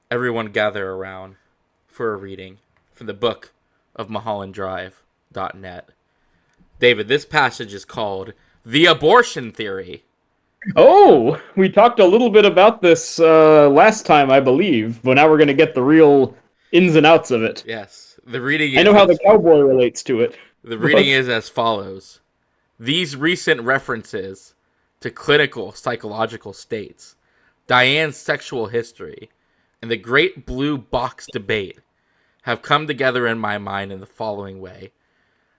Everyone gather around for a reading from the book of MulhollandDrive.net. David, this passage is called The Abortion Theory. Oh, we talked a little bit about this last time, I believe, but now we're going to get the real ins and outs of it. Yes, the reading I is know how the as, cowboy relates to it. the reading But is as follows. These recent references to clinical psychological states, Diane's sexual history, and the great blue box debate have come together in my mind in the following way.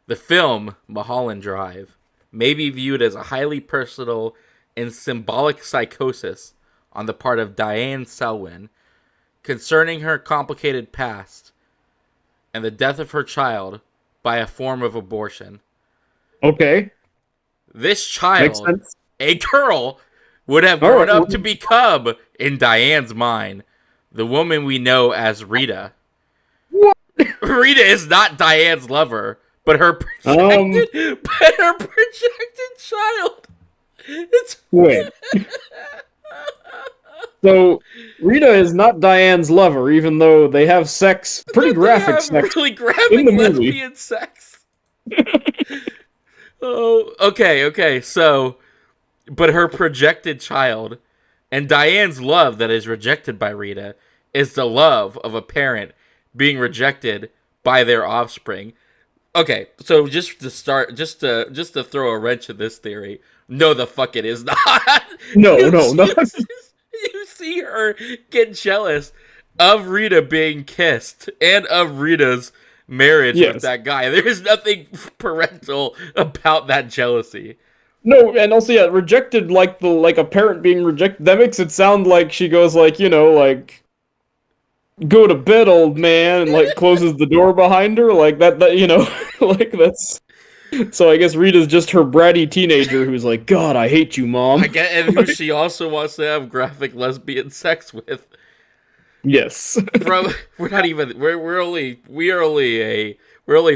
The film, Mulholland Drive, may be viewed as a highly personal and symbolic psychosis on the part of Diane Selwyn concerning her complicated past and the death of her child by a form of abortion. okay, This makes child, sense. a girl, would have All grown right. up to become, in Diane's mind, the woman we know as Rita. What? Rita is not Diane's lover, but her Um, projected child. It's wait. So Rita is not Diane's lover, even though they have sex, pretty they graphic have sex really in the graphic movie. lesbian sex. Oh, okay. So, but her projected child and Diane's love that is rejected by Rita is the love of a parent being rejected by their offspring. Okay, so just to throw a wrench in this theory, no, the fuck it is not. No, no, no. You see her get jealous of Rita being kissed and of Rita's marriage with Yes. that guy. There's nothing parental about that jealousy. No, and also yeah, rejected like a parent being rejected. That makes it sound like she goes like, like go to bed, old man, and like closes the door behind her, like that, like that's. So I guess Rita's just her bratty teenager who's like, God, I hate you, mom. I get, and who she also wants to have graphic lesbian sex with. Yes. Bro, we're only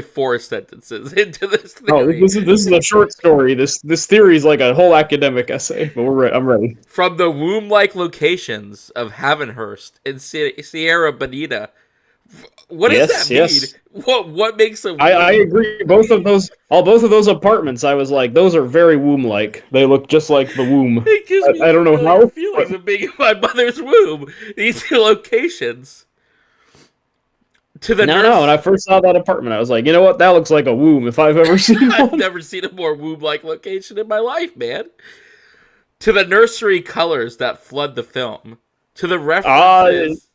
four sentences into this Oh, theory. this is a short story. This theory is like a whole academic essay, but I'm ready. From the womb-like locations of Havenhurst and Sierra Bonita. What does Yes, that mean? yes. What makes a I agree. Both of those apartments, I was like, those are very womb-like. They look just like the womb. It gives me I don't know familiar how. feelings of being in my mother's womb. These two locations. To the No. When nurse, I first saw that apartment, I was like, you know what? That looks like a womb if I've ever seen I've one. never seen a more womb-like location in my life, man. To the nursery colors that flood the film. To the Ah, references.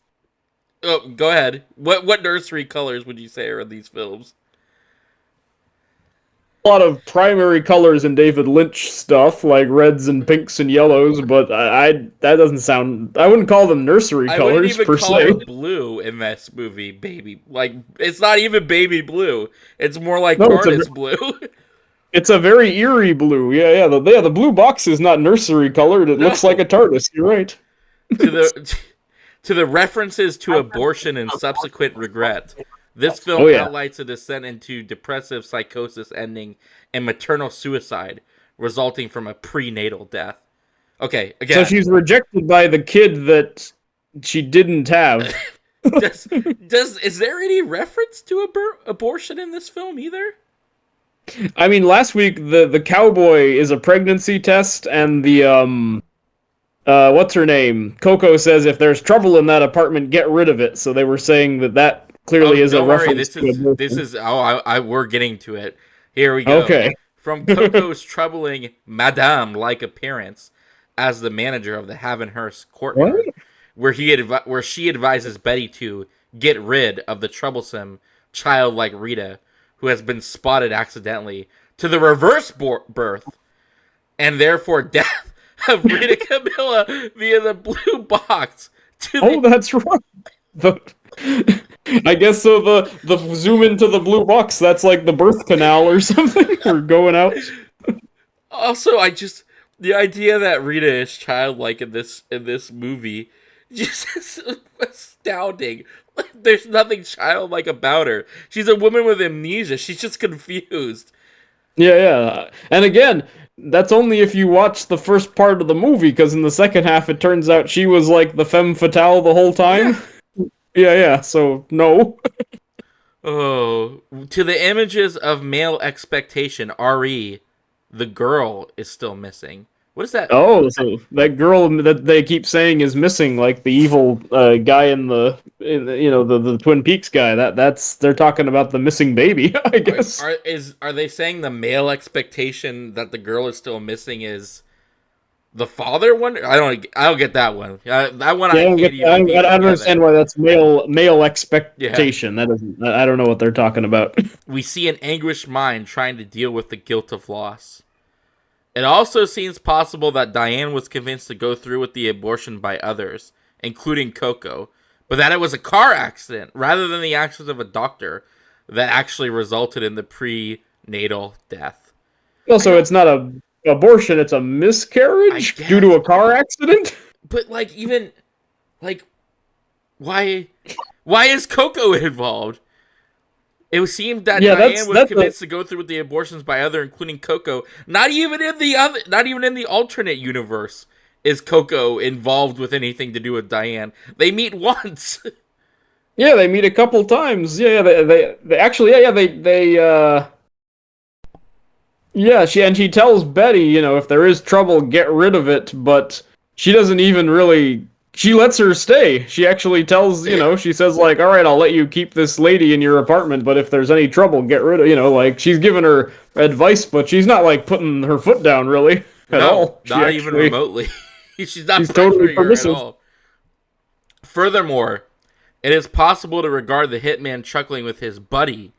Oh, go ahead. What nursery colors would you say are in these films? a lot of primary colors in David Lynch stuff, like reds and pinks and yellows, but I that doesn't sound. I wouldn't call them nursery I wouldn't colors even per call se. the blue in this movie baby. Like, it's not even baby blue. It's more like No, TARDIS blue. it's a very eerie blue. The blue box is not nursery colored. It looks like No. a TARDIS. You're right. to the to the references to abortion and subsequent regret. This film Oh yeah. highlights a descent into depressive psychosis ending in maternal suicide resulting from a prenatal death. Okay, So again, she's rejected by the kid that she didn't have. does is there any reference to abortion in this film either? I mean, last week the cowboy is a pregnancy test, and the what's her name? Coco says if there's trouble in that apartment, get rid of it. So they were saying that clearly is a Don't worry. reference to abortion. This is. Oh, we're getting to it. Here we go. Okay. From Coco's troubling Madame-like appearance as the manager of the Havenhurst courtyard, What? where she advises Betty to get rid of the troublesome childlike Rita, who has been spotted accidentally, to the reverse birth and therefore death of Rita Camilla via the blue box. To Oh, the that's right. The, I guess so. The zoom into the blue box. That's like the birth canal or something. We're going out. Also, the idea that Rita is childlike in this movie just is astounding. Like, there's nothing childlike about her. She's a woman with amnesia. She's just confused. Yeah. And again, that's only if you watch the first part of the movie, because in the second half, it turns out she was like the femme fatale the whole time. Yeah. So no. Oh, to the images of male expectation, RE, the girl is still missing. What is that? Oh, so that girl that they keep saying is missing, like the evil guy the Twin Peaks guy. That's they're talking about the missing baby, I Are, guess. are they saying the male expectation that the girl is still missing is the father one? I don't get that one. That one Yeah, I can't I even piece don't understand together. why that's male Yeah. expectation. That doesn't. I don't know what they're talking about. We see an anguished mind trying to deal with the guilt of loss. It also seems possible that Diane was convinced to go through with the abortion by others, including Coco, but that it was a car accident rather than the actions of a doctor that actually resulted in the prenatal death. I Also, don't, it's not a abortion; it's a I miscarriage due to guess, a car accident. but like even like why why is Coco involved? It seemed that Yeah, Diane was that's a convinced to go through with the abortions by other, including Coco. Not even in the alternate universe is Coco involved with anything to do with Diane. They meet once. yeah. They meet a couple times. Yeah, they actually yeah. She tells Betty, if there is trouble, get rid of it. But she doesn't even really. She lets her stay. She actually tells, she says like, "All right, I'll let you keep this lady in your apartment, but if there's any trouble, get rid of." Like she's giving her advice, but she's not like putting her foot down really at No, all. not even remotely. She's not She's totally pressuring her at permissive. all. Furthermore, it is possible to regard the hitman chuckling with his buddy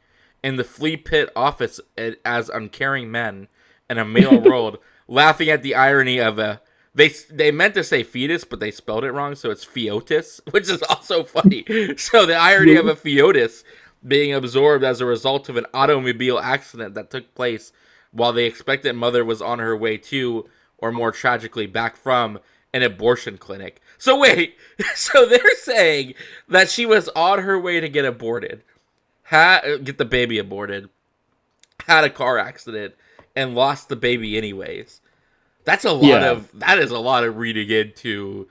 in the flea pit office as uncaring men in a male world, laughing at the irony of a. They meant to say fetus, but they spelled it wrong, so it's feotis, which is also funny. So the irony of a feotis being absorbed as a result of an automobile accident that took place while the expectant mother was on her way to, or more tragically, back from an abortion clinic. So wait, so they're saying that she was on her way to get aborted, get the baby aborted, had a car accident, and lost the baby anyways. Yeah. That is a lot of reading into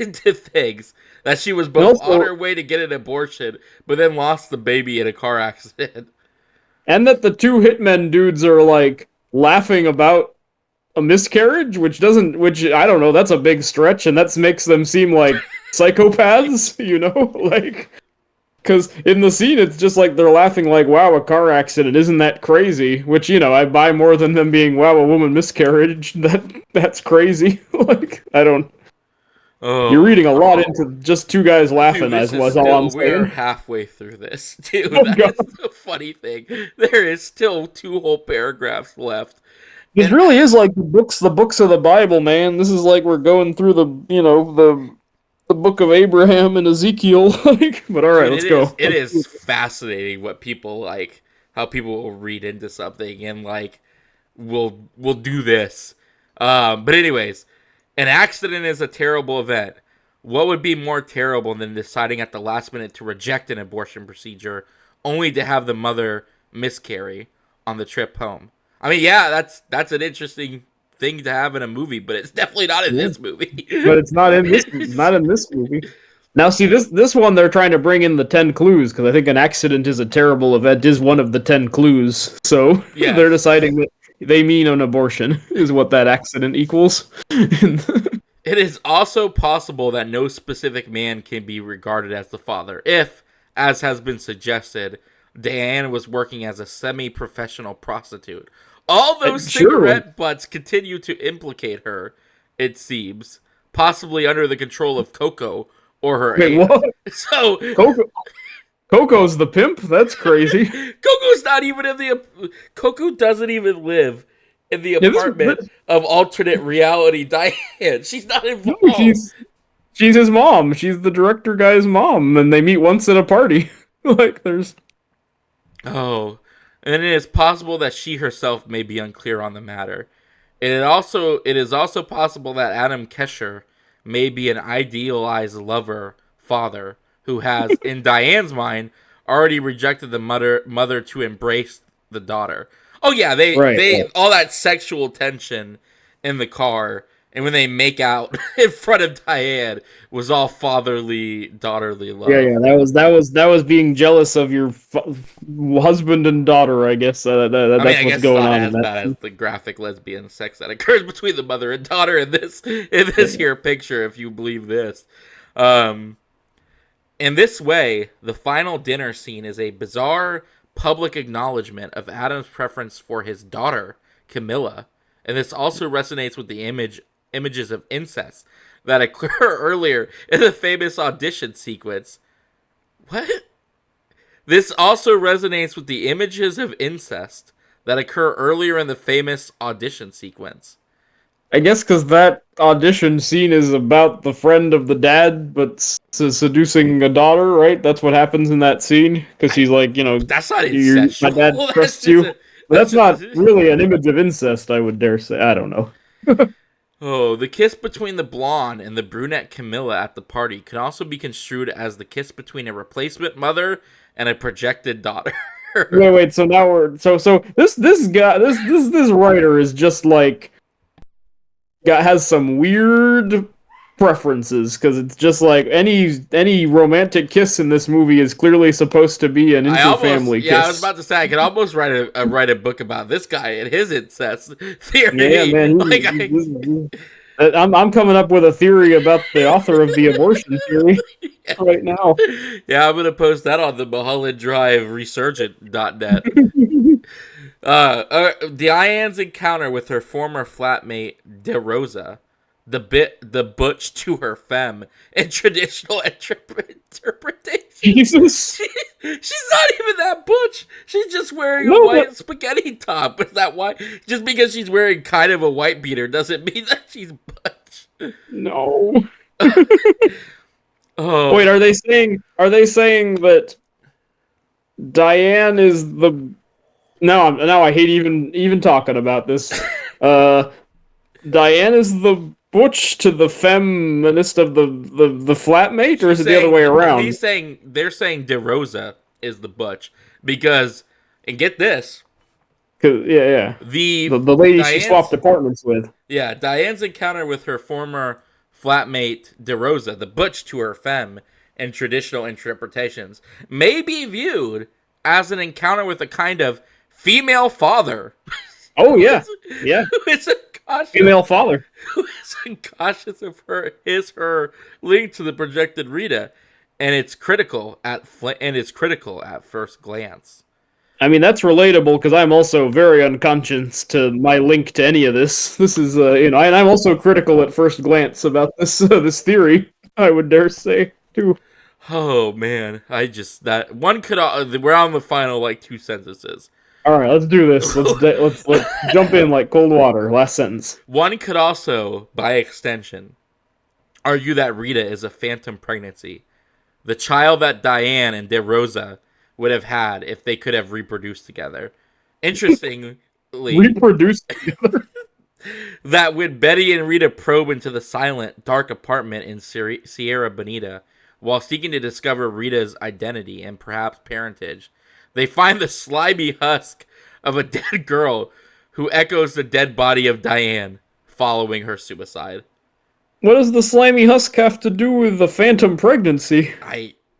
into things. That she was And both on also, her way to get an abortion, but then lost the baby in a car accident. and that the two hitmen dudes are like laughing about a miscarriage, which I don't know, that's a big stretch, and that makes them seem like psychopaths, like because in the scene it's just like they're laughing like, "Wow, a car accident, isn't that crazy?" Which I buy more than them being, "Wow, a woman miscarriage." That's crazy. Like I don't. You're Oh, reading a lot into just two guys dude, laughing, this as is was all I'm still we're saying. halfway through this, dude. Oh That god. is the funny thing. There is still two whole paragraphs left, This and really is like the books of the Bible, man. This is like we're going through the book of Abraham and Ezekiel. Like, but all right, dude, let's go. it is fascinating what people like, how people will read into something and like will do this. But anyways, an accident is a terrible event. What would be more terrible than deciding at the last minute to reject an abortion procedure, only to have the mother miscarry on the trip home? I mean, yeah, that's an interesting thing to have in a movie, but it's definitely not in Yeah. this movie. But it's not in this movie. Now, see this one they're trying to bring in the 10 clues because I think an accident is a terrible event is one of the 10 clues. So they're Yes. deciding that they mean an abortion is what that accident equals. It is also possible that no specific man can be regarded as the father if, as has been suggested, Diane was working as a semi-professional prostitute. All those Sure. cigarette butts continue to implicate her, it seems, possibly under the control of Coco or her Wait, aunt. what? So, Coco Coco's the pimp? That's crazy. Coco's not even in the. Coco doesn't even live in the Yeah, apartment of alternate reality Diane. She's not no, involved. she's his mom. She's the director guy's mom, and they meet once at a party. Like there's Oh, and it is possible that she herself may be unclear on the matter. It is also possible that Adam Kesher may be an idealized lover father who has, in Diane's mind, already rejected the mother to embrace the daughter. Oh yeah, right. they all that sexual tension in the car And when they make out in front of Diane, was all fatherly, daughterly love. Yeah, that was being jealous of your husband and daughter. I guess I mean, that's I what's guess it's going not on in as that. bad as the graphic lesbian sex that occurs between the mother and daughter in this here picture, if you believe this. Um, in this way, the final dinner scene is a bizarre public acknowledgement of Adam's preference for his daughter, Camilla, and this also resonates with the images of incest that occur earlier in the famous audition sequence. What? This also resonates with the images of incest that occur earlier in the famous audition sequence. I guess because that audition scene is about the friend of the dad, but seducing a daughter, right? That's what happens in that scene. Because he's like, That's not my dad incestual. That's trusts just you. a. But That's that's just not a. really an image of incest, I would dare say. I don't know. Oh, the kiss between the blonde and the brunette Camilla at the party can also be construed as the kiss between a replacement mother and a projected daughter. Wait. So now this guy, this writer is just like has some weird preferences because it's just like any romantic kiss in this movie is clearly supposed to be an interfamily I was kiss. about to say I could almost write a book about this guy and his incest Yeah, theory. man. I'm coming up with a theory about the author of the abortion theory right now. Yeah, I'm gonna post that on the Mulholland Drive Resurgent.net. Diane's encounter with her former flatmate DeRosa, the butch to her femme, in traditional interpretation. Jesus. She's not even that butch. She's just wearing a No, white spaghetti top. Is that why? Just because she's wearing kind of a white beater doesn't mean that she's butch. no. Oh, Wait, are they saying that Diane is the now I hate even talking about this. Diane is the butch to the feminist of the flatmate, or is it the other way around? They're saying DeRosa is the butch because, and get this, 'Cause- yeah. the lady she swapped apartments with. Yeah, Diane's encounter with her former flatmate DeRosa, the butch to her femme, in traditional interpretations, may be viewed as an encounter with a kind of female father. Oh yeah, yeah. Who is unconscious, Female father. who is unconscious of her link to the projected Rita, and it's critical at first glance. I mean, that's relatable because I'm also very unconscious to my link to any of this. This is, and I'm also critical at first glance about this theory. I would dare say too. Oh man, that one could. We're on the final like 2 sentences. All right, let's do this. Let's jump in like cold water. Last sentence. One could also, by extension, argue that Rita is a phantom pregnancy, the child that Diane and DeRosa would have had if they could have reproduced together. Interestingly, Reproduced together. that when Betty and Rita probe into the silent, dark apartment in Sierra Bonita, while seeking to discover Rita's identity and perhaps parentage, they find the slimy husk of a dead girl who echoes the dead body of Diane following her suicide. What does the slimy husk have to do with the phantom pregnancy?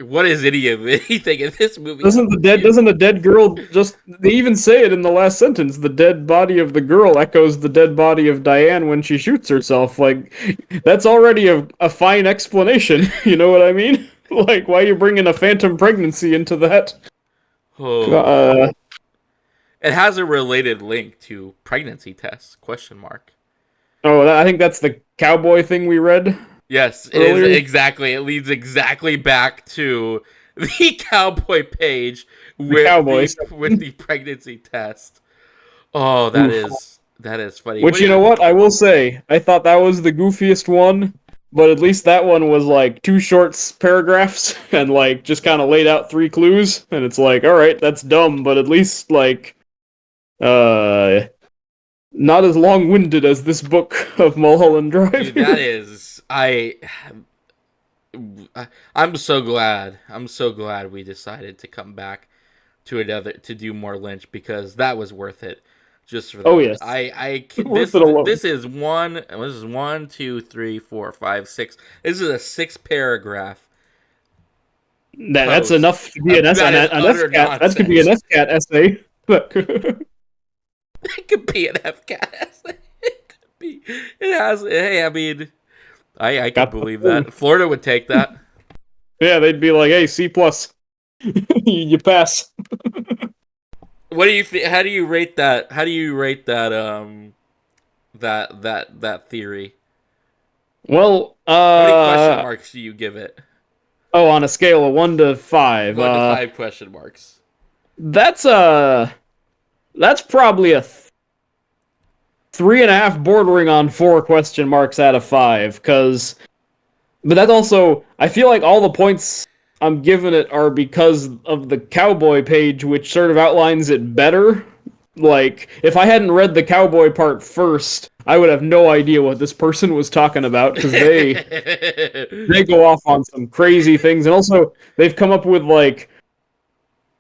What is anything in this movie? Doesn't the dead girl just? They even say it in the last sentence. The dead body of the girl echoes the dead body of Diane when she shoots herself. Like, that's already a fine explanation. You know what I mean? Like, why are you bringing a phantom pregnancy into that? Oh. It has a related link to pregnancy tests? ? I think that's the cowboy thing we read. Yes, it earlier. is exactly. It leads exactly back to the cowboy page with the pregnancy test. Oh, that is funny. Which, you know what? I will say, I thought that was the goofiest one, but at least that one was like 2 short paragraphs and like just kind of laid out 3 clues, and it's like, all right, that's dumb, but at least like, not as long-winded as this book of Mulholland Drive. Dude, that is I'm so glad. I'm so glad we decided to come back to do more Lynch because that was worth it. Just for Oh that. yes, worth This it alone. this is one, two, three, four, five, six. This is a 6 paragraph That's post enough to be that is an utter SCAT. That could be an nonsense. SCAT essay. It could be an FCAT. It could be. It has. Hey, I mean, I could Got the believe thing. that. Florida would take that. Yeah, they'd be like, "Hey, C plus, you pass." What do you think? How do you rate that? How do you rate that? That theory. Well, How many question marks do you give it? oh, on a scale of 1 to 5, 1 to 5 question marks. that's that's probably a 3.5, bordering on 4 question marks out of 5. But that's also, I feel like all the points I'm giving it are because of the cowboy page, which sort of outlines it better. Like, if I hadn't read the cowboy part first, I would have no idea what this person was talking about, because they go off on some crazy things, and also they've come up with like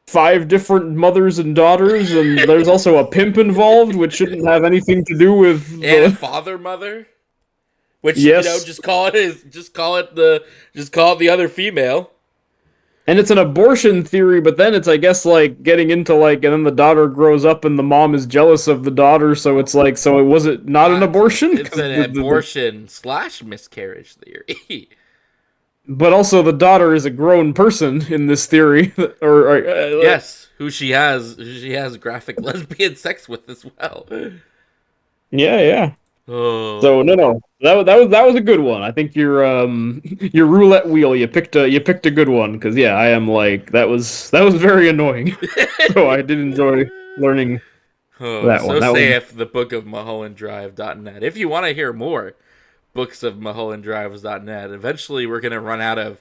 5 different mothers and daughters, and there's also a pimp involved, which shouldn't have anything to do with And a the. father mother, which Yes, just call it the other female. and it's an abortion theory, but then it's, I guess, like getting into like, and then the daughter grows up and the mom is jealous of the daughter, so it's like, so it was it not an abortion? It's an abortion slash miscarriage theory. But also the daughter is a grown person in this theory, Yes, who she has graphic lesbian sex with as well. yeah, yeah. Oh, So no, that was a good one. I think your roulette wheel, you picked a good one, because yeah, I am like, that was very annoying. So I did enjoy learning oh, that so one. That was saith the book of MulhollandDrive.net. If you want to hear more books of MulhollandDrives.net, eventually we're gonna run out of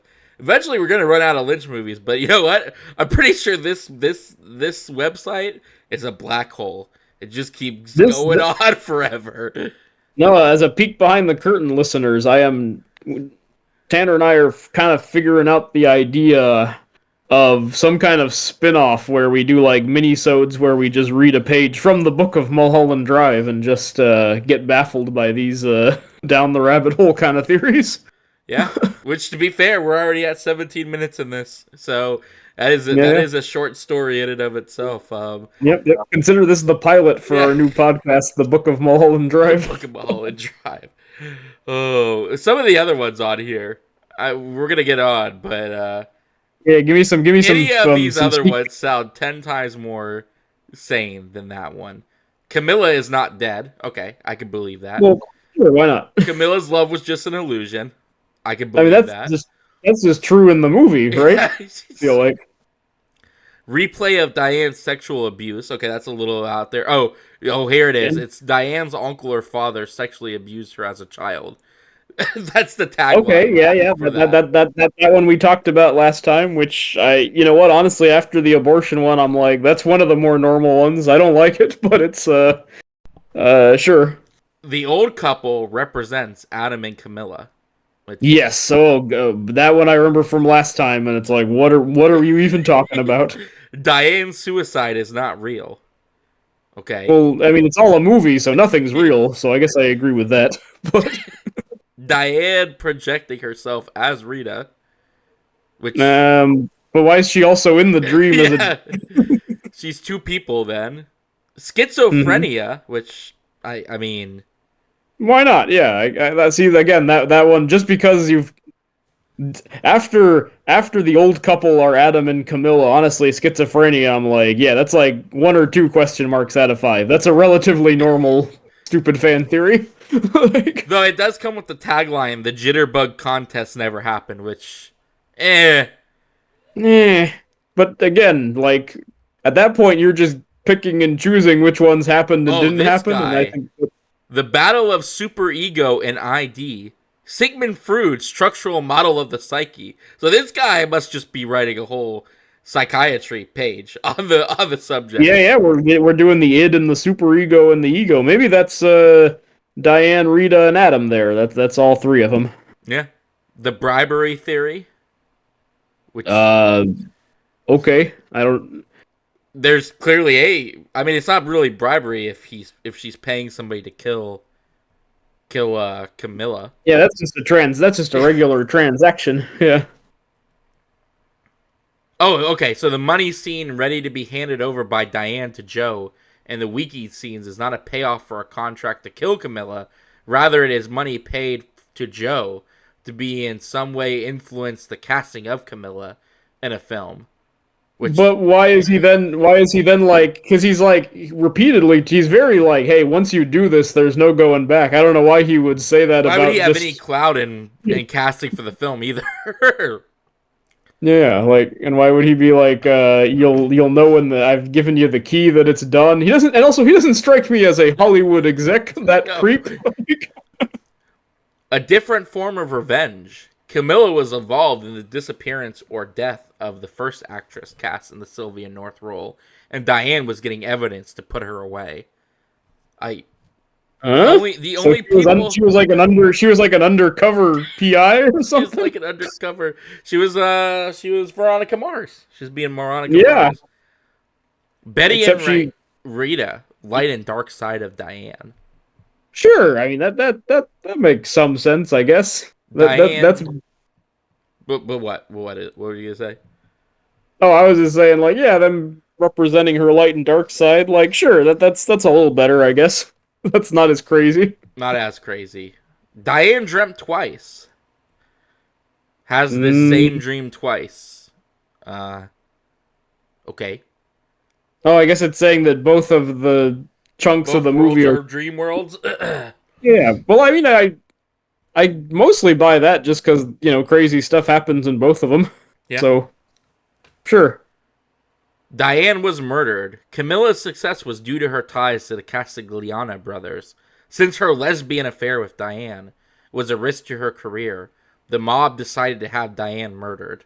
Lynch movies. But you know what? I'm pretty sure this website is a black hole. It just keeps this going on forever. no, as a peek behind the curtain, listeners, Tanner and I are kind of figuring out the idea of some kind of spin-off where we do like mini-sodes where we just read a page from the book of Mulholland Drive and just get baffled by these down the rabbit hole kind of theories. Yeah, which to be fair, we're already at 17 minutes in this, so that Yeah. is a short story in and of itself. Yep. Consider this the pilot for our new podcast, The Book of Mulholland Drive. Book of Mulholland Drive. Oh, some of the other ones on here, we're gonna get on, but Yeah, give me some any of these some other sneak- ones sound 10 times more sane than that one. Camilla is not dead. Okay, I can believe that. Well, sure, why not? Camilla's love was just an illusion. I can I mean, believe that's just true in the movie, right? I feel like. Replay of Diane's sexual abuse. Okay, that's a little out there. Oh, here it is. Yeah. It's Diane's uncle or father sexually abused her as a child. That's the tagline. Okay, yeah. for That one we talked about last time, which you know what, honestly, after the abortion one, I'm like, that's one of the more normal ones. I don't like it, but it's sure. The old couple represents Adam and Camilla. Yes, so that one I remember from last time, and it's like, what are you even talking about? Diane's suicide is not real. Okay. Well, I mean, it's all a movie, so nothing's real. So I guess I agree with that. But Diane projecting herself as Rita, which but why is she also in the dream as a? she's two people then. Schizophrenia, which I mean, Why not? Yeah, see again that one, just because you've after the old couple are Adam and Camilla. Honestly, schizophrenia, I'm like, yeah, that's like 1 or 2 question marks out of 5. That's a relatively normal stupid fan theory. Like, though it does come with the tagline, "The jitterbug contest never happened," which, but again, like at that point, you're just picking and choosing which ones happened and didn't this happen, guy. and I think. The Battle of Superego and ID. Sigmund Freud, structural model of the psyche. So this guy must just be writing a whole psychiatry page on the subject. Yeah, we're doing the id and the superego and the ego. Maybe that's Diane, Rita, and Adam there. That's all 3 of them. Yeah. The bribery theory. Which Okay. I don't. there's clearly I mean, it's not really bribery if she's paying somebody to kill Camilla. Yeah, that's just a regular transaction. Yeah. Oh, okay. So the money scene ready to be handed over by Diane to Joe and the wiki scenes is not a payoff for a contract to kill Camilla. Rather, it is money paid to Joe to be in some way influence the casting of Camilla in a film. Which, But why is he then? Why is he then like? Because he's like repeatedly. He's very like, "Hey, once you do this, there's no going back." I don't know why he would say that why about would he have just. any clout in casting for the film either? Yeah, like, and why would he be like, "You'll know when I've given you the key that it's done." He doesn't, and also he doesn't strike me as a Hollywood exec. That No. creep. A different form of revenge. Camilla was involved in the disappearance or death of the first actress cast in the Sylvia North role, and Diane was getting evidence to put her away. Huh? The So only people she was like an undercover PI or she was something. like an undercover. She was Veronica Mars. She was being Veronica Yeah. Mars. Betty Except and Rita, light and dark side of Diane. Sure, I mean that makes some sense, I guess. Diane, That's. but what were you gonna say? Oh, I was just saying, like, yeah, them representing her light and dark side, like, sure, that's a little better, I guess. That's not as crazy. Not as crazy. Diane dreamt twice. Has this same dream twice. Okay. Oh, I guess it's saying that both of the chunks Both of the worlds movie are are. dream worlds. Yeah, well, I mean, I mostly buy that just because crazy stuff happens in both of them. Yeah. So, sure. Diane was murdered. Camilla's success was due to her ties to the Castiglione brothers. Since her lesbian affair with Diane was a risk to her career, the mob decided to have Diane murdered.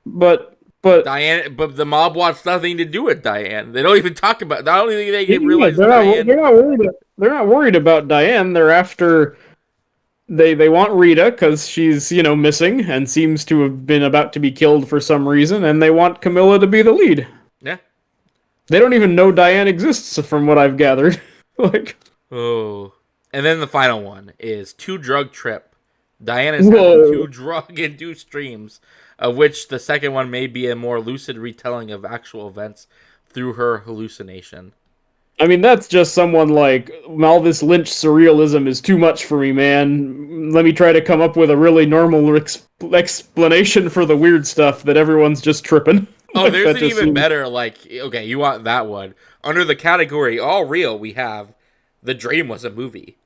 But But the mob wants nothing to do with Diane. They don't even talk about. I don't think they can realize they're Diane. not worried. They're not worried about Diane. They're after. They want Rita because she's missing and seems to have been about to be killed for some reason, and they want Camilla to be the lead. Yeah. They don't even know Diane exists, from what I've gathered. Like, oh, and then the final one is 2 drug trip. Diane is having 2 drug-induced dreams, of which the second one may be a more lucid retelling of actual events through her hallucination. I mean, that's just someone like, all this Lynch surrealism is too much for me, man. Let me try to come up with a really normal explanation for the weird stuff that everyone's just tripping. Oh, Like, there's that an just even seems- better, okay, you want that one. Under the category All Real, we have The Dream Was a Movie.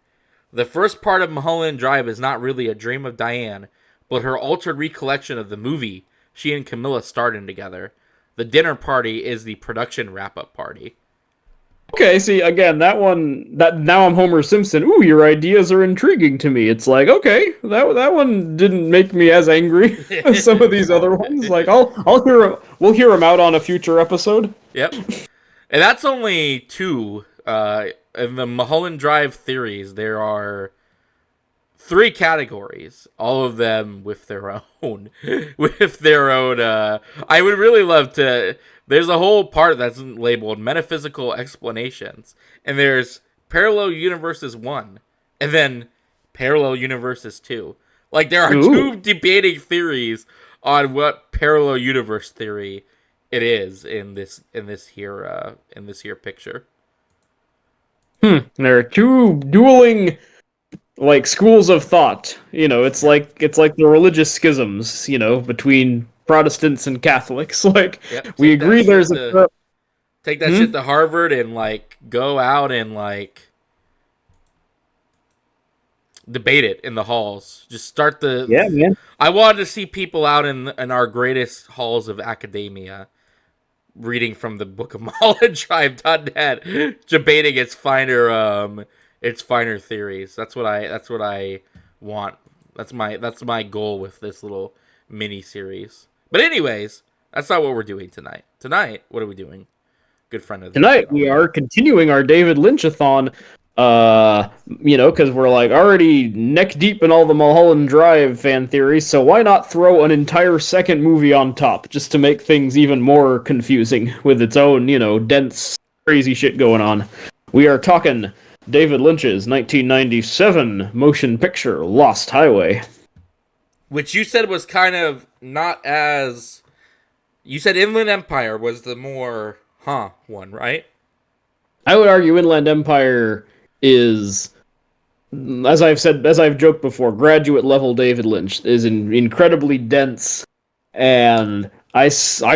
The first part of Mulholland Drive is not really a dream of Diane, but her altered recollection of the movie she and Camilla starred in together. The dinner party is the production wrap-up party. Okay, see, again, that now I'm Homer Simpson. Ooh, your ideas are intriguing to me. It's like, okay, that one didn't make me as angry as some of these other ones. Like, we'll hear them out on a future episode. Yep. And that's only 2. In the Mulholland Drive theories, there are 3 categories, all of them with their own, I would really love to. There's a whole part that's labeled metaphysical explanations, and there's parallel universes 1, and then parallel universes 2. Like, there are 2 debating theories on what parallel universe theory it is in this here picture. There are 2 dueling like schools of thought. It's like the religious schisms, between Protestants and Catholics. Like, Yep, we agree there's a take that shit to Harvard and like go out and like debate it in the halls. Just start the man. I wanted to see people out in our greatest halls of academia reading from the Book of MulhollandDrive.net, debating its finer theories. That's what I want. That's my goal with this little mini series. But anyways, that's not what we're doing tonight. Tonight, what are we doing? Good friend of the Tonight show. we are continuing our David Lynch-a-thon Because we're like already neck deep in all the Mulholland Drive fan theories, so why not throw an entire second movie on top just to make things even more confusing with its own, dense, crazy shit going on? We are talking David Lynch's 1997 motion picture Lost Highway. Which you said was kind of not as... You said Inland Empire was the more one, right? I would argue Inland Empire is, as I've joked before, graduate level David Lynch is incredibly dense, and I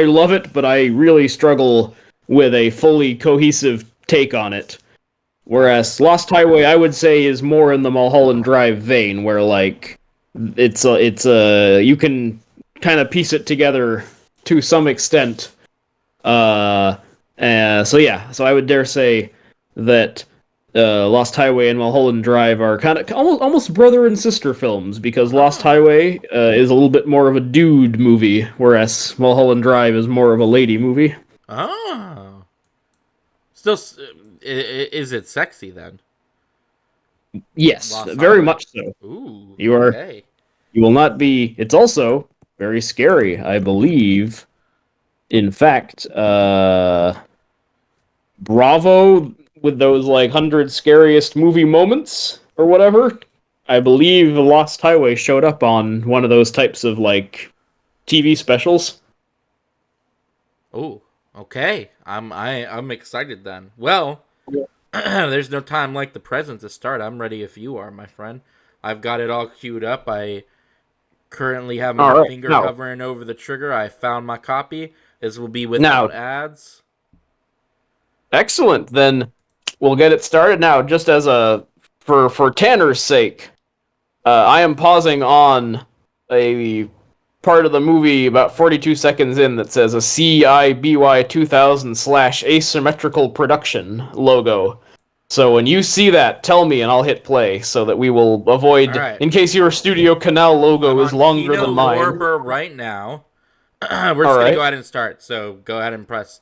love it, but I really struggle with a fully cohesive take on it. Whereas Lost Highway, I would say, is more in the Mulholland Drive vein, where like it's you can kind of piece it together to some extent. So I would dare say that Lost Highway and Mulholland Drive are kind of almost brother and sister films, because Lost Highway is a little bit more of a dude movie, whereas Mulholland Drive is more of a lady movie. Oh. Still, is it sexy then? Yes, Lost very Highway. much so. Ooh. You are. Okay. You will not be. It's also very scary, I believe. In fact, Bravo, with those like 100 scariest movie moments or whatever, I believe The Lost Highway showed up on one of those types of like TV specials. Oh, okay. I'm excited then. Well, there's no time like the present to start. I'm ready if you are, my friend. I've got it all queued up. I currently have my finger hovering over the trigger. I found my copy. This will be without ads. Excellent. Then we'll get it started now. Just as for Tanner's sake, I am pausing on a part of the movie about 42 seconds in that says a CIBY 2000/asymmetrical production logo. So when you see that, tell me and I'll hit play so that we will avoid, in case your Studio Canal logo is longer than mine. Lorber right now. We're just going to go ahead and start. So go ahead and press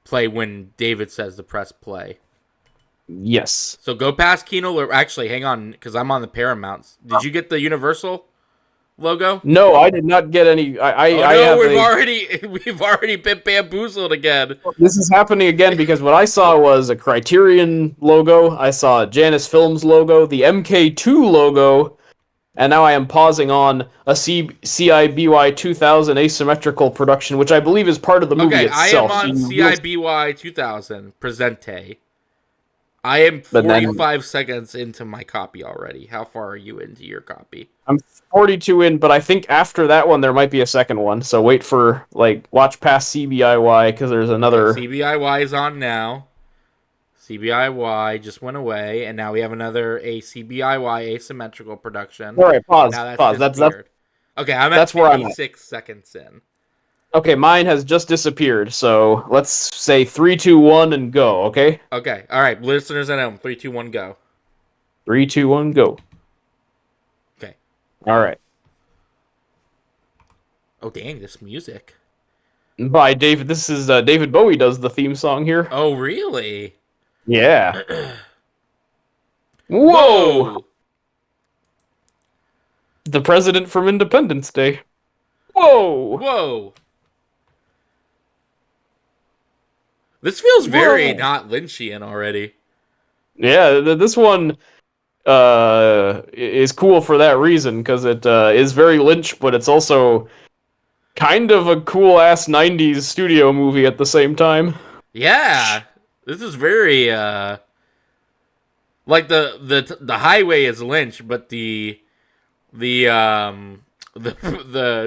play when David says to press play. Yes. So go past Kino. Actually, hang on, because I'm on the Paramounts. Did you get the Universal logo? No, I did not get any. We've already been bamboozled again. This is happening again because what I saw was a Criterion logo. I saw a Janus Films logo, the MK2 logo, and now I am pausing on a CIBY 2000 asymmetrical production, which I believe is part of the movie itself. I am on CIBY 2000 Presente. I am 45 seconds into my copy already. How far are you into your copy? I'm 42 in, but I think after that one there might be a second one. So wait for, watch past CBIY, because there's another... CBIY is on now. CBIY just went away, and now we have another CBIY asymmetrical production. All right, pause. That's okay, I'm at 56 seconds in. Okay, mine has just disappeared, so let's say 3, 2, 1, and go, okay? Okay, alright, listeners at home, 3, 2, 1, go. 3, 2, 1, go. Okay. Alright. Oh, dang, this music. By David, this is, David Bowie does the theme song here. Oh, really? Yeah. Whoa! The president from Independence Day. Whoa! Whoa! This feels very not Lynchian already. Yeah, this one is cool for that reason, because it is very Lynch, but it's also kind of a cool-ass 90s studio movie at the same time. Yeah! This is very, like, the highway is Lynch, but the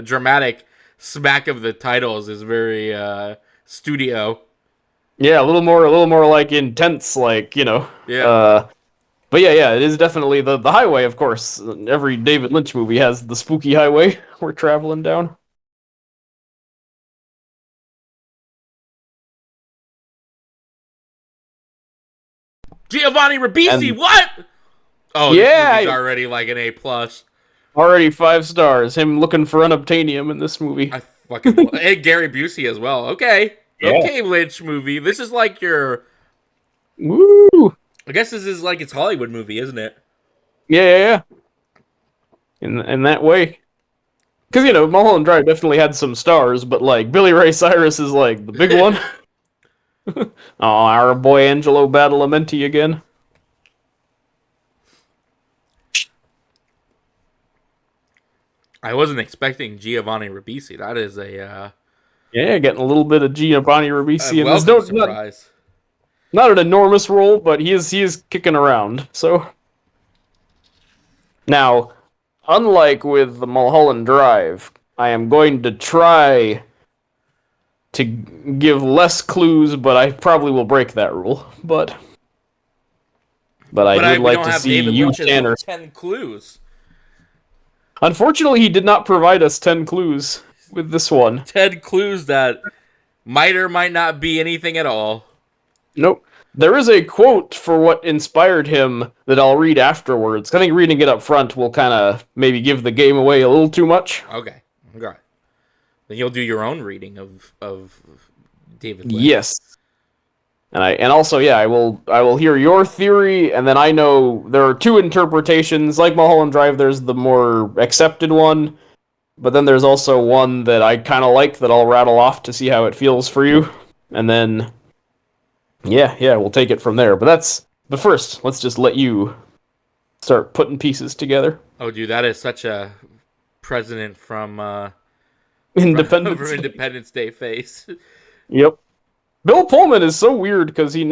dramatic smack of the titles is very, studio. Yeah, a little more like intense, Yeah. But yeah, it is definitely the highway, of course. Every David Lynch movie has the spooky highway we're traveling down. Giovanni Ribisi, what? Oh, yeah, this movie's already like an A+. Already 5 stars. Him looking for unobtainium in this movie. I fucking and Gary Busey as well. Okay. Yeah. Okay, Lynch movie. This is like your... Woo! I guess this is like its Hollywood movie, isn't it? Yeah, yeah, yeah. In that way, because Mulholland Drive definitely had some stars, but like Billy Ray Cyrus is like the big one. Oh, our boy Angelo Badalamenti again. I wasn't expecting Giovanni Ribisi. That is Yeah, getting a little bit of Giovanni a Ribisi in this. welcome Don't not, surprise. not an enormous role, but he is kicking around. So now, unlike with the Mulholland Drive, I am going to try to give less clues, but I probably will break that rule. But I would We like don't to have see David you, Lynch's Tanner. 10 clues. Unfortunately, he did not provide us 10 clues with this one. 10 clues that might or might not be anything at all. Nope. There is a quote for what inspired him that I'll read afterwards. I think reading it up front will kind of maybe give the game away a little too much. Okay. Okay. Then you'll do your own reading of David Lynch. Yes. And also, yeah, I will hear your theory, and then I know there are two interpretations. Like Mulholland Drive, there's the more accepted one, but then there's also one that I kind of like that I'll rattle off to see how it feels for you, and then yeah, we'll take it from there. But first, let's just let you start putting pieces together. Oh, dude, that is such a president from Independence. from Independence Day face. Yep. Bill Pullman is so weird because he's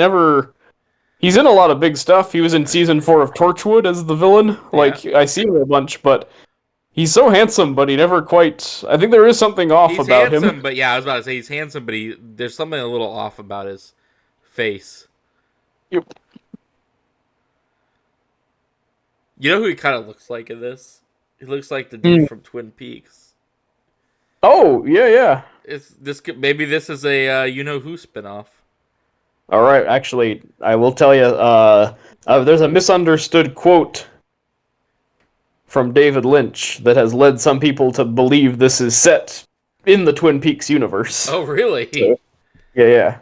in a lot of big stuff. He was in season 4 of Torchwood as the villain. Like, I see him a bunch, but he's so handsome, but he never quite. I think there is something off He's about handsome, him. but yeah, I was about to say he's handsome, but there's something a little off about his face. Yep. You know who he kind of looks like in this? He looks like the dude from Twin Peaks. Oh, yeah. Maybe this is a you know who spinoff. All right, actually, I will tell you. There's a misunderstood quote from David Lynch that has led some people to believe this is set in the Twin Peaks universe. Oh, really? So, yeah.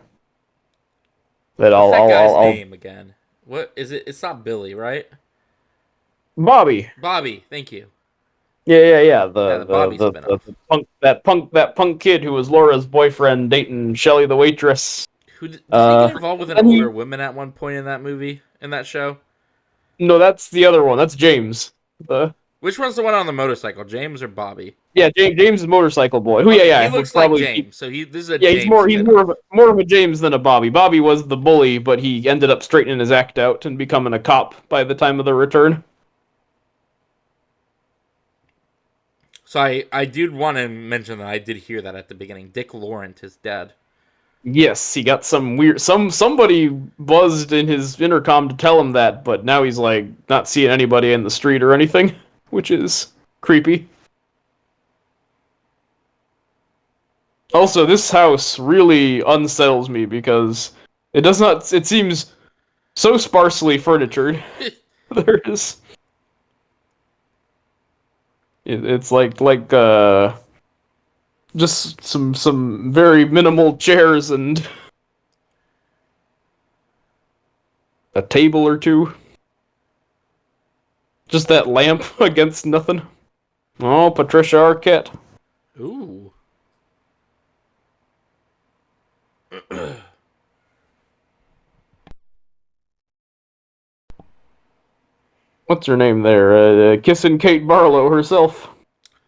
That What's that guy's I'll name again? What is it? It's not Billy, right? Bobby. Bobby. Thank you. Yeah. The Bobby spinoff. The punk kid who was Laura's boyfriend dating Shelly the waitress. Did he get involved with an and he- older woman at one point in that movie, in that show? No, that's the other one. That's James. Which one's the one on the motorcycle, James or Bobby? James is motorcycle boy. Who? Okay, Yeah. he looks probably, like James. So this is a Yeah, James he's spinoff. more of a James than a Bobby. Bobby was the bully, but he ended up straightening his act out and becoming a cop by the time of the return. So I did want to mention that I did hear that at the beginning. Dick Laurent is dead. Yes, he got some weird somebody buzzed in his intercom to tell him that, but now he's like not seeing anybody in the street or anything, which is creepy. Also, this house really unsettles me because it seems so sparsely furnitured. There is it's like just some very minimal chairs and a table or two. Just that lamp against nothing. Oh, Patricia Arquette. Ooh. What's her name there? Kissing Kate Barlow herself.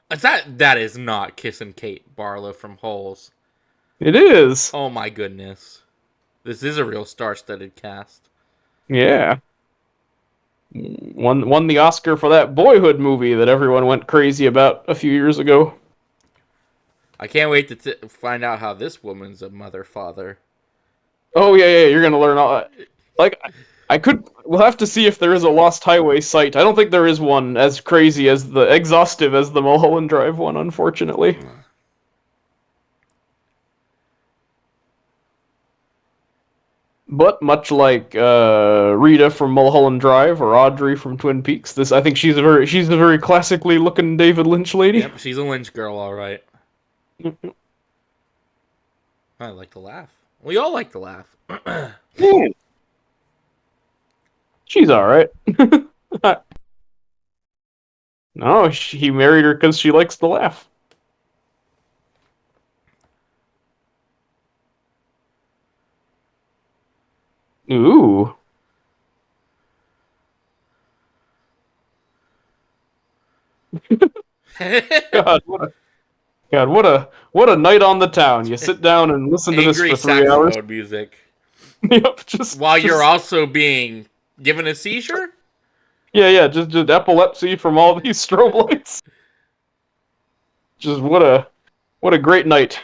That is not Kissing Kate Barlow from Holes. It is. Oh my goodness. This is a real star-studded cast. Yeah. Won the Oscar for that Boyhood movie that everyone went crazy about a few years ago. I can't wait to find out how this woman's a mother-father. Oh yeah, you're gonna learn all that. Like, we'll have to see if there is a Lost Highway site. I don't think there is one as crazy exhaustive as the Mulholland Drive one, unfortunately. But much like Rita from Mulholland Drive or Audrey from Twin Peaks, I think she's a very classically looking David Lynch lady. Yep, she's a Lynch girl, all right. I like to laugh. We all like to laugh. She's all right. No, he married her because she likes to laugh. Ooh. God, what a night on the town. You sit down and listen to this Angry for 3 hours. saxophone music. Yep, While you're also being given a seizure? yeah, just epilepsy from all these strobe lights. Just what a great night.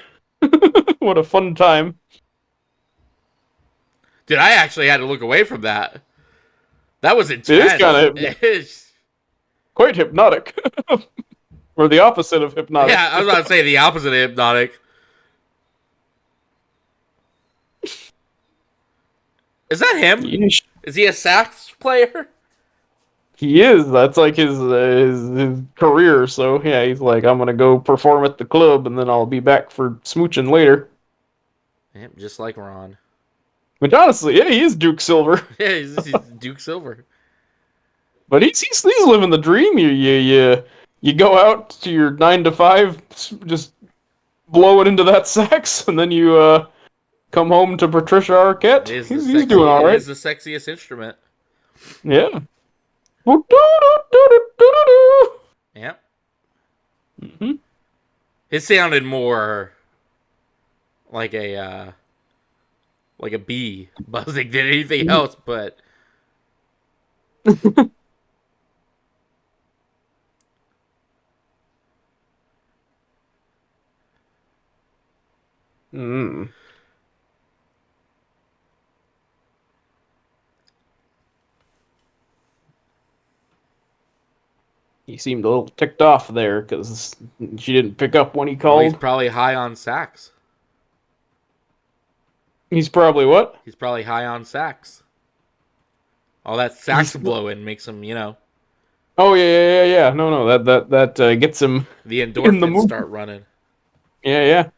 What a fun time. Dude, I actually had to look away from that. That was intense. It is kind of quite hypnotic. Or the opposite of hypnotic. Yeah, I was about to say the opposite of hypnotic. Is that him? Yeesh. Is he a sax player? He is. That's like his career. So yeah, he's like, I'm gonna go perform at the club, and then I'll be back for smooching later. Yep, just like Ron. Which honestly, yeah, he is Duke Silver. Yeah, he's Duke Silver. But he's living the dream. You go out to your 9 to 5, just blow it into that sax, and then you come home to Patricia Arquette. He's doing all right. It is the sexiest instrument. Yeah. Yep. Mm-hmm. It sounded more like a bee buzzing than anything else, but Mm. He seemed a little ticked off there because she didn't pick up when he called. he's probably high on sax. He's probably what? He's probably high on sax. All that sax blowing makes him, Oh yeah. No, that gets him. the in the endorphins mood. start running. Yeah.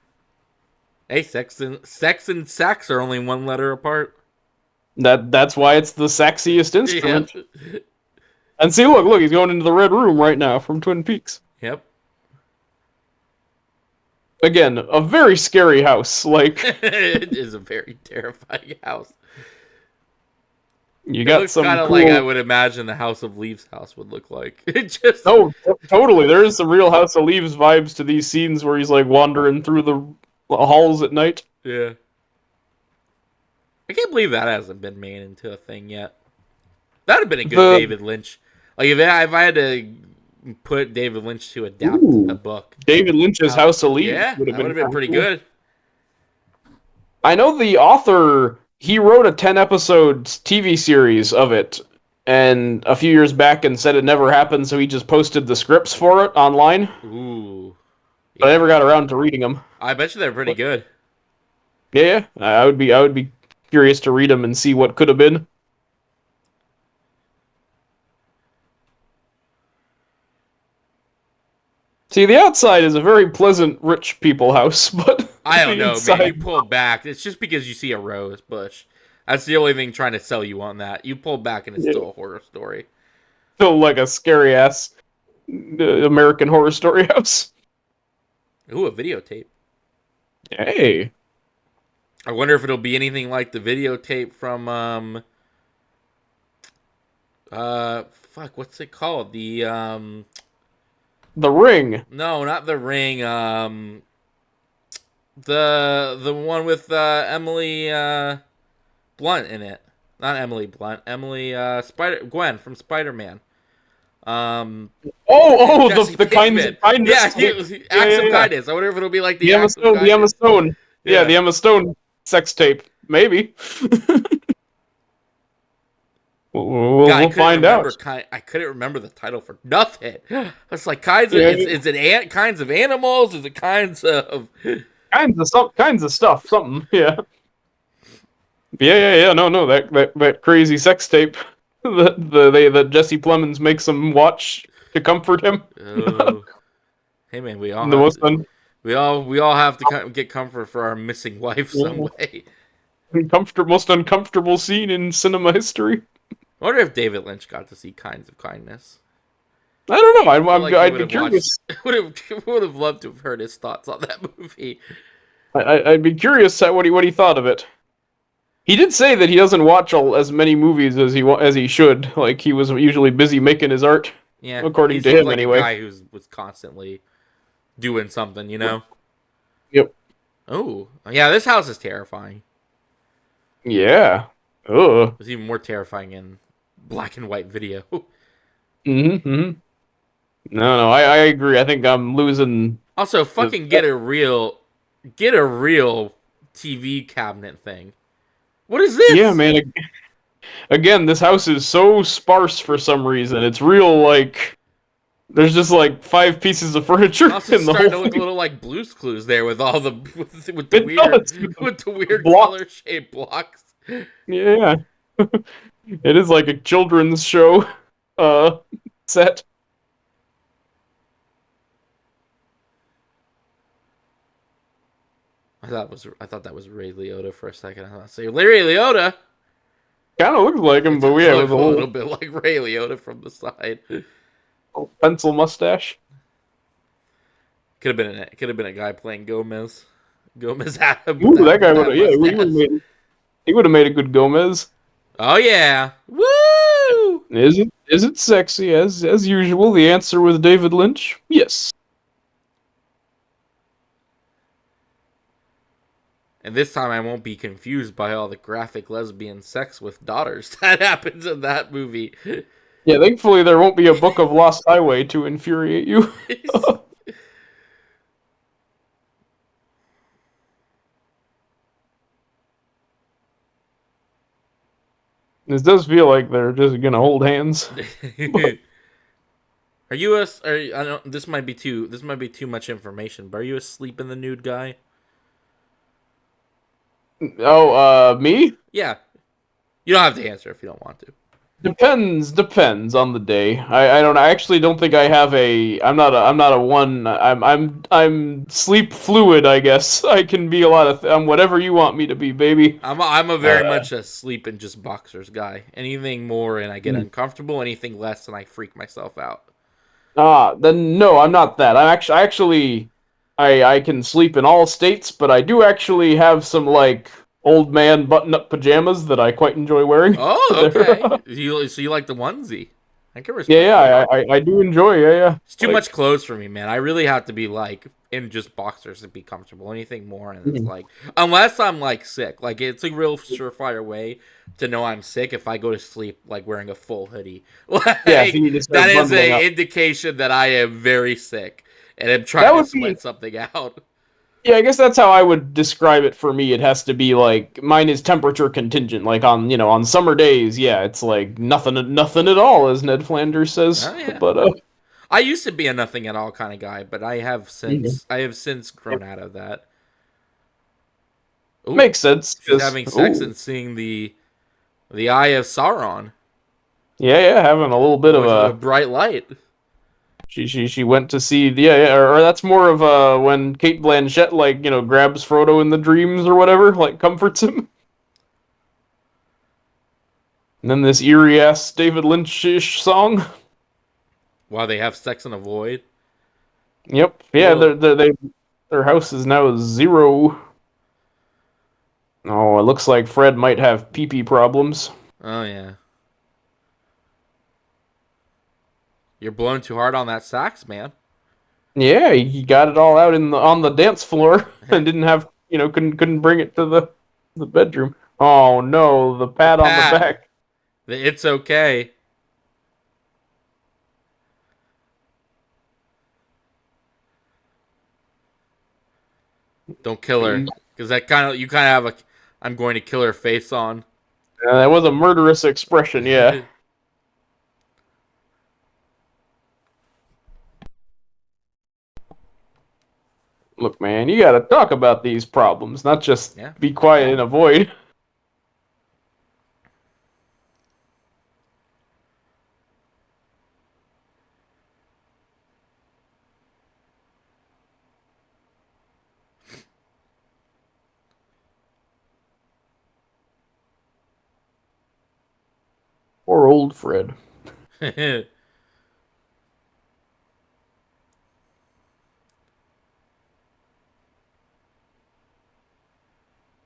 Hey, sex and sax are only one letter apart. That's why it's the sexiest instrument. Yep. And see, look, he's going into the red room right now from Twin Peaks. Yep. Again, a very scary house. Like It is a very terrifying house. you It got looks some kind of cool... like I would imagine the House of Leaves house would look like. It just totally. There is some real House of Leaves vibes to these scenes where he's like wandering through the halls at night. Yeah. I can't believe that hasn't been made into a thing yet. That'd have been a good David Lynch. Like if I had to put David Lynch to adapt a book, David Lynch's House of Leaves. Yeah, would have been pretty good. I know the author. He wrote a 10-episode TV series of it, and a few years back, and said it never happened. So he just posted the scripts for it online. Ooh. But I never got around to reading them. I bet you they're pretty good. Yeah, I would be curious to read them and see what could have been. See, the outside is a very pleasant rich people house, but I don't know, inside... man. You pull back. It's just because you see a rose bush. That's the only thing trying to sell you on that. You pull back and it's still a horror story. Still like a scary ass American Horror Story house. Ooh, a videotape. Hey. I wonder if it'll be anything like the videotape from what's it called? The Ring. No, not The Ring. The one with Emily Blunt in it. Not Emily Blunt. Emily Gwen from Spider-Man. The kindness. Yeah, Acts of Kindness. I wonder if it'll be like the Emma Stone. Yeah, the Emma Stone sex tape. Maybe. We'll find out. I couldn't remember the title for nothing. It's like kinds of. Is it kinds of animals? Is it kinds of stuff? Something. Yeah. Yeah. No. That crazy sex tape that Jesse Plemons makes him watch to comfort him. Oh. Hey man, we all have to get comfort for our missing wife some way. Most uncomfortable scene in cinema history. I wonder if David Lynch got to see Kinds of Kindness. I don't know. I feel like he I'd would be have watched. curious. Would have loved to have heard his thoughts on that movie. I'd be curious at what he thought of it. He did say that he doesn't watch as many movies as he should. Like he was usually busy making his art, Yeah, he according to seems him like anyway. a guy who was constantly doing something, you know. Yep. Oh, yeah, this house is terrifying. Yeah. Ugh. It's even more terrifying in black and white video. Mm-hmm. No, I agree. I think I'm losing. Also, fucking get a real TV cabinet thing. What is this? Yeah, man. Again, this house is so sparse for some reason. It's real like there's just like 5 pieces of furniture Also, in the starting to whole look a thing. little like Blue's Clues there with all the with the It weird does. with the weird Blocks. color shaped blocks. Yeah. It is like a children's show set. I thought that was Ray Liotta for a second. I thought, say Ray Liotta. Kind of looks like him, It but does yeah, look with a a little bit like Ray Liotta from the side. little pencil mustache. Could have been a guy playing Gomez. Gomez Adam Ooh, that guy with would that have. Yeah, mustache. he would have made a good Gomez. Oh yeah. Woo! Is it sexy as usual? The answer with David Lynch, yes. And this time I won't be confused by all the graphic lesbian sex with daughters that happens in that movie. Yeah, thankfully there won't be a Book of Lost Highway to infuriate you. This does feel like they're just gonna hold hands. Are you a? I don't. This might be too. This might be too much information. But are you a sleep in the nude guy? Oh, me? Yeah. You don't have to answer if you don't want to. Depends on the day. I actually don't think I have I'm not a one. I'm sleep fluid, I guess. I can be a lot of I'm whatever you want me to be, baby. I'm a very much a sleep in just boxers guy. Anything more and I get uncomfortable. Anything less and I freak myself out. Then no, I'm not that. I can sleep in all states, but I do actually have some like old man button-up pajamas that I quite enjoy wearing. Oh, okay. So you like the onesie? I can respect. Yeah, I do enjoy. Yeah. It's too Like, much clothes for me, man. I really have to be like in just boxers to be comfortable. Anything more, and it's like unless I'm like sick, like it's a real surefire way to know I'm sick if I go to sleep like wearing a full hoodie. Like, yeah, so you just start that is bundling a up. indication that I am very sick and I'm That trying to would sweat be something out. Yeah, I guess that's how I would describe it for me. It has to be like mine is temperature contingent. Like on summer days, yeah, it's like nothing at all, as Ned Flanders says. Oh yeah. But I used to be a nothing at all kind of guy, but I have since grown out of that. Ooh, makes sense. she's having sex and seeing the eye of Sauron Yeah, having a little bit of going through a a. bright light. She went to see or that's more of when Kate Blanchett like grabs Frodo in the dreams or whatever, like comforts him. And then this eerie ass David Lynch-ish song. While they have sex in a void. Yep. Yeah, Whoa. their house is now 0. Oh, it looks like Fred might have pee-pee problems. Oh yeah. You're blowing too hard on that sax, man. Yeah, he got it all out on the dance floor and didn't have couldn't bring it to the bedroom. Oh no, the pat on the Pat. back. It's okay. Don't kill her, because you kind of have a I'm going to kill her face on. That was a murderous expression, yeah. Look, man, you gotta talk about these problems, not just Yeah. be quiet and avoid. Poor old Fred. I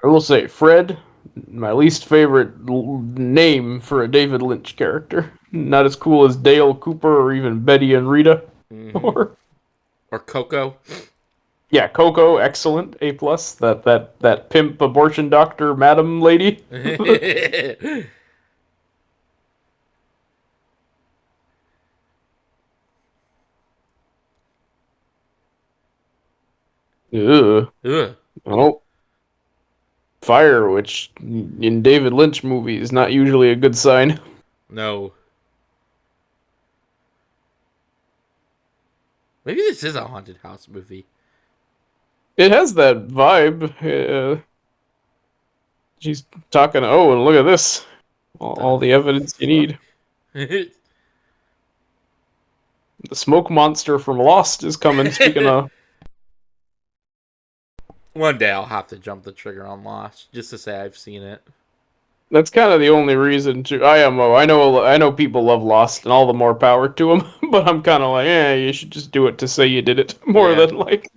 will say, Fred, my least favorite name for a David Lynch character. Not as cool as Dale Cooper or even Betty and Rita. Mm-hmm. Or Or Coco. yeah, Coco, excellent, A plus. That pimp abortion doctor, madam lady. Ugh. Ugh. Oh, fire, which in David Lynch movies is not usually a good sign. No. Maybe this is a haunted house movie. It has that vibe. She's talking. Oh, and look at this. All the evidence you need. Fuck? The smoke monster from Lost is coming. Speaking of, One day I'll have to jump the trigger on Lost just to say I've seen it. that's kind of the only reason to. I know people love Lost, and all the more power to them. But I'm kind of like, you should just do it to say you did it, more Yeah. than like.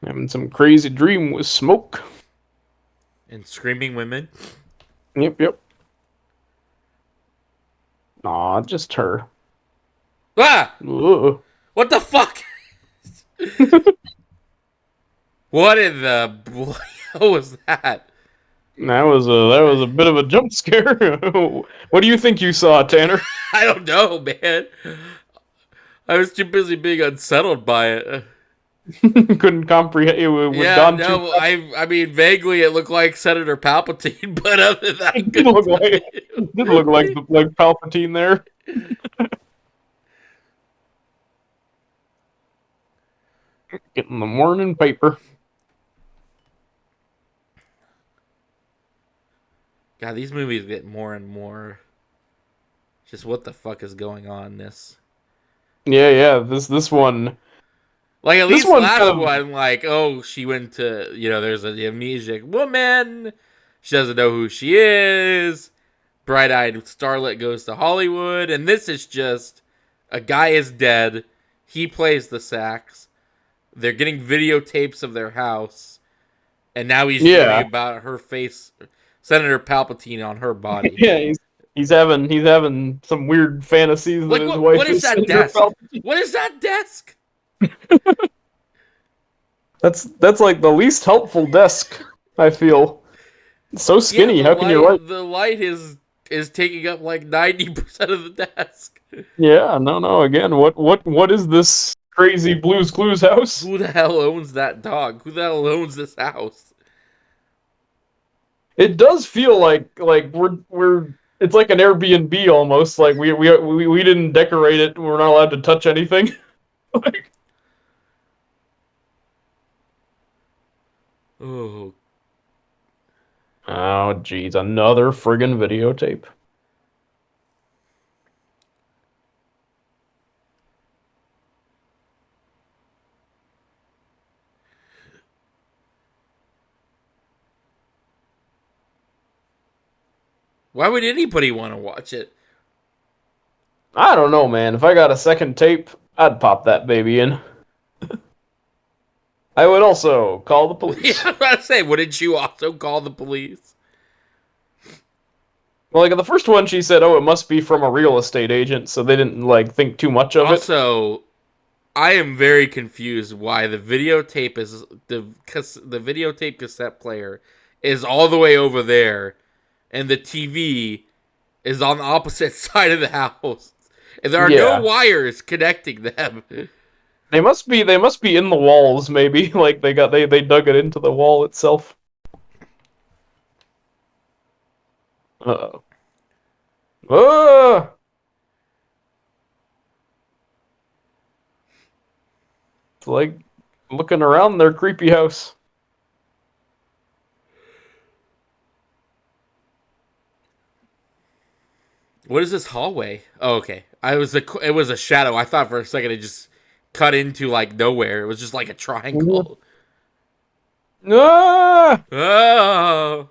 Having some crazy dream with smoke. And Screaming Women. Yep. Aw, just her. Ah! Ugh. What the fuck? What in the hell was that? That was a bit of a jump scare. What do you think you saw, Tanner? I don't know, man. I was too busy being unsettled by it. Couldn't comprehend it. Was Yeah, gone no, too. I mean vaguely it looked like Senator Palpatine, but other than that, I It did couldn't look tell like you. did look like Palpatine there. Getting the morning paper. God, these movies get more and more. Just what the fuck is going on in this? Yeah. This one. Like at This least one last kind of. one, like she went to there's an amnesiac woman. She doesn't know who she is. Bright-eyed starlet goes to Hollywood, and this is just a guy is dead. He plays the sax. They're getting videotapes of their house, and now he's dreaming about her face, Senator Palpatine on her body. Yeah, he's having some weird fantasies that Like his what? wife What is is that Senator desk? Palpatine. What is that desk? That's like the least helpful desk. I feel so skinny. How can you write? The light is taking up like 90% of the desk. Yeah, no. Again, what is this crazy Blue's Clues house? Who the hell owns that dog? Who the hell owns this house? It does feel like we're it's like an Airbnb almost. Like we didn't decorate it. We're not allowed to touch anything. Like, Oh, oh geez, another friggin' videotape. why would anybody want to watch it? I don't know, man. If I got a second tape, I'd pop that baby in. I would also call the police. Yeah, I'm about to say, wouldn't you also call the police? Well, like the first one, she said, "Oh, it must be from a real estate agent," so they didn't like think too much of it. Also, I am very confused why the videotape is the videotape cassette player is all the way over there, and the TV is on the opposite side of the house, and there are no wires connecting them. They must be in the walls, maybe. Like they dug it into the wall itself. Uh-oh. Ah! It's like looking around their creepy house. What is this hallway? Oh, okay. It was a shadow. I thought for a second it just cut into like nowhere. It was just like a triangle. Ah, Oh.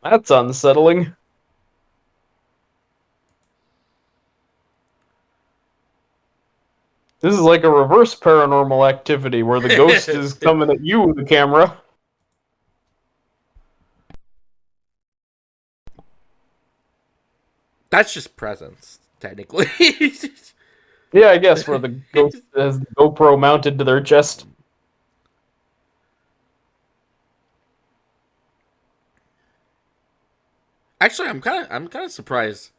that's unsettling. This is like a reverse Paranormal Activity where the ghost is coming at you with the camera. That's just presence, technically. Yeah, I guess where the ghost has the GoPro mounted to their chest. Actually, I'm kind of surprised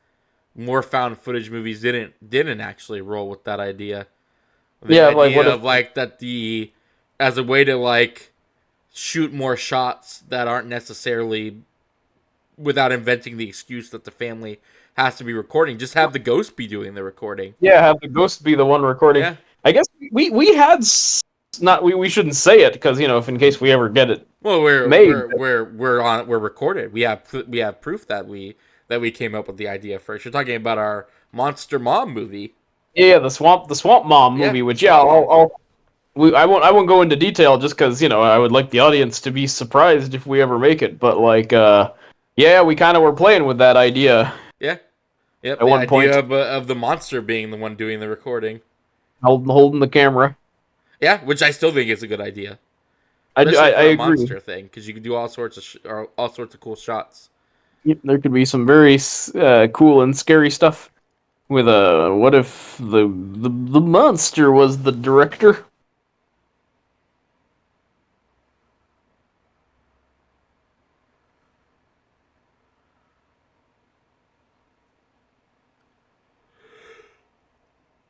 more found footage movies didn't actually roll with that idea. The Yeah, like what idea if? of like that the as a way to like shoot more shots that aren't necessarily without inventing the excuse that the family has to be recording. Just have the ghost be doing the recording. Yeah, have the ghost be the one recording. Yeah. I guess we had not we shouldn't say it because if in case we ever get it Well, we're made. we're we're we're recorded. We have proof that we came up with the idea first. You're talking about our Monster Mom movie. Yeah, the Swamp Mom Yeah, movie, which Swamp Mom. I won't go into detail just because I would like the audience to be surprised if we ever make it. But like yeah, we kind of were playing with that idea Yeah. Yep. at The one point, idea of the monster being the one doing the recording. holding the camera. Yeah, which I still think is a good idea, I especially I for a agree. monster thing, because you can do all sorts of cool shots. Yep, there could be some very cool and scary stuff with what if the monster was the director?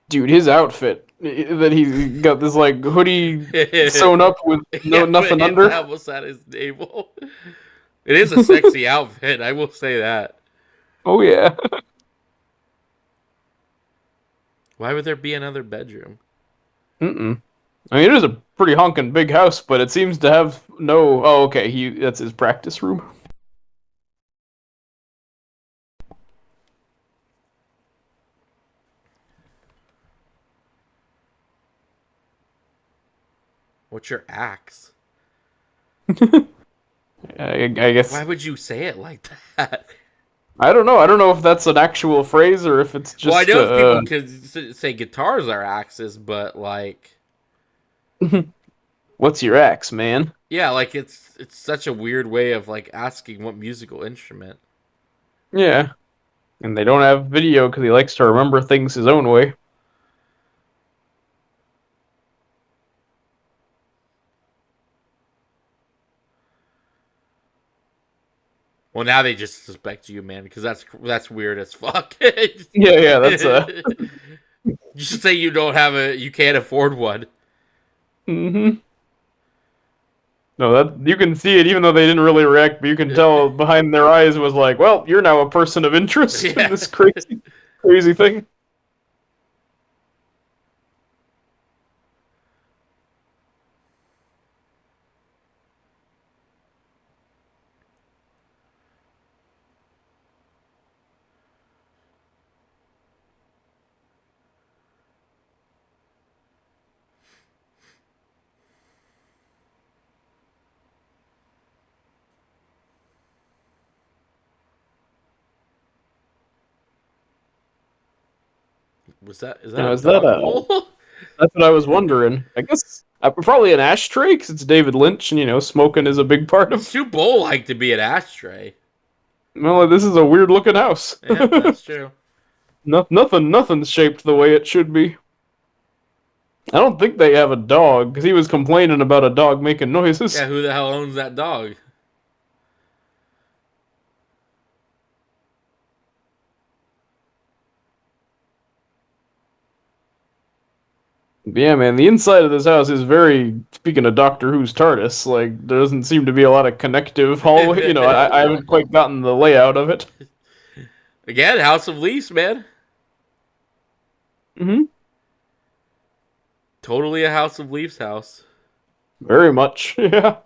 Dude, his outfit that he got this like hoodie sewn up with Yeah, but nothing it's under. almost at his navel. It is a sexy outfit, I will say that. Oh yeah. Why would there be another bedroom? Mm-mm. I mean, it is a pretty honking big house, but it seems to have no. Oh, okay. That's his practice room. What's your axe? I guess Why would you say it like that? I don't know. I don't know if that's an actual phrase or if it's Well, I just know if people can say guitars are axes, but like, what's your axe, man? yeah, like it's such a weird way of like asking what musical instrument. Yeah, and they don't have video because he likes to remember things his own way. Well, now they just suspect you, man, because that's weird as fuck. Yeah, yeah. That's You should say you can't afford one. Mm-hmm. No, that you can see it even though they didn't really react, but you can tell behind their eyes was like, well, you're now a person of interest in Yeah. this crazy thing. Is that Now, a is that dog a? bowl? That's what I was wondering. I guess probably an ashtray because it's David Lynch, and smoking is a big part of. Too bowl like to be an ashtray. Well, this is a weird looking house. Yeah, that's true. Nothing's shaped the way it should be. I don't think they have a dog because he was complaining about a dog making noises. Yeah, who the hell owns that dog? Yeah, man, the inside of this house is very. Speaking of Doctor Who's TARDIS, like there doesn't seem to be a lot of connective hallway. I haven't quite gotten the layout of it. Again, House of Leafs, man. Hmm. Totally a House of Leafs house. Very much. Yeah.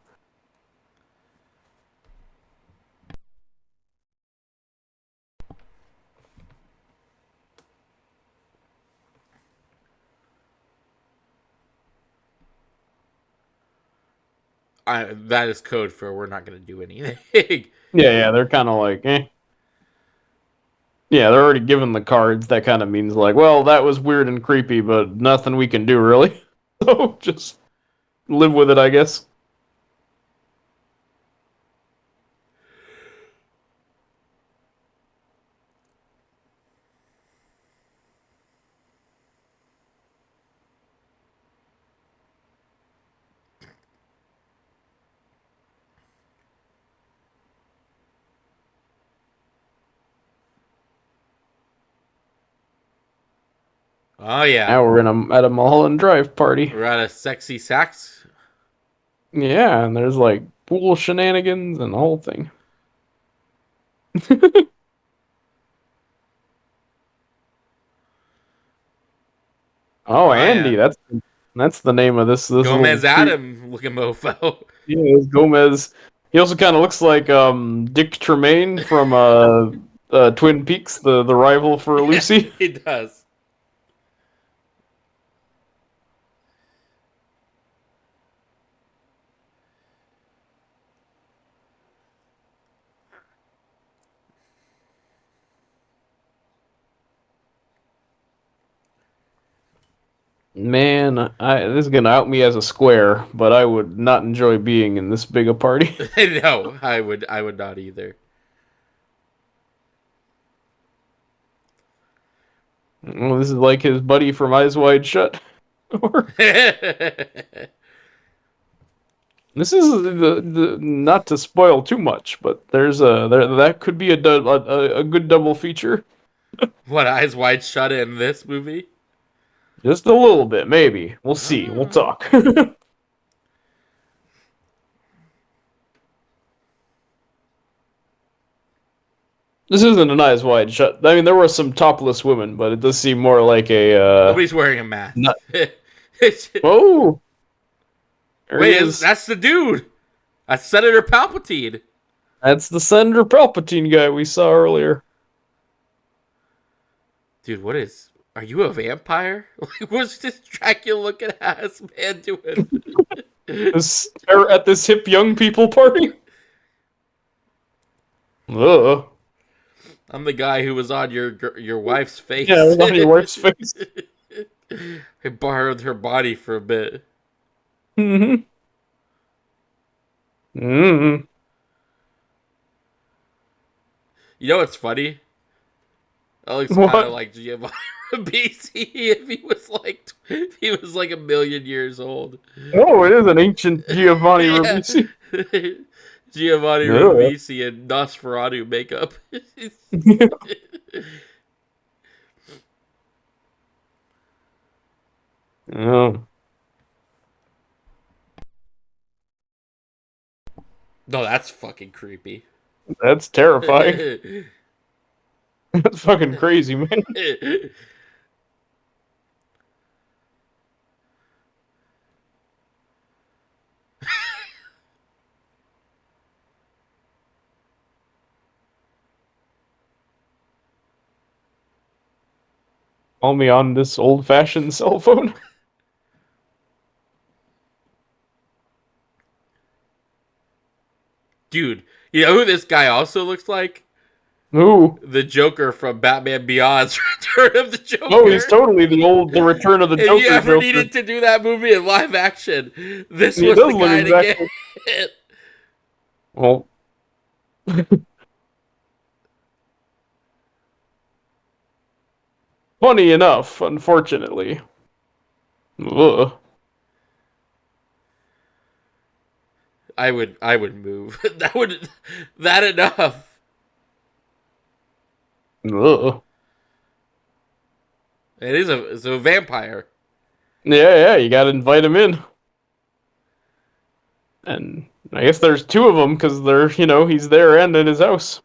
That is code for we're not going to do anything. Yeah, they're kind of like, eh. Yeah, they're already given the cards. That kind of means like, well, that was weird and creepy, but nothing we can do really. So just live with it, I guess. Oh yeah, Now we're at a Mulholland Drive party. we're at a sexy sax. Yeah, and there's like pool shenanigans and the whole thing. Oh, Andy, yeah. that's the name of this Gomez little creep. Adam looking mofo. Yeah, it's Gomez. He also kind of looks like Dick Tremaine from Twin Peaks, the rival for Lucy. He does. Man, this is gonna out me as a square, but I would not enjoy being in this big a party. No, I would not either. Well, this is like his buddy from Eyes Wide Shut. Or this is the not to spoil too much, but that could be a good double feature. What, Eyes Wide Shut in this movie? Just a little bit, maybe. We'll see. We'll talk. This isn't an Eyes Wide Shut. I mean, there were some topless women, but it does seem more like a. Nobody's wearing a mask. Not... Oh, wait, that's the dude. That's Senator Palpatine. That's the Senator Palpatine guy we saw earlier. Dude, what is? Are you a vampire? What's this Dracula-looking ass man doing? Stare at this hip young people party. Ugh. I'm the guy who was on your wife's face. Yeah, it was on your wife's face. I borrowed her body for a bit. Mm-hmm. Mm-hmm. You know what's funny? That looks kind of like Giovanni Ribisi if he was like a million years old. Oh, it is an ancient Giovanni Ribisi. Giovanni Ribisi and Nosferatu makeup. Oh. No, that's fucking creepy. That's terrifying. That's fucking crazy, man. Call me on this old-fashioned cell phone. Dude, you know who this guy also looks like? Ooh. The Joker from Batman Beyond's Return of the Joker. Oh, he's totally the Return of the Joker. If you ever Joker. needed to do that movie in live action, this He was does the look guy exactly... to get. Well... Funny enough, unfortunately. Ugh. I would move. That enough. Ugh. It's a vampire. Yeah, you gotta invite him in. And I guess there's two of them, because he's there and in his house.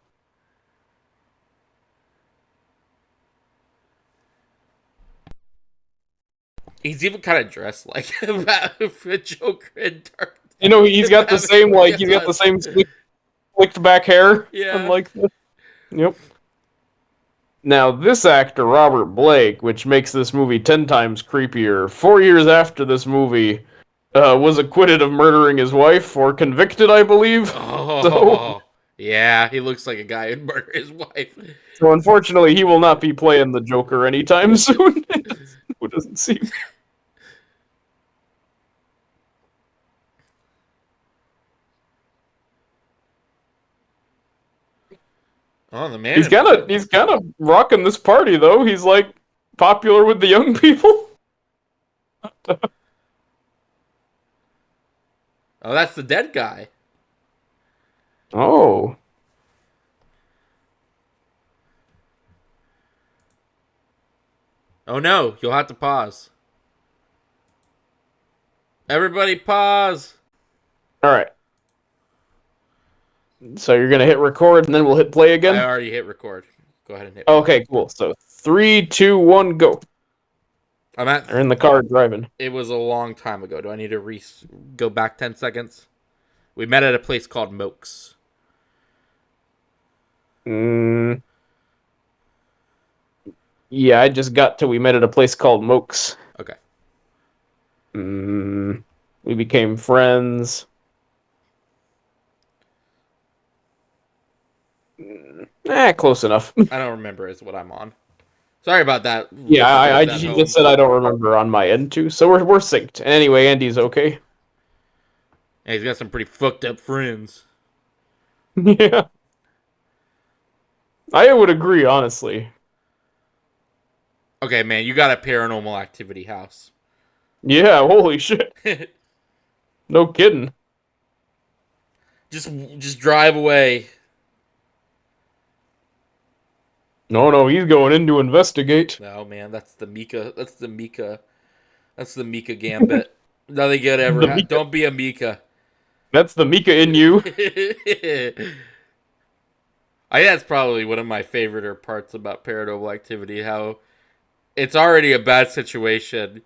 He's even kind of dressed like a Joker in Dark. He's got the same, he's got the same slicked back hair. Yeah. And like this. Yep. Now, this actor, Robert Blake, which makes this movie 10 times creepier, 4 years after this movie, was acquitted of murdering his wife, or convicted, I believe. So, Oh, yeah, he looks like a guy who'd murder his wife. so unfortunately, he will not be playing the Joker anytime soon. It doesn't seem. Oh, the man. He's kind of rocking this party though. He's like popular with the young people. Oh, that's the dead guy. Oh. Oh no, you'll have to pause. Everybody pause. All right. So you're gonna hit record and then we'll hit play I again. already hit record. Go ahead and hit. Okay, cool. So 3, 2, 1, go. I'm at. They're in the car driving. It was a long time ago. Do I need to go back 10 seconds? We met at a place called Moke's. Yeah, I just got to. We met at a place called Moke's. Okay. We became friends. Close enough. I don't remember is what I'm on. Sorry about that. Yeah, I That she home. just said I don't remember on my end too. So we're synced. Anyway, Andy's okay. Yeah, he's got some pretty fucked up friends. Yeah. I would agree, honestly. Okay, man, you got a paranormal activity house. Yeah, holy shit. No kidding. just drive away. No, he's going in to investigate. No, man, that's the Mika. That's the Mika gambit. Nothing good ever. Don't be a Mika. That's the Mika in you. I think that's probably one of my favorite parts about Paranormal Activity. How it's already a bad situation,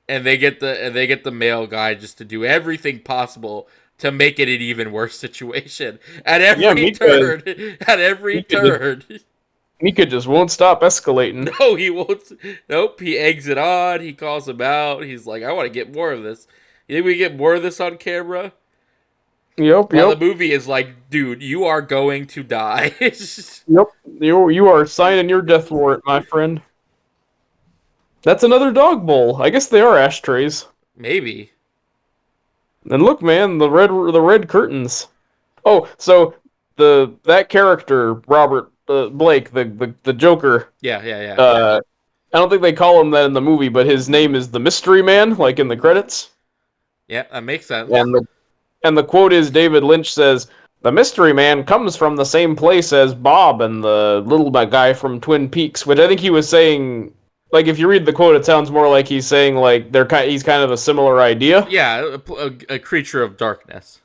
and they get the male guy just to do everything possible to make it an even worse situation at every turn. At every turn. Mika just won't stop escalating. No, he won't. Nope, he eggs it on. He calls him out. He's like, I want to get more of this. You think we get more of this on camera? Yep. While the movie is like, dude, you are going to die. Yep. You are signing your death warrant, my friend. That's another dog bowl. I guess they are ashtrays. Maybe. And look, man, the red curtains. Oh, so that character Robert Blake, the Joker. Yeah. I don't think they call him that in the movie, but his name is the Mystery Man, like in the credits. Yeah, that makes sense. And the quote is David Lynch says, "The Mystery Man comes from the same place as Bob and the little guy from Twin Peaks," which I think he was saying. Like, if you read the quote, it sounds more like he's saying like he's kind of a similar idea. Yeah, a creature of darkness.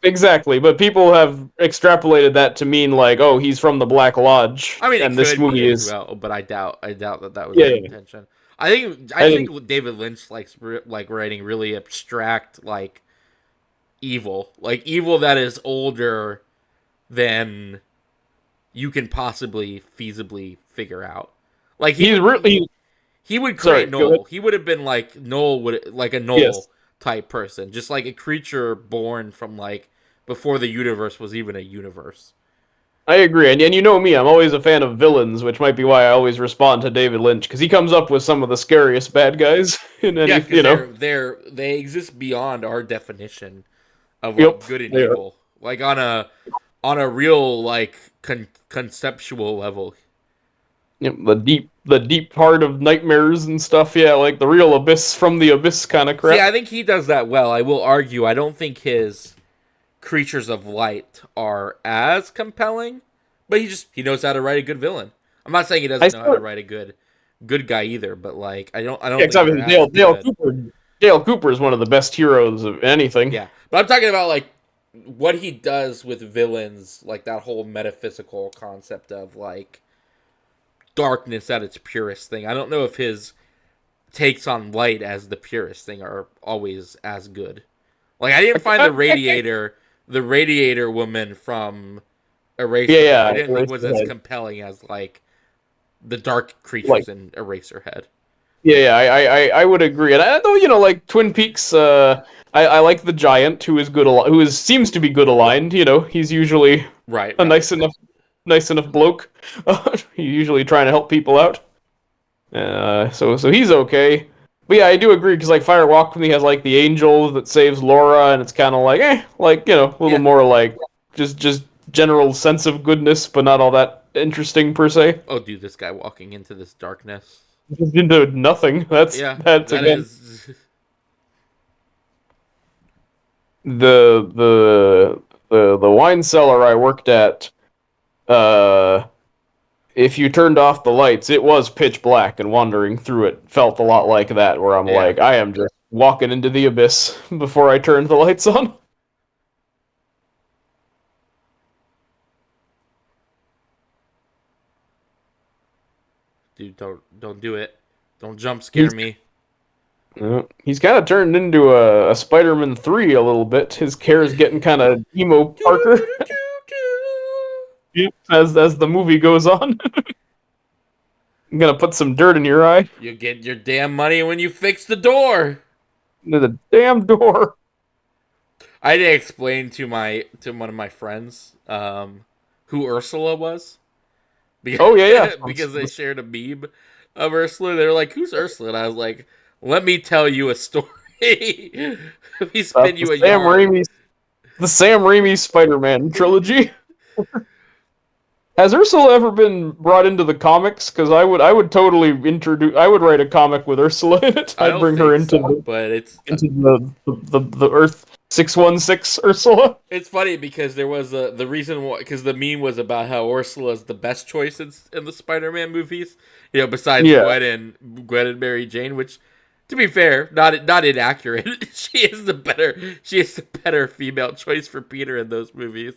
Exactly, but people have extrapolated that to mean like, oh, he's from the Black Lodge. I mean, and this movie is well, but I doubt that was the intention. I think David Lynch likes writing really abstract like evil that is older than you can possibly feasibly figure out. Like he would create Noel. He would have been like a Noel type person, just like a creature born from like before the universe was even a universe. I agree, and you know me, I'm always a fan of villains, which might be why I always respond to David Lynch, because he comes up with some of the scariest bad guys in any, they exist beyond our definition of good and evil, like on a real like conceptual level. Yep, the deep part of nightmares and stuff, yeah, like the real abyss from the abyss kind of crap. Yeah, I think he does that well. I will argue, I don't think his Creatures of Light are as compelling, but he knows how to write a good villain. I'm not saying he doesn't know how to write a good guy either, but like I don't. Yeah, exactly. Dale Cooper is one of the best heroes of anything. Yeah, but I'm talking about like what he does with villains, like that whole metaphysical concept of like darkness at its purest thing. I don't know if his takes on light as the purest thing are always as good. Like I didn't find the radiator woman from Eraserhead. I didn't think was as compelling as like the dark creatures in Eraserhead. Yeah, I would agree. And I know, like Twin Peaks, I like the giant who is seems to be good aligned. He's usually Right, a right. nice enough bloke. He's usually trying to help people out. So he's okay. But yeah, I do agree because like Fire Walk with Me has like the angel that saves Laura, and it's kind of like a little Yeah. more like just general sense of goodness, but not all that interesting per se. Oh, dude, this guy walking into this darkness. Just into nothing. Yeah, That's that again is. the wine cellar I worked at. Uh, if you turned off the lights, it was pitch black, and wandering through it felt a lot like that. Where I'm Yeah. like, I am just walking into the abyss before I turned the lights on. Dude, don't do it. Don't jump scare He's me. he's kind of turned into a Spider-Man 3 a little bit. His hair is getting kind of emo Parker as the movie goes on. I'm gonna put some dirt in your eye. You get your damn money when you fix the door. Into the damn door. I had to explain to one of my friends who Ursula was. Because, Oh yeah. because they shared a meme of Ursula. They were like, "Who's Ursula?" And I was like, "Let me tell you a story." Let me spin you a yarn. The Sam Raimi Spider-Man trilogy. Has Ursula ever been brought into the comics? Because I would totally I would write a comic with Ursula in it. I I'd don't bring her think into so, but the Earth 616 Ursula. it's funny because there was the reason why, because the meme was about how Ursula is the best choice in the Spider-Man movies. Besides Yeah. Gwen and Mary Jane, which, to be fair, not inaccurate. She is the better female choice for Peter in those movies.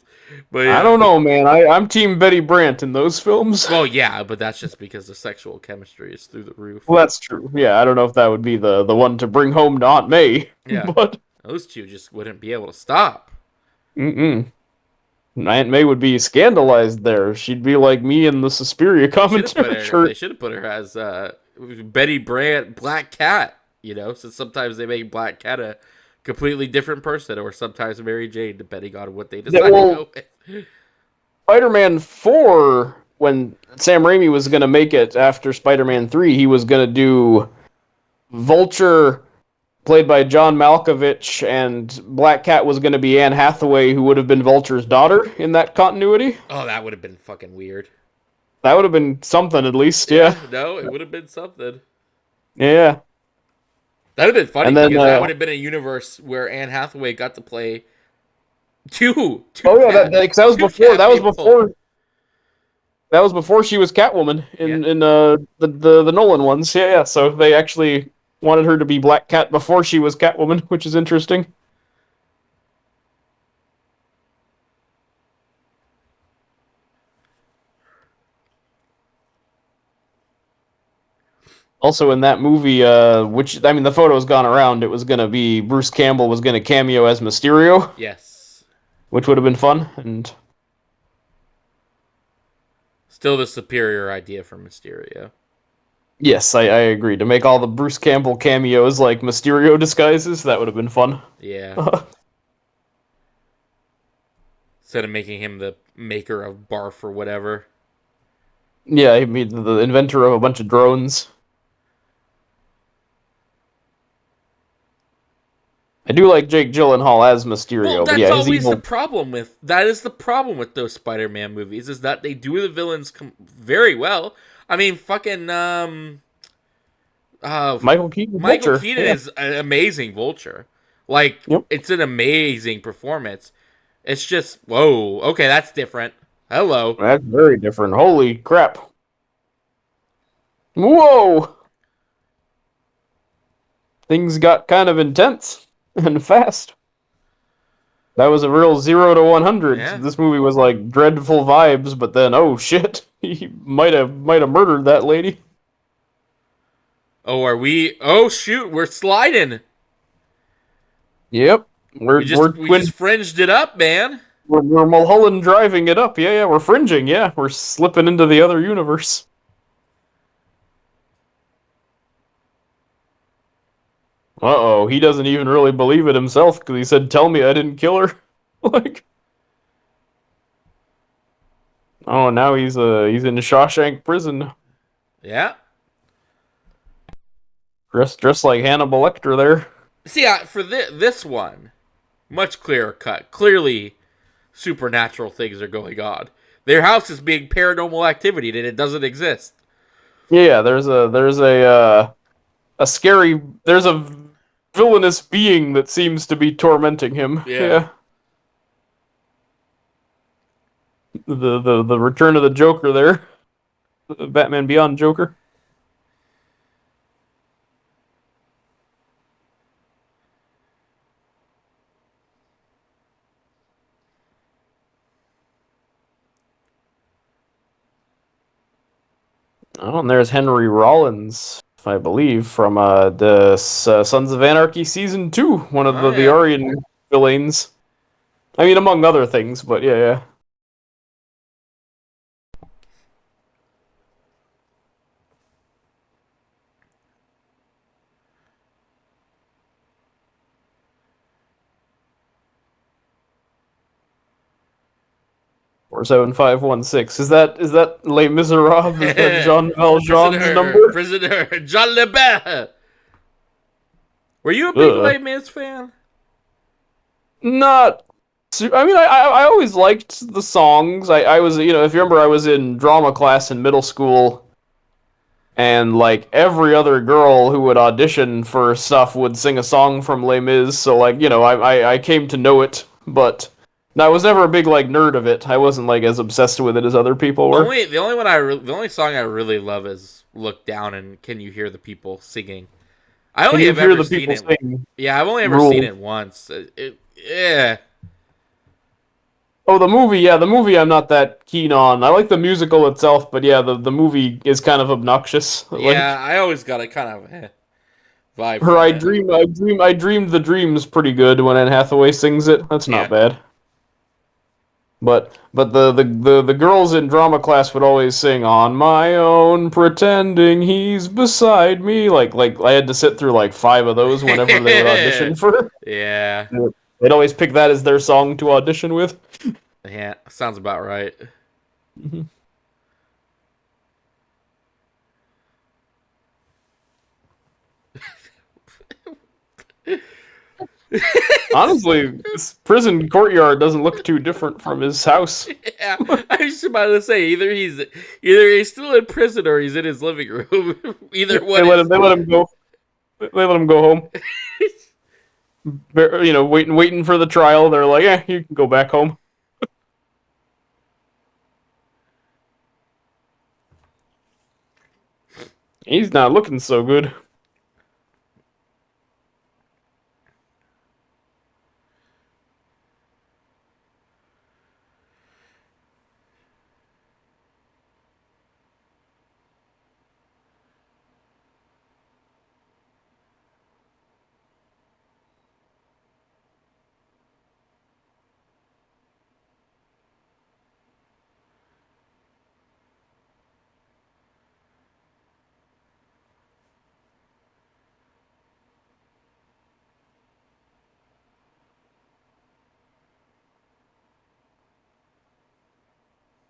But I yeah, don't know, man. I'm Team Betty Brant in those films. well, yeah, but that's just because the sexual chemistry is through the roof. Well, that's true. Yeah, I don't know if that would be the one to bring home to Aunt May, Yeah, but those two just wouldn't be able to stop. mm-mm. Aunt May would be scandalized there. She'd be like me in the Suspiria commentary They shirt. should have put her as Betty Brant, Black Cat. Since sometimes they make Black Cat a completely different person, or sometimes Mary Jane, depending on what they decide to go with. Spider-Man 4, when Sam Raimi was going to make it after Spider-Man 3, he was going to do Vulture, played by John Malkovich, and Black Cat was going to be Anne Hathaway, who would have been Vulture's daughter in that continuity. Oh, that would have been fucking weird. That would have been something, at least, yeah. No, it would have been something. Yeah. That would have been funny, And then, because that would have been a universe where Anne Hathaway got to play two. Oh yeah, that was before. Cat That was people. before. That was before she was Catwoman in the Nolan ones. Yeah, yeah. So they actually wanted her to be Black Cat before she was Catwoman, which is interesting. Also in that movie, which I mean, the photo's gone around. It was gonna be Bruce Campbell was gonna cameo as Mysterio, Yes. which would have been fun. And Still the superior idea for Mysterio. yes, I agree. To make all the Bruce Campbell cameos like Mysterio disguises, that would have been fun. Yeah. Instead of making him the maker of barf or whatever. Yeah, I mean the inventor of a bunch of drones. I do like Jake Gyllenhaal as Mysterio, Well, but that's yeah, his always evil. the problem with that is the problem with those Spider-Man movies, is that they do the villains very well. I mean, fucking Michael Keaton. Michael Vulture. Keaton Yeah. is an amazing Vulture. Like, Yep. it's an amazing performance. It's just, whoa, okay, that's different. Hello. That's very different. Holy crap! Whoa! Things got kind of intense and fast. That was a real 0 to 100. Yeah. This movie was like dreadful vibes, but then oh shit, he might have murdered that lady. Oh, oh shoot, we're sliding. Yep, We just fringed it up, man. we're Mulholland driving it up. Yeah, we're fringing. Yeah, we're slipping into the other universe. Uh-oh, he doesn't even really believe it himself because he said, "Tell me I didn't kill her." Like, oh, now he's in Shawshank prison, Yeah. dressed like Hannibal Lecter there. See, for this one, much clearer cut. Clearly, supernatural things are going on. Their house is being paranormal activity, and it doesn't exist. Yeah, a scary there's a villainous being that seems to be tormenting him. Yeah. Yeah. The return of the Joker there. Batman Beyond Joker. Oh, and there's Henry Rollins, I believe, from the Sons of Anarchy season 2, one of Oh the yeah. Aryan villains. I mean, among other things, but yeah, yeah. Or 7516. Is that Les Miserables? Is that Jean Valjean's number? Prisoner, Jean Lebert. Were you a big Ugh. Les Mis fan? Not. I mean, I always liked the songs. I was, if you remember, I was in drama class in middle school, and like every other girl who would audition for stuff would sing a song from Les Mis. So like, I came to know it, but no, I was never a big like nerd of it. I wasn't like as obsessed with it as other people were. The only song I really love is "Look Down" and "Can You Hear the People Singing." I Can only you have hear ever the seen people it. sing? Yeah, I've only ever seen Rule. it once. Yeah, Oh, the movie, yeah, the movie I'm not that keen on. I like the musical itself, but yeah, the movie is kind of obnoxious. yeah. Like I always got a kind of vibe her from I it. dream I dreamed the dream's pretty good when Anne Hathaway sings it. That's not Yeah, bad. But the girls in drama class would always sing "On My Own," pretending he's beside me. Like I had to sit through like 5 of those whenever they would audition for. yeah, They'd always pick that as their song to audition with. yeah. Sounds about right. Honestly, this prison courtyard doesn't look too different from his house. Yeah, I was just about to say either he's still in prison or he's in his living room. Either They one let is. him. They let him go. They let him go home. Waiting for the trial. They're like, "Yeah, you can go back home." He's not looking so good.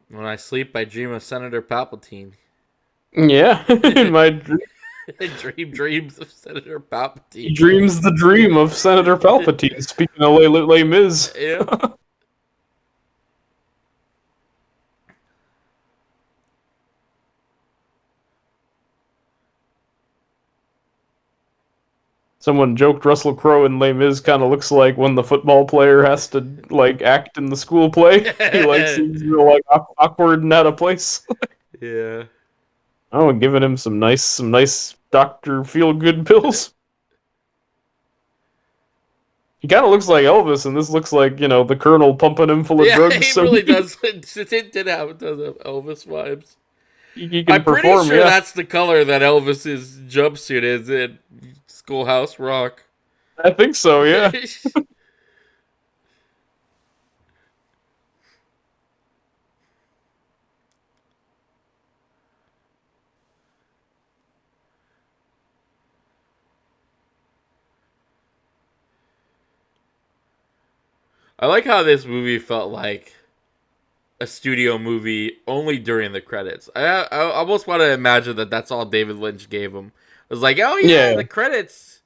When I sleep, I dream of Senator Palpatine. Yeah, in my dream, I dream dreams of Senator he Palpatine. dreams the dream of Senator Palpatine. Speaking of Les Mis, Yeah. someone joked Russell Crowe in Les Mis kind of looks like when the football player has to like act in the school play. He like seems real like awkward and out of place. Yeah. Oh, giving him some nice Doctor Feel Good pills. He kind of looks like Elvis, and this looks like the Colonel pumping him full of Yeah, drugs, he so really does. It did have Elvis vibes. he can I'm pretty perform. sure Yeah, that's the color that Elvis's jumpsuit is in Schoolhouse Rock. I think so. Yeah. I like how this movie felt like a studio movie only during the credits. I almost want to imagine that that's all David Lynch gave him. It was like, oh yeah, Yeah, the credits.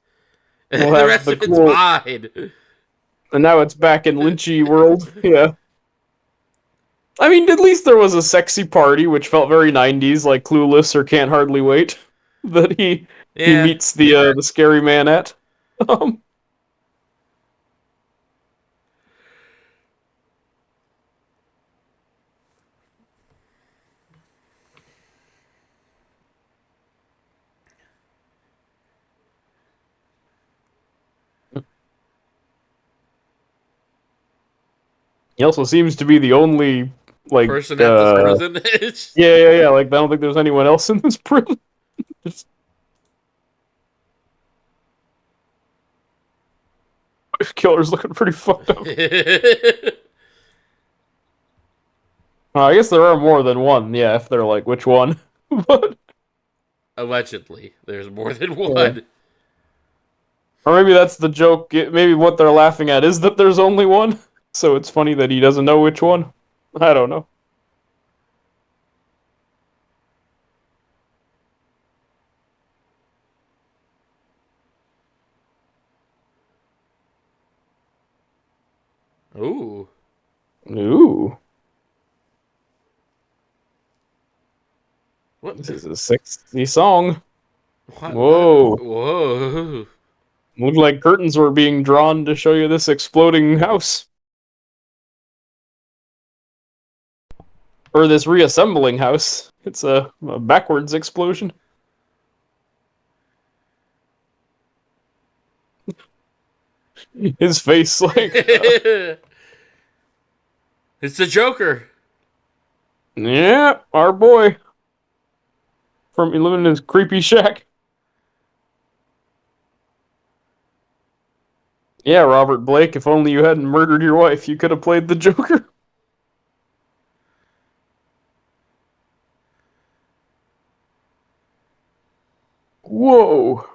we'll The have rest the of it's cool, fine. and now it's back in Lynchy world. Yeah. I mean, at least there was a sexy party, which felt very '90s, like Clueless or Can't Hardly Wait, that he Yeah. meets the scary man at. Um, he also seems to be the only like Person at this prison. It's- yeah. Like I don't think there's anyone else in this prison. Just, killer's looking pretty fucked up. I guess there are more than one. Yeah, if they're like which one, but Allegedly, there's more than yeah. one. Or maybe that's the joke. Maybe what they're laughing at is that there's only one. So it's funny that he doesn't know which one. I don't know. Ooh. Ooh, What? this is a sexy song. What? Whoa. Whoa. Looked like curtains were being drawn to show you this exploding house. Or this reassembling house. It's a backwards explosion. His face, like, It's the Joker. yeah, our boy. From living in his creepy shack. Yeah, Robert Blake, if only you hadn't murdered your wife, you could have played the Joker. Whoa.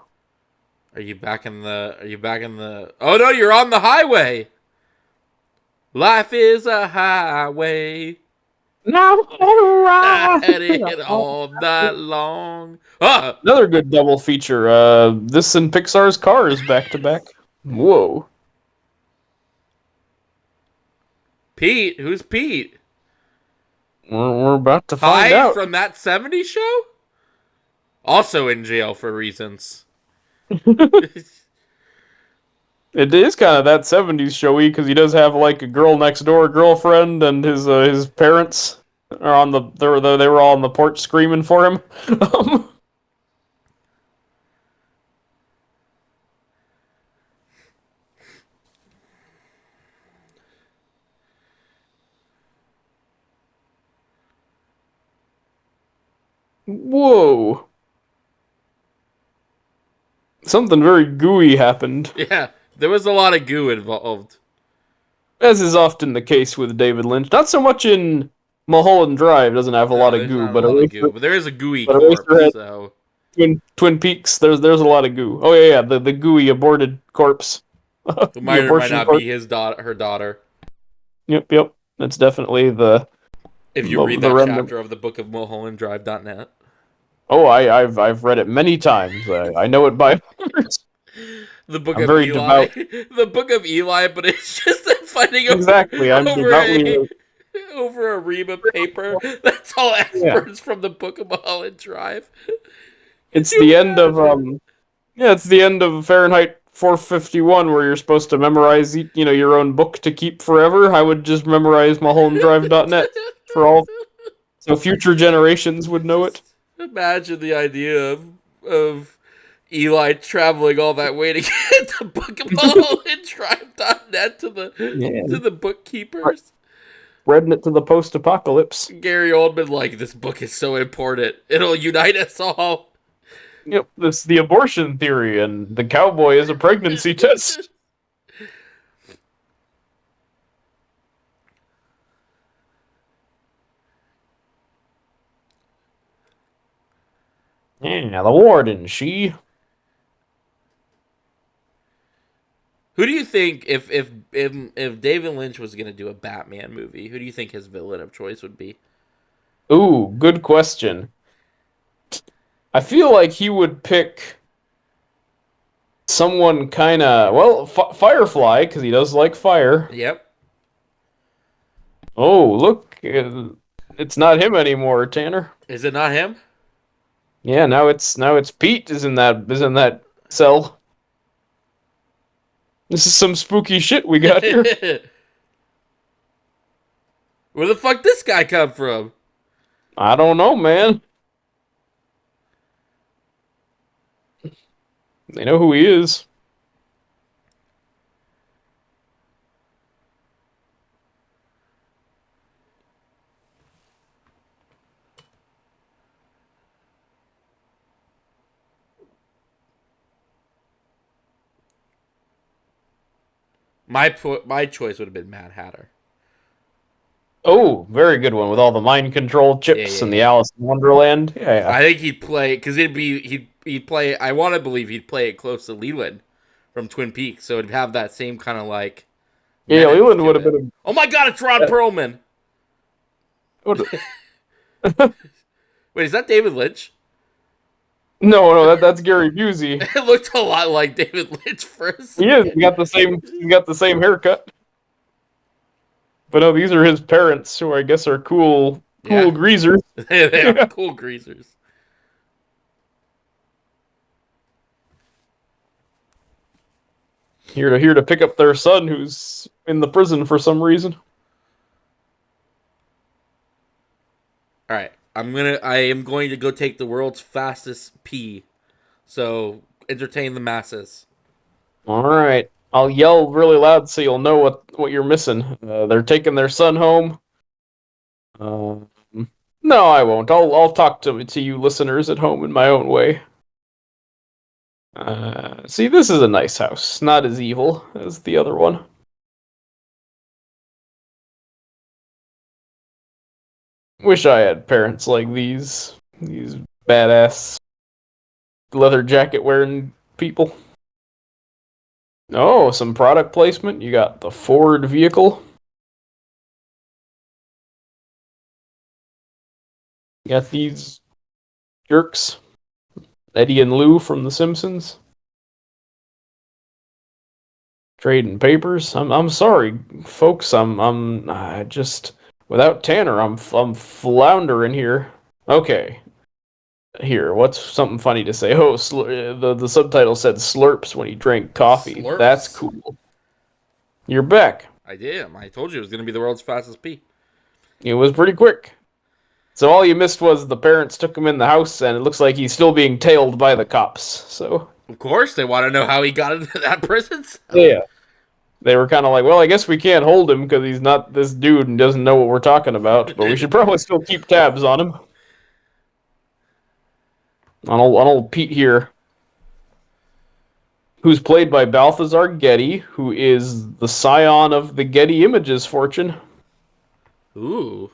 Are you back in the? Are you back in the? Oh no, you're on the highway. Life is a highway. Now, At it all night long. Ah, another good double feature. This and Pixar's Cars back to back. Whoa. Pete. Who's Pete? We're about to find Hi out. from that '70s show. Also in jail for reasons. It is kind of that '70s showy because he does have like a girl next door girlfriend, and his parents are on the they were all on the porch screaming for him. Whoa! Something very gooey happened, Yeah, there was a lot of goo involved. as is often the case with David Lynch. Not so much in Mulholland Drive doesn't have a No, lot of there's goo, not a lot of goo, but there is a gooey corpse. Eraserhead, So Twin Peaks. There's a lot of goo. Oh yeah, the gooey aborted corpse, who the might or might abortion not corpse. be his daughter, her daughter. Yep. That's definitely If you read the that remnant. chapter of the book of MulhollandDrive.net. Oh, I've read it many times. I know it by heart. The book I'm of very Eli. devout. The book of Eli, but it's just them fighting Exactly. I'm over devoutly. over a ream of paper. That's all Yeah. experts from the book of Mulholland Drive. It's You the end of imagine? Yeah, it's the end of Fahrenheit 451 where you're supposed to memorize your own book to keep forever. I would just memorize mulhollanddrive.net for all so future generations would know it. Imagine the idea of Eli traveling all that way to get the book of MulhollandDrive.net Yeah. to the bookkeepers. Spreading it to the post-apocalypse. Gary Oldman, like, this book is so important. It'll unite us all. Yep, this the abortion theory and the cowboy is a pregnancy test. Yeah, the warden, she. Who do you think if David Lynch was gonna do a Batman movie, who do you think his villain of choice would be? Ooh, good question. I feel like he would pick someone kind of well, Firefly, because he does like fire. Yep. Oh, look, it's not him anymore, Tanner. Is it not him? Yeah, now it's Pete is in that cell. This is some spooky shit we got here. Where the fuck this guy come from? I don't know, man. They know who he is. My choice would have been Mad Hatter. Oh, very good one with all the mind control chips Yeah, and yeah. the Alice in Wonderland. Yeah, I think he'd play because he'd play. I want to believe he'd play it close to Leland from Twin Peaks, so it'd have that same kind of like. yeah. menace Leland to would have it. been. Oh my god, it's Ron Perlman. Wait, is that David Lynch? No, that's Gary Busey. It looked a lot like David Lynch first. He is. He got the same. He got the same haircut. But no, these are his parents, who I guess are cool Yeah. greasers. They are cool greasers. Here to pick up their son, who's in the prison for some reason. All right, I am going to go take the world's fastest pee. So entertain the masses. All right, I'll yell really loud so you'll know what you're missing. They're taking their son home. Um, no, I won't. I'll talk to you listeners at home in my own way. See, this is a nice house, not as evil as the other one. Wish I had parents like these badass leather jacket wearing people. Oh, some product placement. You got the Ford vehicle. You got these jerks, Eddie and Lou from The Simpsons. Trading papers. I'm sorry, folks. I just without Tanner, I'm floundering here. Okay. Here, what's something funny to say? Oh, the subtitle said slurps when he drank coffee. Slurps. That's cool. You're back. I did. I told you it was going to be the world's fastest pee. It was pretty quick. So all you missed was the parents took him in the house, and it looks like he's still being tailed by the cops. So Of course, they want to know how he got into that prison. yeah, they were kind of like, well, I guess we can't hold him because he's not this dude and doesn't know what we're talking about, but we should probably still keep tabs on him. On old Pete here, who's played by Balthazar Getty, who is the scion of the Getty Images fortune. Ooh.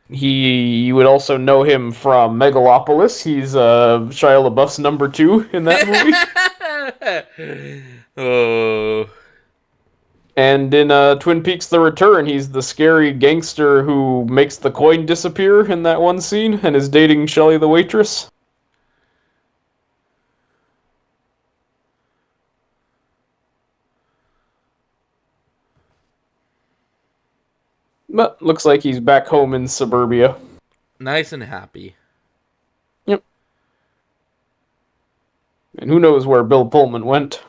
You would also know him from Megalopolis. He's Shia LaBeouf's number 2 in that movie. Oh. And in Twin Peaks: The Return, he's the scary gangster who makes the coin disappear in that one scene and is dating Shelley the waitress. But looks like he's back home in suburbia. Nice and happy. Yep. And who knows where Bill Pullman went.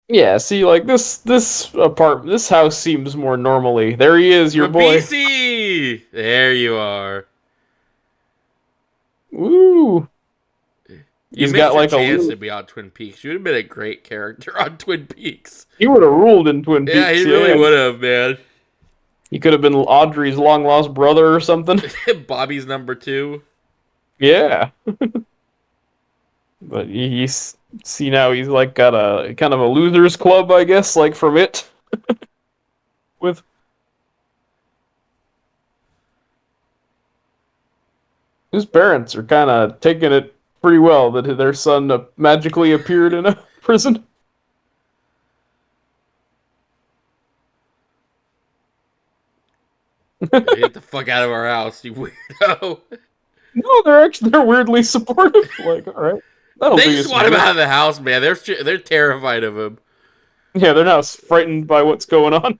Yeah, see, like this apartment, this house seems more normally. There he is, your boy. BC! There you are. Woo! You He's missed got your like chance a. to be on Twin Peaks. You would have been a great character on Twin Peaks. He would have ruled in Twin Peaks. Yeah, he really would have, man. He could have been Audrey's long lost brother or something. Bobby's number 2. Yeah. But See now he's like got a kind of a losers club, I guess, like from it. With his parents are kind of taking it pretty well that their son magically appeared in a prison. Get the fuck out of our house, you weirdo. No, they're weirdly supportive. Like, all right, that'll They do you just some want him good. out of the house, man. They're terrified of him. Yeah, they're not frightened by what's going on.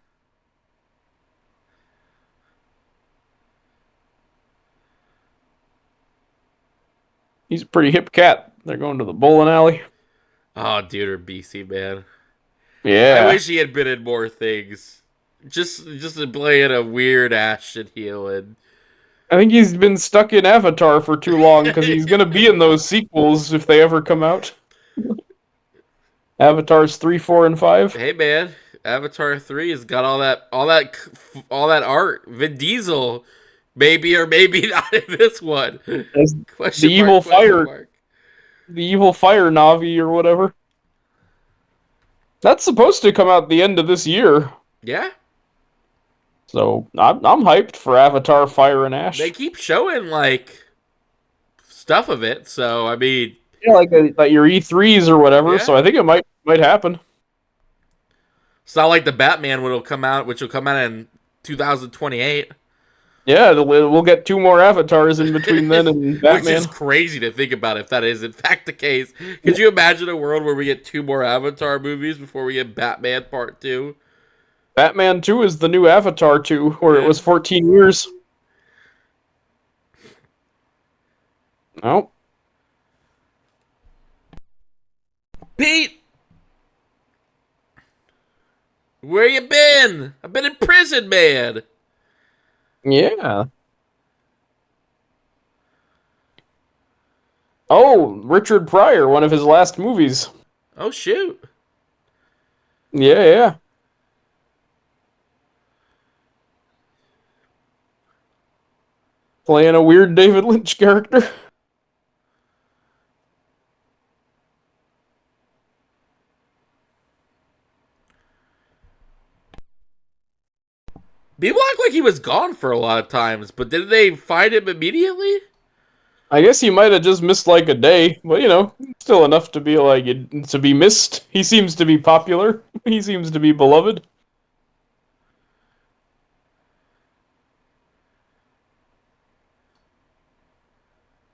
He's a pretty hip cat. They're going to the bowling alley. Oh, dude, or BC, man. I Yeah. wish he had been in more things. Just to play in a weird Ashton Healing. I think he's been stuck in Avatar for too long because he's going to be in those sequels if they ever come out. Avatars 3, 4, and 5. Hey, man, Avatar 3 has got all that art. Vin Diesel, maybe or maybe not in this one. As Question the mark? evil Question fire, mark. the evil fire Navi or whatever. That's supposed to come out the end of this year. Yeah, So I'm hyped for Avatar Fire and they Ash. keep showing like stuff of it. So I mean, Yeah, like your E3s or whatever. yeah, So I think it might happen. it's not like the Batman which will come out in 2028. Yeah, we'll get 2 more Avatars in between then and Which Batman. is crazy to think about if that is in fact the case. Could you imagine a world where we get 2 more Avatar movies before we get Batman Part 2? Batman 2 is the new Avatar 2, where it was 14 years. Oh, Pete! Where you been? I've been in prison, man. yeah. Oh, Richard Pryor, one of his last movies. Oh, shoot. Yeah, yeah. Playing a weird David Lynch character. People act like he was gone for a lot of times, but did they find him immediately? I guess he might have just missed like a day, but still enough to be like to be missed. He seems to be popular. He seems to be beloved.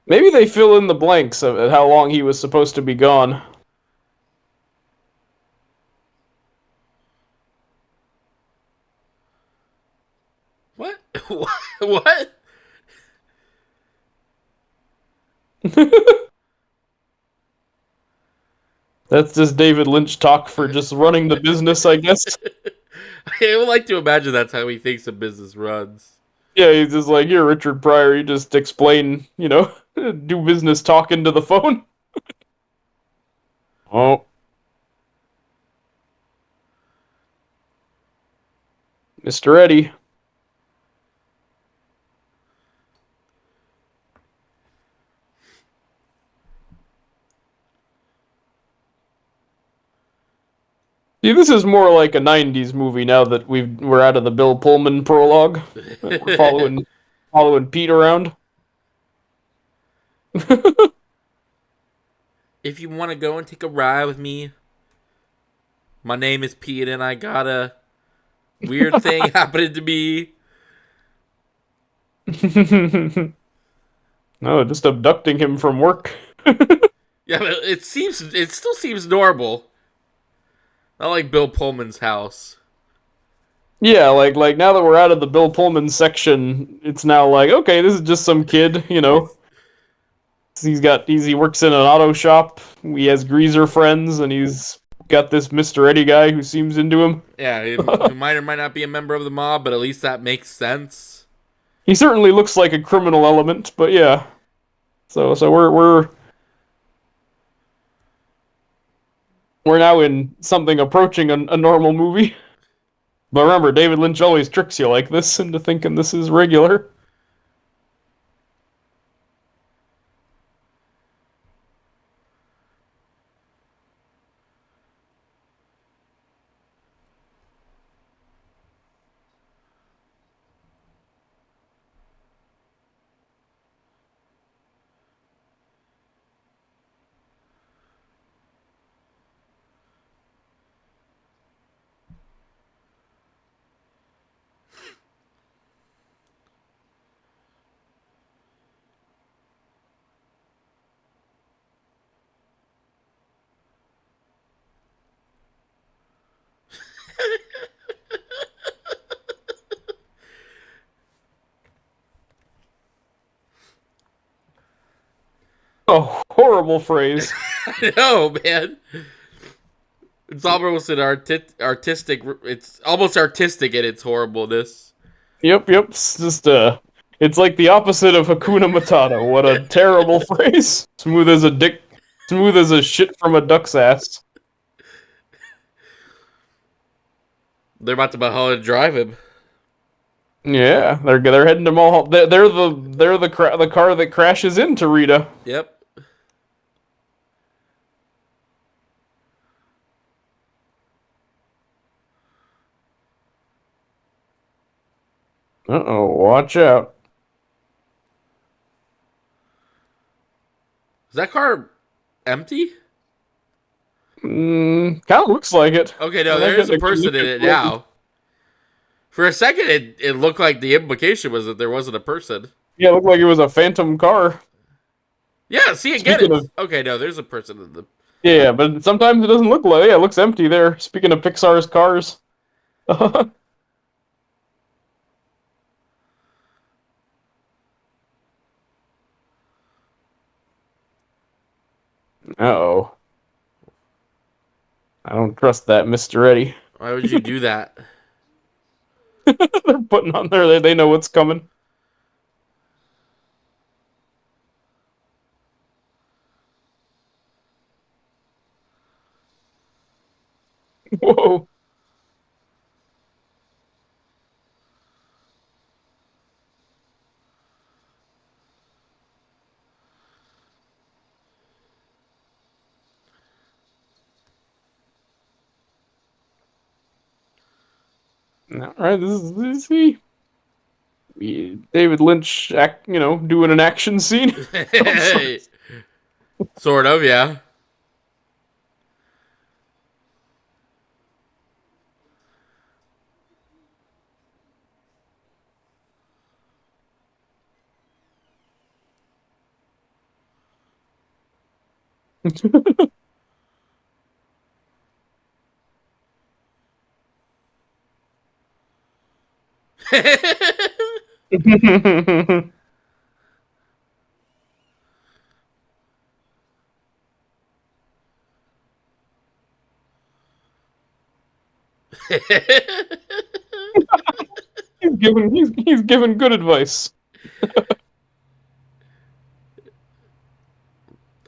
Maybe they fill in the blanks of how long he was supposed to be gone. What? What? That's just David Lynch talk for just running the business, I guess. I would like to imagine that's how he thinks a business runs. Yeah, he's just like, here, Richard Pryor, you just explain, do business talk into the phone. Oh. Mr. Eddie. See, this is more like a '90s movie now that we're out of the Bill Pullman prologue. We're following Pete around. If you want to go and take a ride with me, my name is Pete and I got a weird thing happening to me. No, just abducting him from work. Yeah, but it still seems normal. Not like Bill Pullman's house. Yeah, like now that we're out of the Bill Pullman section, it's now like, okay, this is just some kid, he works in an auto shop. He has greaser friends, and he's got this Mr. Eddie guy who seems into him. Yeah, he might or might not be a member of the mob, but at least that makes sense. He certainly looks like a criminal element, but yeah. So we're now in something approaching a normal movie. But remember, David Lynch always tricks you like this into thinking this is regular. A horrible phrase. I know, man. It's almost an artistic. It's almost artistic in its horribleness. Yep, yep. It's just it's like the opposite of Hakuna Matata. What a terrible phrase. Smooth as a dick. Smooth as a shit from a duck's ass. They're about to Mulholland Drive him. Yeah, they're heading to Mulholland. They're the car that crashes into Rita. Yep. Uh-oh, watch out. Is that car empty? Kind of looks like it. Okay, no, there is a person in it now. For a second, it looked like the implication was that there wasn't a person. Yeah, it looked like it was a phantom car. Yeah, see, again, okay, no, there's a person in the... Yeah, but sometimes it doesn't look like... Yeah, it looks empty there. Speaking of Pixar's cars. Uh-oh. I don't trust that, Mr. Eddie. Why would you do that? They're putting on there, they know what's coming. Whoa. All right, this is David Lynch, doing an action scene. Sort of, yeah. He's giving good advice.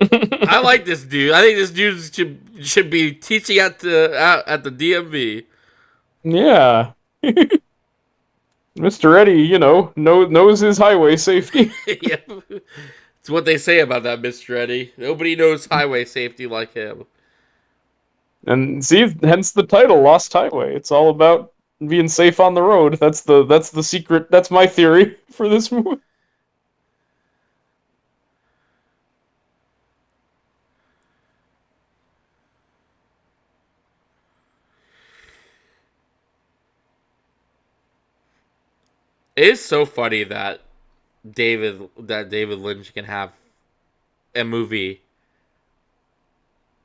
I like this dude. I think this dude should be teaching at the DMV. Yeah. Mr. Eddie, knows his highway safety. Yeah. It's what they say about that Mr. Eddie. Nobody knows highway safety like him. And see, hence the title, Lost Highway. It's all about being safe on the road. That's the secret. That's my theory for this movie. It is so funny that David Lynch can have a movie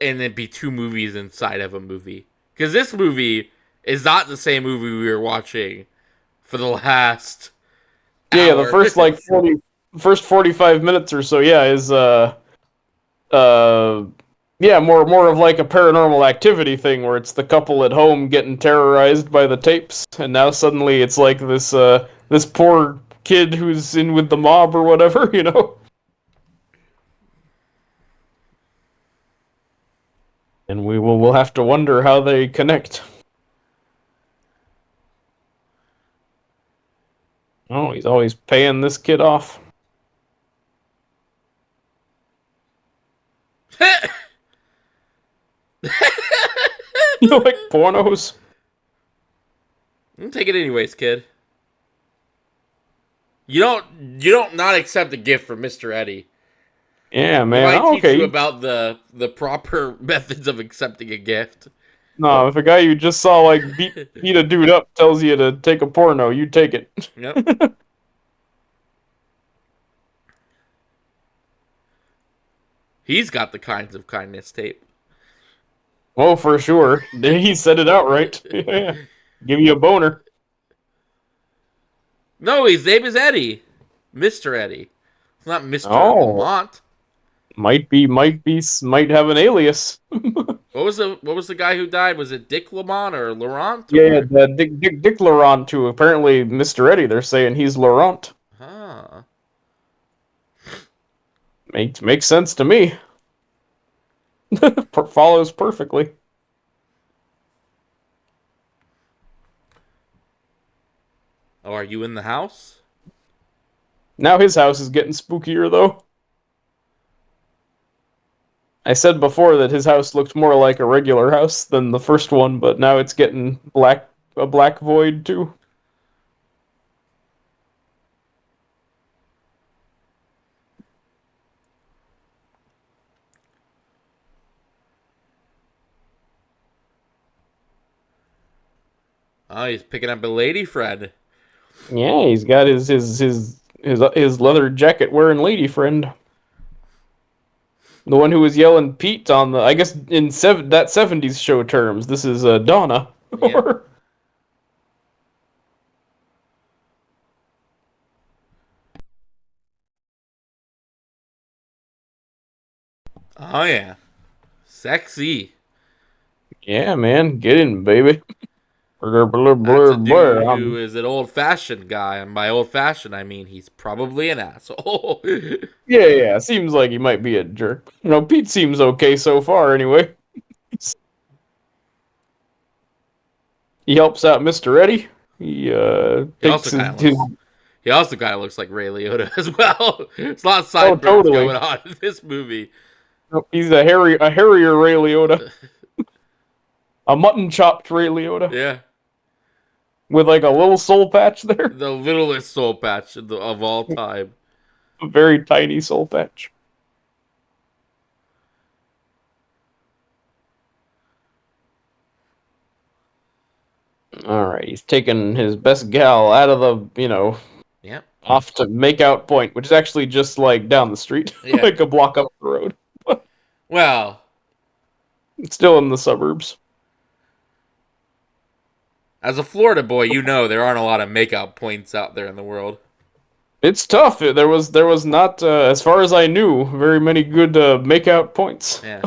and then be two movies inside of a movie. Because this movie is not the same movie we were watching for the last Yeah, hour. the first 45 minutes or so, yeah, is yeah, more of like a Paranormal Activity thing where it's the couple at home getting terrorized by the tapes, and now suddenly it's like this poor kid who's in with the mob or whatever. And we'll have to wonder how they connect. Oh, he's always paying this kid off. You like pornos? Take it anyways, kid. You don't not accept a gift from Mr. Eddie. Yeah, man. He might teach Okay. you about the proper methods of accepting a gift. No, if a guy you just saw like beat a dude up tells you to take a porno, you take it. Yep. He's got the kinds of kindness tape. Oh, for sure. He said it outright. Yeah. Give you a boner. No, his name is Eddie. Mr. Eddie. It's not Mr. Oh. Lamont. Might have an alias. What was the guy who died? Was it Dick Lamont or Laurent Yeah, or? the Dick Laurent too. Apparently, Mr. Eddie. They're saying he's Laurent. Huh. Makes sense to me. Follows perfectly. Oh, are you in the house? Now his house is getting spookier though. I said before that his house looked more like a regular house than the first one, but now it's getting a black void too. Oh, he's picking up a lady friend. Yeah, he's got his leather jacket wearing lady friend. The one who was yelling Pete on the, I guess in that 70s show terms, this is Donna. Yeah. Oh yeah. Sexy. Yeah, man, get in, baby. Blur, blur, That's blur, a blur. dude who is an old-fashioned guy, and by old-fashioned I mean he's probably an asshole. Yeah, seems like he might be a jerk. Pete seems okay so far, anyway. He helps out Mr. Eddie. He He takes also kind of his looks. He also kind of looks like Ray Liotta as well. There's a lot of oh, sideburns totally. going on in this movie. He's a hairier Ray Liotta, a mutton chopped Ray Liotta Yeah, with like a little soul patch there, the littlest soul patch of all time. a very tiny soul patch. All right, he's taking his best gal out of the, Yep. off to make out point, which is actually just like down the street, Yeah. like a block up the road. Well, It's still in the suburbs. as a Florida boy, you know there aren't a lot of makeout points out there in the world. It's tough. There was not, as far as I knew, very many good makeout points. Yeah.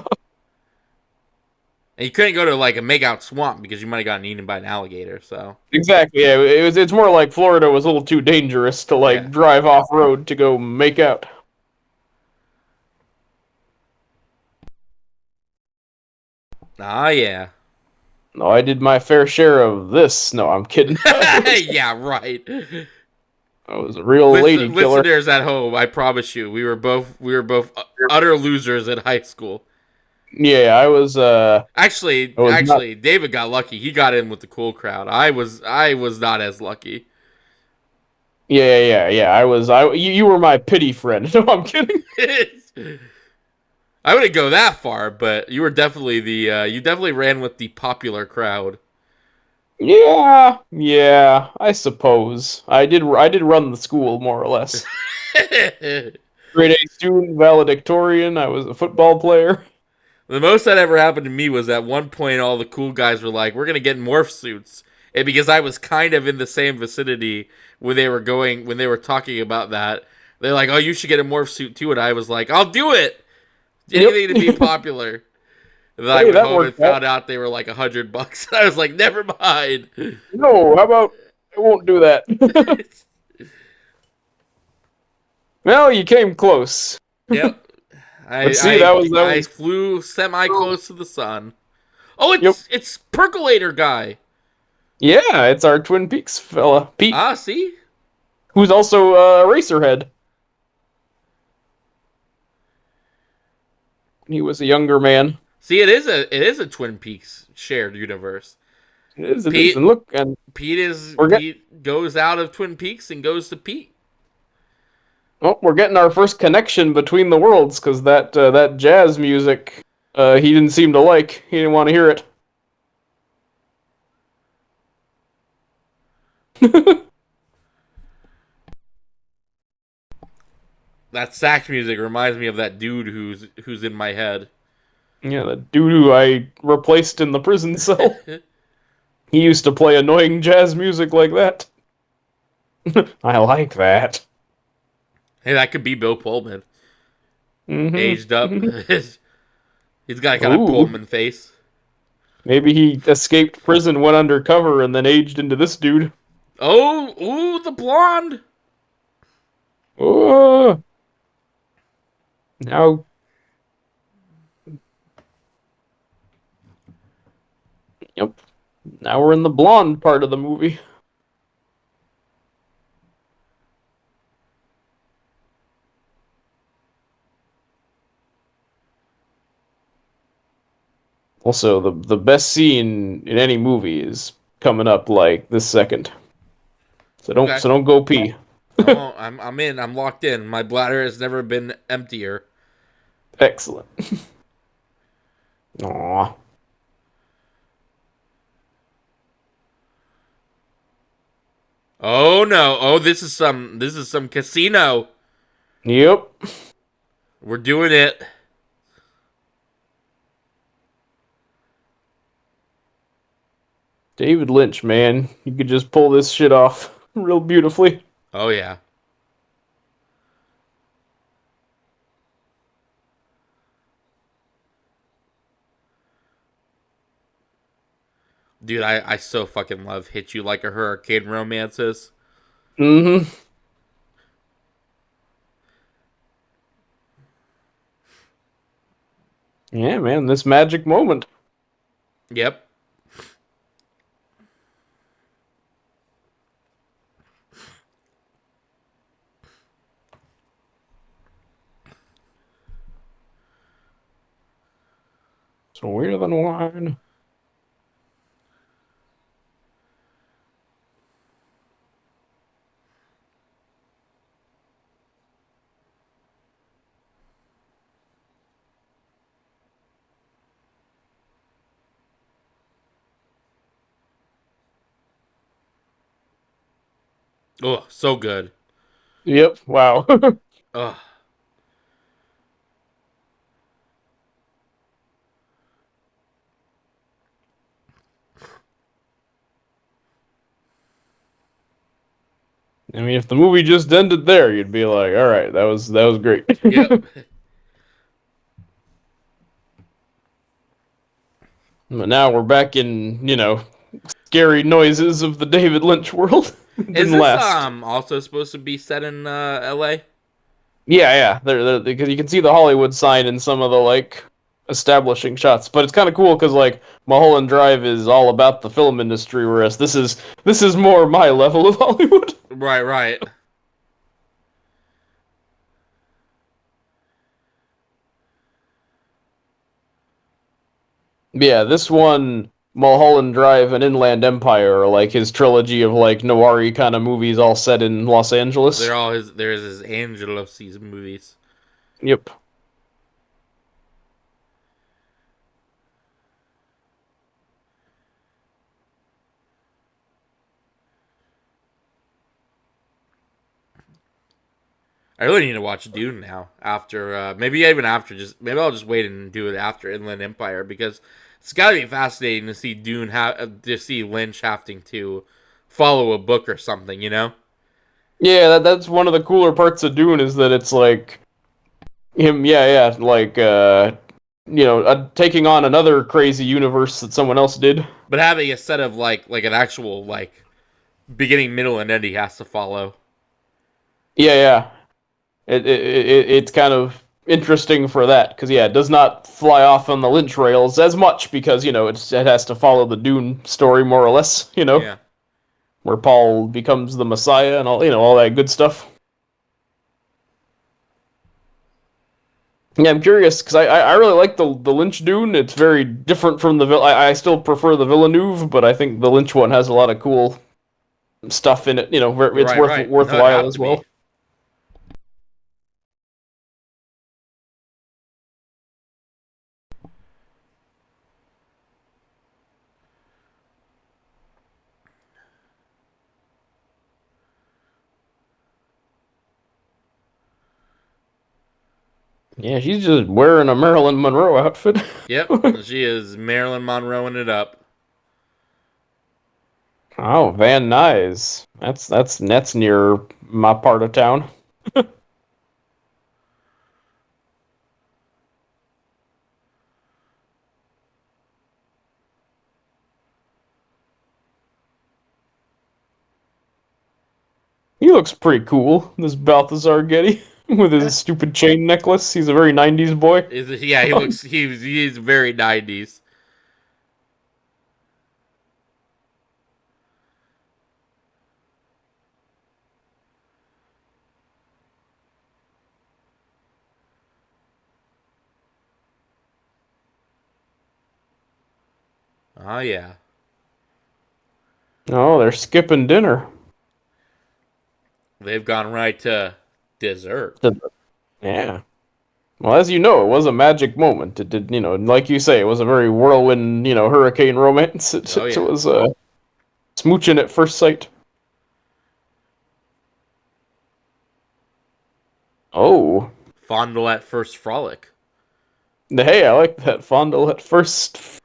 And you couldn't go to like a makeout swamp because you might have gotten eaten by an alligator. So Exactly. Yeah, it's more like Florida was a little too dangerous to Yeah. drive off road to go make out. yeah. No, I did my fair share of this. No, I'm kidding. Yeah, right. I was a real lady killer. Listeners at home, I promise you, we were both utter losers in high school. Yeah, I was. Actually, David got lucky. He got in with the cool crowd. I was not as lucky. Yeah. You were my pity friend. No, I'm kidding. I wouldn't go that far, but you were definitely you definitely ran with the popular crowd. Yeah. I suppose I did. I did run the school more or less. Grade A student, valedictorian. I was a football player. The most that ever happened to me was at one point all the cool guys were like, "We're gonna get morph suits," and because I was kind of in the same vicinity when they were talking about that, they're like, "Oh, you should get a morph suit too," and I was like, "I'll do it, anything to be popular." And then I went home and found out they were like $100. I was like, "Never mind." No, how about I won't do that. Well, you came close. Yep. I flew semi close to the sun. Oh, it's Percolator guy. Yeah, it's our Twin Peaks fella, Pete. Ah, see? Who's also Racerhead. He was a younger man. See, it is a Twin Peaks shared universe. It is. And look, and Pete goes out of Twin Peaks and goes to Pete. Well, we're getting our first connection between the worlds because that jazz music, he didn't seem to like. He didn't want to hear it. That sax music reminds me of that dude who's in my head. Yeah, the dude who I replaced in the prison cell. He used to play annoying jazz music like that. I like that. Hey, that could be Bill Pullman. aged up. Mm-hmm. He's got kind of Ooh. Pullman face. Maybe he escaped prison, went undercover, and then aged into this dude. Oh, ooh, the blonde. Oh, now, yep. Now we're in the blonde part of the movie. Also, the best scene in any movie is coming up like this second. Okay. So don't go pee. I won't. I'm in. I'm locked in. My bladder has never been emptier. Excellent. Aw. Oh no. Oh, this is some casino. Yep. We're doing it. David Lynch, man. You could just pull this shit off real beautifully. Oh yeah. Dude, I so fucking love Hit You Like a Hurricane romances. Mm-hmm. Yeah, man, this magic moment. Yep. So weirder than wine. Oh, so good. Yep. Wow. Ugh. I mean, if the movie just ended there, you'd be like, "All right, that was great." Yep. But now we're back in, scary noises of the David Lynch world. It Is didn't this last. also supposed to be set in L.A.? Yeah, yeah. Because you can see the Hollywood sign in some of the establishing shots, but it's kind of cool because Mulholland Drive is all about the film industry, whereas this is more my level of Hollywood. Right, right. Yeah, this one, Mulholland Drive and Inland Empire are like his trilogy of noir kind of movies, all set in Los Angeles. There's his Angelos's movies. Yep. I really need to watch Dune now. After maybe even after just maybe I'll just wait and do it after Inland Empire because it's got to be fascinating to see to see Lynch having to follow a book or something. You know? Yeah, that's one of the cooler parts of Dune is that it's like him, yeah, yeah, taking on another crazy universe that someone else did. But having a set of an actual beginning, middle, and end he has to follow. Yeah, yeah. It's kind of interesting for that because yeah, it does not fly off on the Lynch rails as much because it has to follow the Dune story more or less. Yeah. Where Paul becomes the Messiah and all that good stuff. Yeah, I'm curious because I really like the Lynch Dune. It's very different from the I still prefer the Villeneuve, but I think the Lynch one has a lot of cool stuff in it. Where it's Right, right. No, it'd worthwhile have as to be. well. Yeah, she's just wearing a Marilyn Monroe outfit. Yep, she is Marilyn Monroeing it up. Oh, Van Nuys. That's near my part of town. looks pretty cool, this Balthazar Getty, with his stupid chain necklace. He's a very 90s boy. Yeah, he looks. He's very 90s. Oh yeah. Oh, they're skipping dinner. They've gone right to dessert. Yeah. Well, as you know, it was a magic moment. It did, like you say, it was a very whirlwind, hurricane romance. Oh, yeah. It was smooching at first sight. Oh. Fondle at first frolic. Hey, I like that. Fondle at first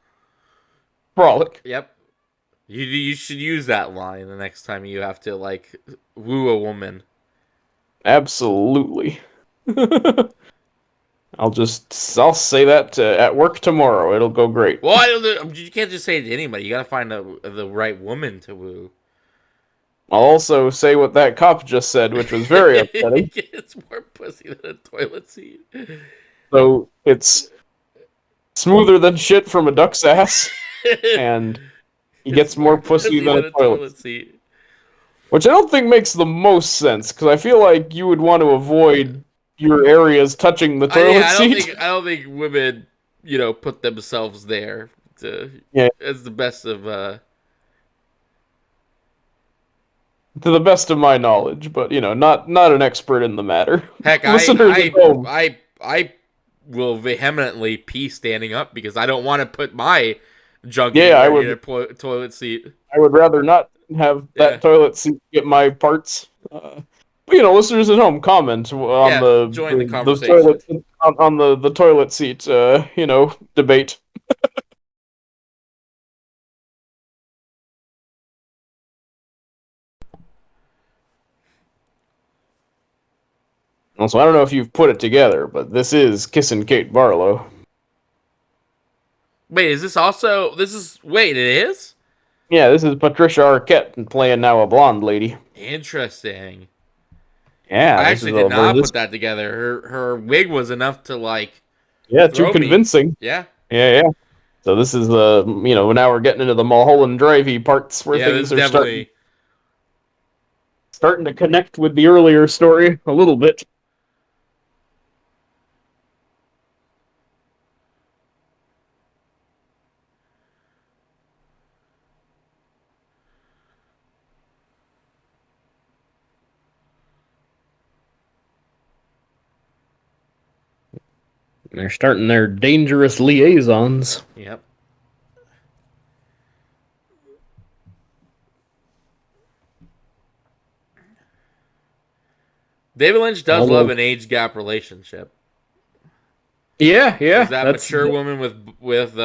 frolic. Yep. You should use that line the next time you have to like woo a woman. Absolutely. I'll say that at work tomorrow. It'll go great. Well, you can't just say it to anybody. You gotta find the right woman to woo. I'll also say what that cop just said, which was very upsetting. It's more pussy than a toilet seat. So it's smoother than shit from a duck's ass, and he gets more pussy than a toilet seat. Which I don't think makes the most sense, because I feel like you would want to avoid your areas touching the toilet seat. I don't think women, put themselves there as the best of. To the best of my knowledge, but not an expert in the matter. Heck, I will vehemently pee standing up because I don't want to put my junk in a toilet seat. I would rather not have that toilet seat get my parts. But listeners at home, comment on join the conversation on the toilet seat. Debate. Also, I don't know if you've put it together, but this is Kissin' Kate Barlow. Wait, is this also... Wait, it is? Yeah, this is Patricia Arquette playing now a blonde lady. Interesting. Yeah. I actually did not put that together. Her wig was enough to, like... Yeah, too convincing. Yeah. Yeah. So this is now we're getting into the Mulholland Drive-y parts where things are starting to connect with the earlier story a little bit. They're starting their dangerous liaisons. Yep. David Lynch does love an age gap relationship. Yeah. Is that mature woman with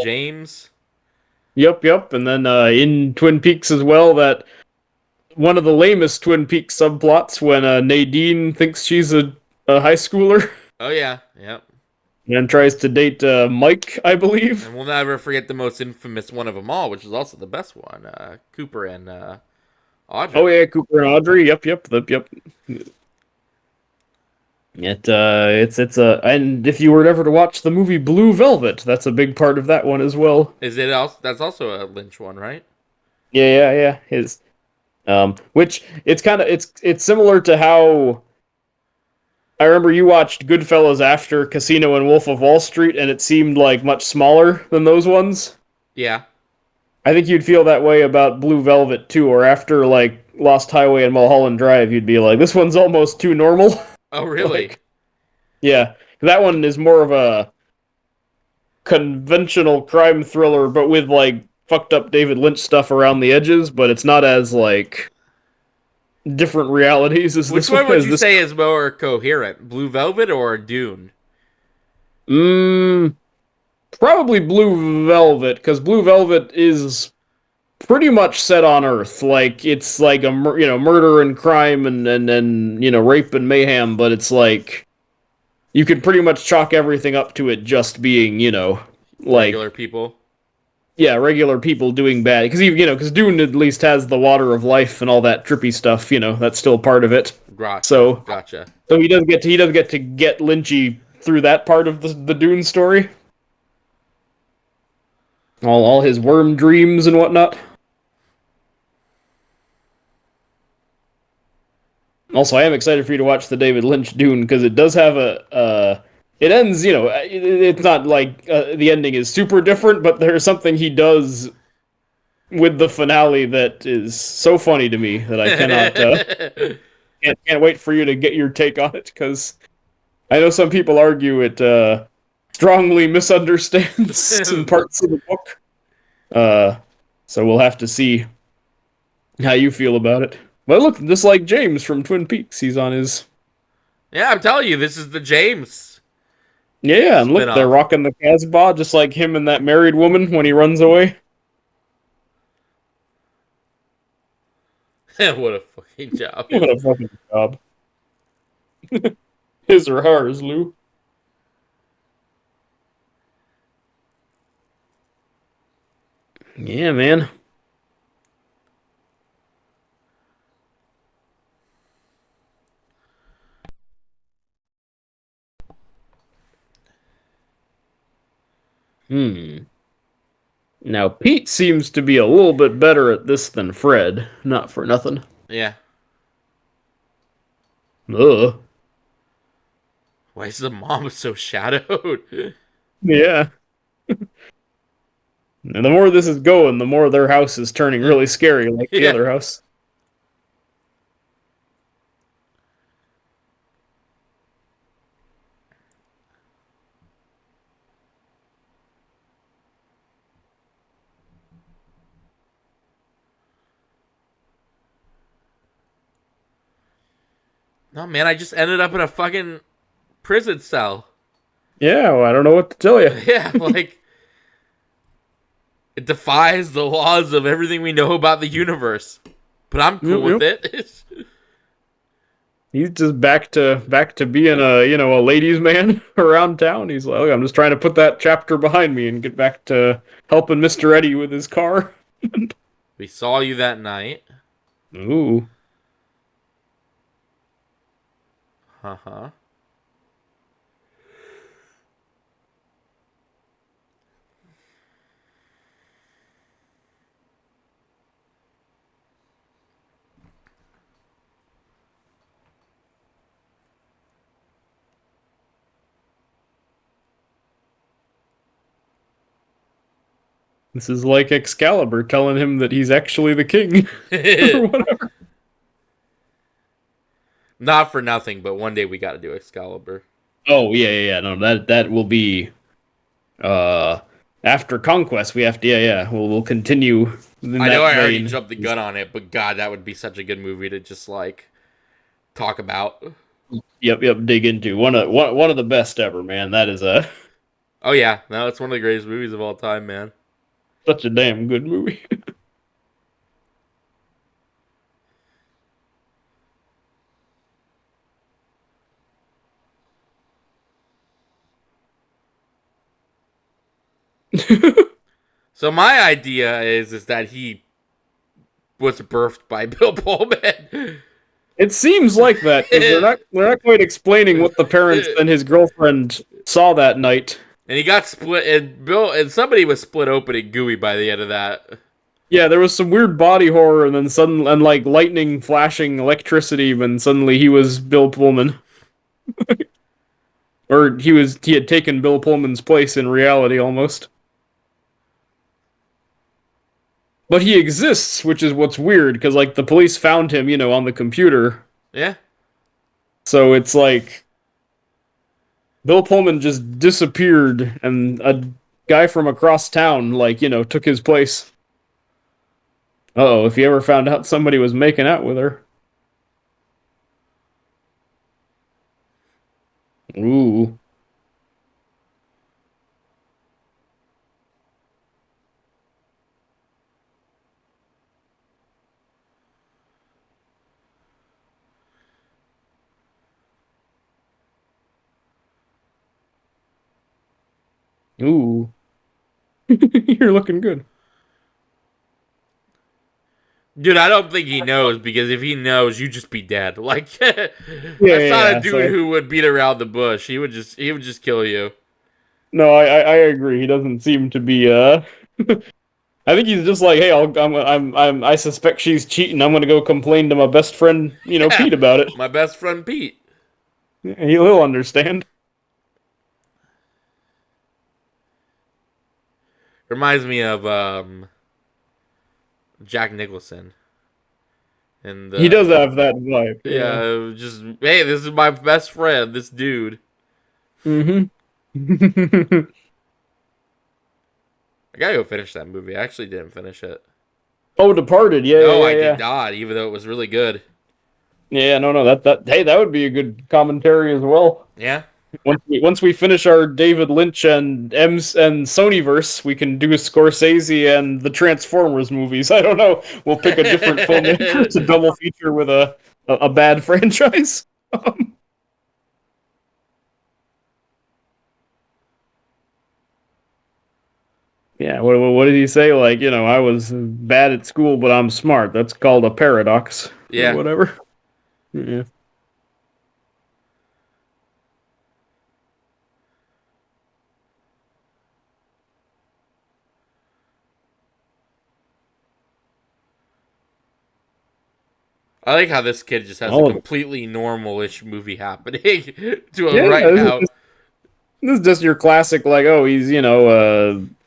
James? Yep. And then in Twin Peaks as well, that one of the lamest Twin Peaks subplots when Nadine thinks she's a high schooler. Oh yeah, yep. And tries to date Mike, I believe. And we'll never forget the most infamous one of them all, which is also the best one, Cooper and Audrey. Oh yeah, Cooper and Audrey. Yep. It's and if you were ever to watch the movie Blue Velvet, that's a big part of that one as well. Is it also? That's also a Lynch one, right? Yeah. His, which it's similar to how I remember you watched Goodfellas after Casino and Wolf of Wall Street, and it seemed like much smaller than those ones. Yeah. I think you'd feel that way about Blue Velvet too, or after like Lost Highway and Mulholland Drive, you'd be like, this one's almost too normal. Oh, really? Yeah, that one is more of a conventional crime thriller, but with like fucked up David Lynch stuff around the edges. But it's not as like different realities as Which this one one. Would you say is more coherent, Blue Velvet or Dune? Probably Blue Velvet, because Blue Velvet is pretty much set on Earth. Like it's like a murder and crime and rape and mayhem, but it's like you could pretty much chalk everything up to it just being like regular people. yeah, regular people doing bad because because Dune at least has the water of life and all that trippy stuff. That's still part of it. Gotcha, So gotcha. so he does get to get Lynchy through that part of the Dune story. All his worm dreams and whatnot. Also, I am excited for you to watch the David Lynch Dune because it does have it ends, it's not like the ending is super different, but there's something he does with the finale that is so funny to me that I cannot can't wait for you to get your take on it because I know some people argue it strongly misunderstands some parts of the book. Uh, so we'll have to see how you feel about it. But look, just like James from Twin Peaks, he's on his Yeah, I'm telling you, this is the James yeah, and look, they're spinoff. rocking the Casbah just like him and that married woman when he runs away. What a fucking job. What a fucking job. His or hers, Lou. Yeah, man. Hmm. Now, Pete seems to be a little bit better at this than Fred. Not for nothing. Yeah. Ugh. Why is the mom so shadowed? Yeah. And the more this is going, the more their house is turning really scary, like the Yeah. other house. No, man, I just ended up in a fucking prison cell. Yeah, well, I don't know what to tell you. Yeah, like it defies the laws of everything we know about the universe. But I'm Yep, cool with yep. it. He's just back to being a ladies' man around town. He's like, I'm just trying to put that chapter behind me and get back to helping Mr. Eddie with his car. We saw you that night. Ooh. Uh-huh. This is like Excalibur telling him that he's actually the king or whatever. Not for nothing, but one day we got to do Excalibur. Oh yeah. No, that will be uh after Conquest. We have to yeah. We'll continue in I know that I already vein. jumped the gun on it, but God, that would be such a good movie to just like talk about. Yep. Dig into one of the best ever, man. That is a Oh yeah, no, it's one of the greatest movies of all time, man. such a damn good movie. So my idea is that he was birthed by Bill Pullman. It seems like that because they're not quite explaining what the parents and his girlfriend saw that night. And he got split, and Bill and somebody was split open and gooey by the end of that. Yeah, there was some weird body horror, and then suddenly, and like lightning flashing electricity, when suddenly he was Bill Pullman, or he had taken Bill Pullman's place in reality almost. But he exists, which is what's weird, because like the police found him, on the computer. Yeah, So it's like Bill Pullman just disappeared, and a guy from across town, like took his place. Oh, if you ever found out somebody was making out with her. Ooh. Ooh. You're looking good. Dude, I don't think he knows because if he knows, you just be dead. Like Yeah, that's yeah, not a yeah. dude So who would beat around the bush. He would just kill you. no, I agree. He doesn't seem to be. I think he's just like, hey, I suspect she's cheating. I'm gonna go complain to my best friend, Yeah, Pete about it. my best friend Pete. He'll understand. Reminds me of Jack Nicholson and He does have that vibe. Yeah. yeah, just hey, this is my best friend, this dude. Mm-hmm. I gotta go finish that movie. I actually didn't finish it. Oh, Departed. Yeah, No, yeah, I yeah, did yeah. not, even though it was really good. Yeah, no, no. Hey, that would be a good commentary as well. Yeah. Once we finish our David Lynch and Sonyverse, we can do Scorsese and the Transformers movies. I don't know. We'll pick a different filmmaker to double feature with a bad franchise. Yeah, what did he say? Like, I was bad at school, but I'm smart. That's called a paradox or Yeah. whatever. Yeah. I like how this kid just has a All of it. completely normal-ish movie happening to him Yeah, right now. this is just your classic, like, oh, he's,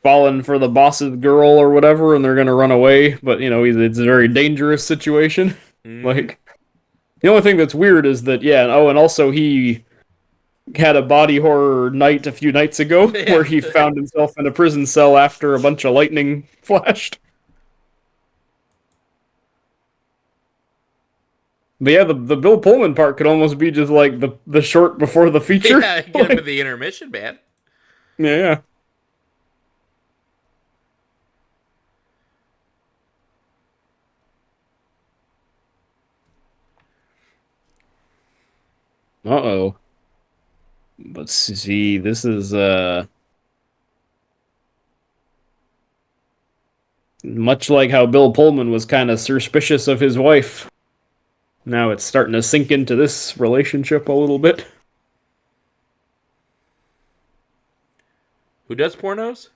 falling for the boss's girl or whatever, and they're gonna run away, but, it's a very dangerous situation. Hmm. Like, the only thing that's weird is that, yeah, and also he had a body horror night a few nights ago Yeah. where he found himself in a prison cell after a bunch of lightning flashed. But yeah, the Bill Pullman part could almost be just like the short before the feature. Yeah, get him in Like, the intermission, man. yeah, yeah. Uh-oh. But see, this is much like how Bill Pullman was kind of suspicious of his wife. Now it's starting to sink into this relationship a little bit. Who does pornos?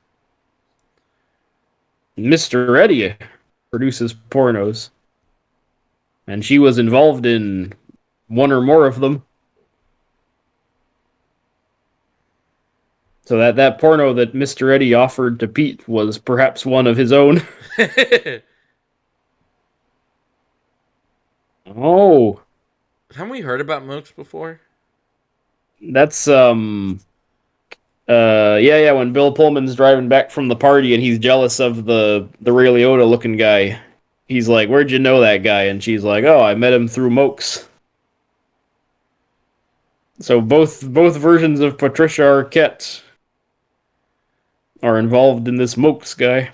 Mr. Eddie produces pornos, and she was involved in one or more of them. So that porno that Mr. Eddie offered to Pete was perhaps one of his own. Oh, Haven't we heard about Mooks before? that's yeah, yeah, when Bill Pullman's driving back from the party and he's jealous of the Ray Liotta looking guy. He's like, "Where'd you know that guy?" And she's like, "Oh, I met him through Mokes." So both versions of Patricia Arquette are involved in this Mokes guy.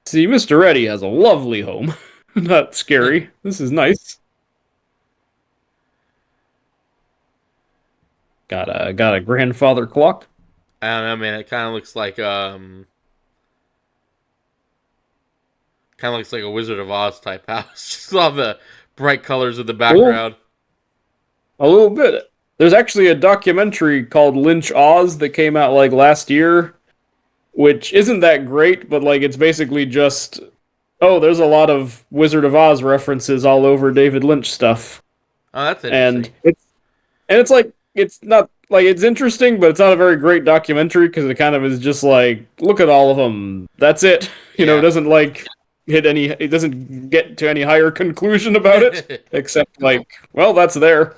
See, Mr. Reddy has a lovely home. Not scary. This is nice. Got a grandfather clock. I don't know, man. It kind of looks like a Wizard of Oz type house. Just love the bright colors of the Cool. background. A little bit. There's actually a documentary called Lynch Oz that came out like last year, which isn't that great, but like it's basically just oh, there's a lot of Wizard of Oz references all over David Lynch stuff. Oh, that's And interesting. it's like it's not like it's interesting, but it's not a very great documentary because it kind of is just like look at all of them. That's it. It Yeah. doesn't like it doesn't get to any higher conclusion about it except like, well, that's there.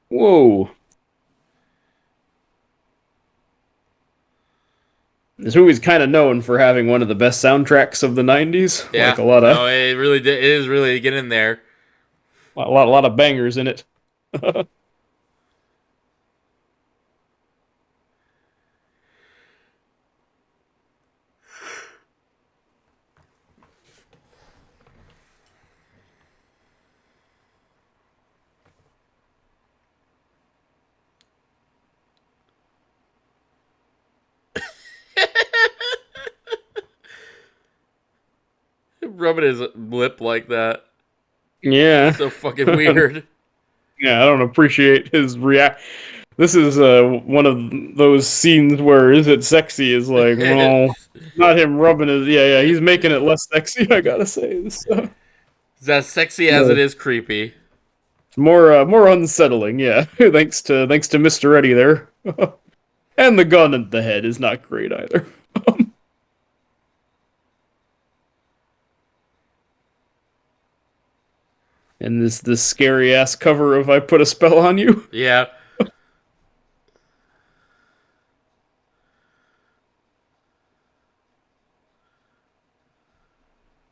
Whoa. This movie's kind of known for having one of the best soundtracks of the 90s, like Yeah. a lot of No, it really it is really getting there. a lot of bangers in it. rubbing his lip like that. Yeah. So fucking weird. Yeah, I don't appreciate his react. This is one of those scenes where is it sexy is like, well, not him rubbing his. Yeah, he's making it less sexy. I gotta say, It's as sexy as it is creepy. more unsettling. Yeah, thanks to Mr. Eddie there, and the gun at the head is not great either. And this scary ass cover of "I Put a Spell on You." Yeah.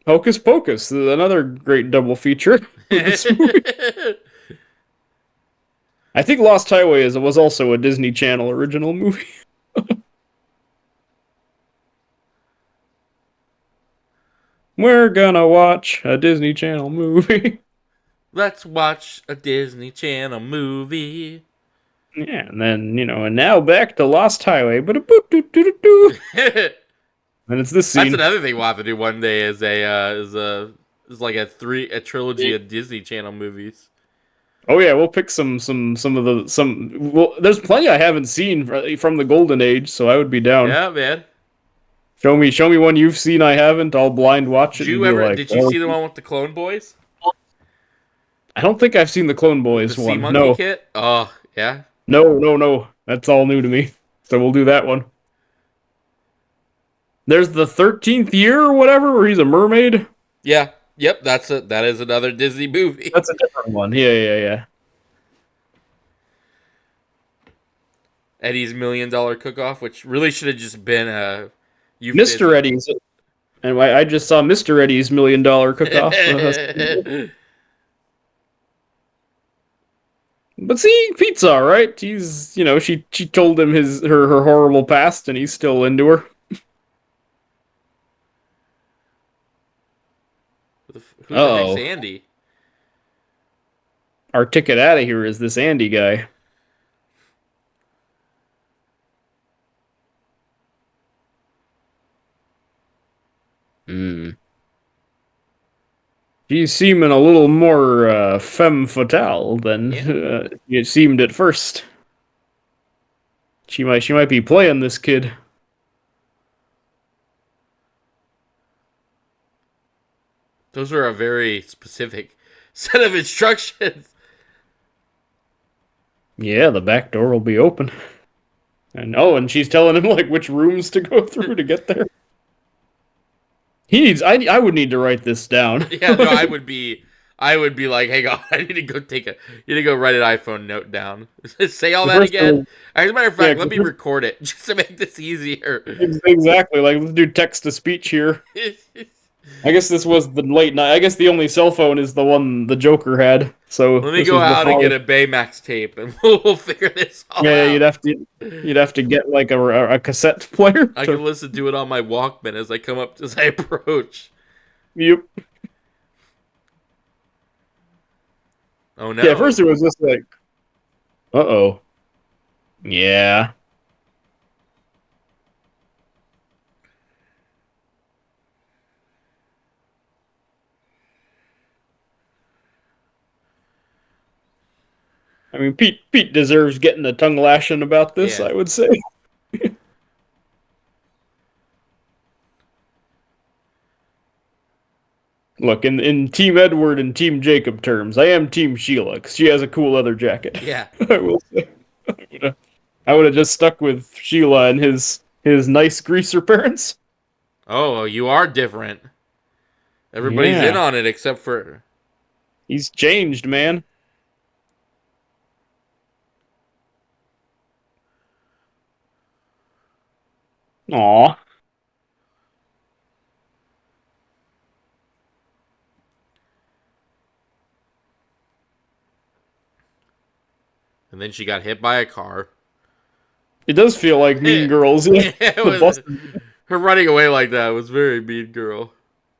Hocus Pocus, another great double feature with this movie. I think Lost Highway was also a Disney Channel original movie. We're gonna watch a Disney Channel movie. Let's watch a Disney Channel movie. Yeah, and then, and now back to Lost Highway. But and it's this That's scene. another thing we'll have to do one day is is like a trilogy of Disney Channel movies. Oh yeah, we'll pick some of the. Well, there's plenty I haven't seen from the Golden Age, so I would be down. Yeah, man. Show me one you've seen I haven't. I'll blind watch it. Did you see the one with the Clone Boys? I don't think I've seen the Clone Boys The one. Sea Monkey Kit? Oh, yeah. No. That's all new to me. So we'll do that one. There's the 13th year or whatever, where he's a mermaid. Yeah. Yep, that is another Disney movie. That's a different one. Yeah. Eddie's $1 Million Cook-Off, which really should have just been a Mr. Eddie's. And I just saw Mr. Eddie's $1 Million Cook-Off. But see, Pete's all right. He's, she told him her horrible past, and he's still into her. Who the heck's Andy? Our ticket out of here is this Andy guy. She's seeming a little more femme fatale than it seemed at first. She might be playing this kid. Those are a very specific set of instructions. Yeah, the back door will be open. And she's telling him like which rooms to go through to get there. I would need to write this down. Yeah, no, I would be like, hang on, I need to go write an iPhone note down. Say all that again. As a matter of fact, let me record it just to make this easier. Exactly. Like, let's do text to speech here. I guess this was the late night. I guess the only cell phone is the one the Joker had. So let me go out and get a Baymax tape, and we'll figure this all out. Yeah, you'd have to get like a cassette player. I can listen to it on my Walkman as I approach. Yep. Oh no. Yeah, at first it was just like, uh-oh. Yeah. I mean, Pete deserves getting a tongue lashing about this, yeah. I would say. Look, in Team Edward and Team Jacob terms, I am Team Sheila, because she has a cool leather jacket. Yeah. I will say. I would have just stuck with Sheila and his nice greaser parents. Oh, you are different. Everybody's in on it except for... He's changed, man. Aw. And then she got hit by a car. It does feel like Mean Girls. Yeah, her running away like that was very Mean Girl.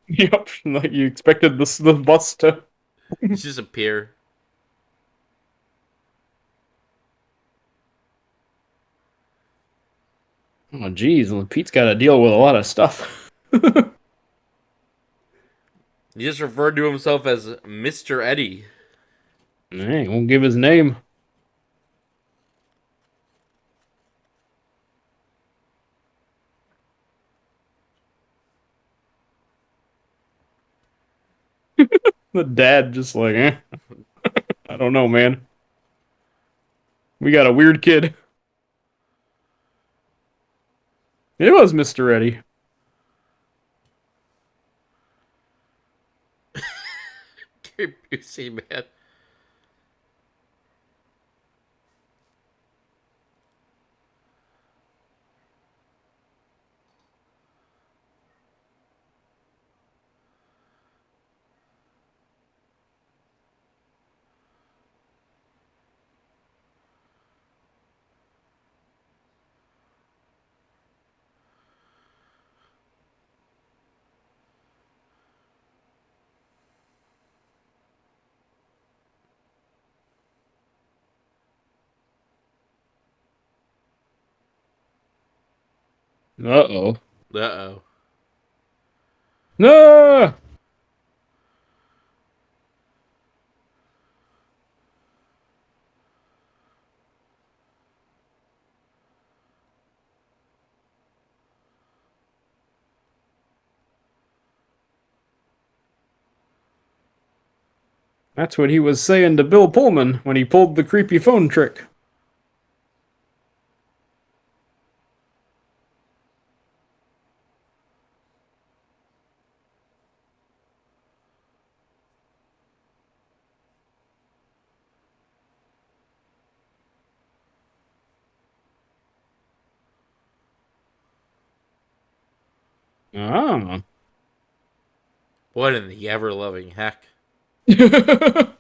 Yep, like you expected the bus to disappear. Oh, geez, Pete's got to deal with a lot of stuff. He just referred to himself as Mr. Eddie. He won't give his name. The dad just like, I don't know, man. We got a weird kid. It was Mr. Eddie. Gary Busey, man. Uh-oh. Uh-oh. No! That's what he was saying to Bill Pullman when he pulled the creepy phone trick. Ah. What in the ever-loving heck? I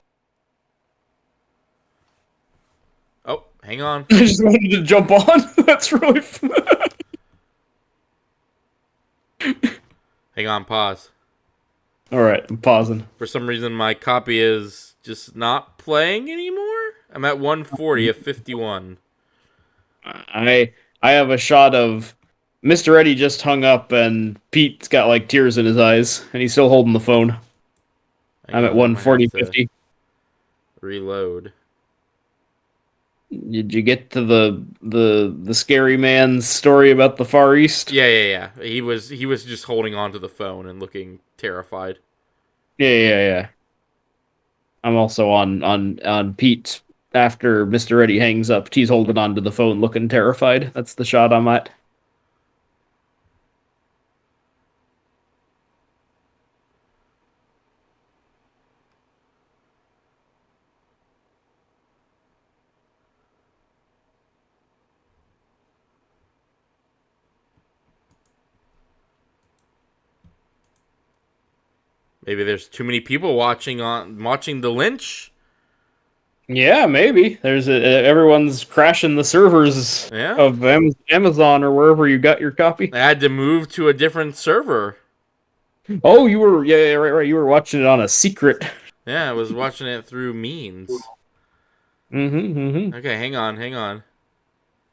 Oh, hang on. just wanted to jump on. That's really fun. Hang on, pause. Alright, I'm pausing. For some reason, my copy is just not playing anymore. I'm at 140 of 51. I have a shot of Mr. Eddie just hung up and Pete's got like tears in his eyes and he's still holding the phone. Hang I'm at on, I might have 140, to 50. reload. Did you get to the scary man's story about the Far East? Yeah. He was just holding on to the phone and looking terrified. Yeah. I'm also on Pete after Mr. Eddie hangs up. He's holding on to the phone looking terrified. That's the shot I'm at. Maybe there's too many people watching the lynch. Yeah, maybe. Everyone's crashing the servers Yeah, of Amazon or wherever you got your copy. I had to move to a different server. Oh, you were right. You were watching it on a secret. Yeah, I was watching it through means. Mm-hmm. Okay, hang on. All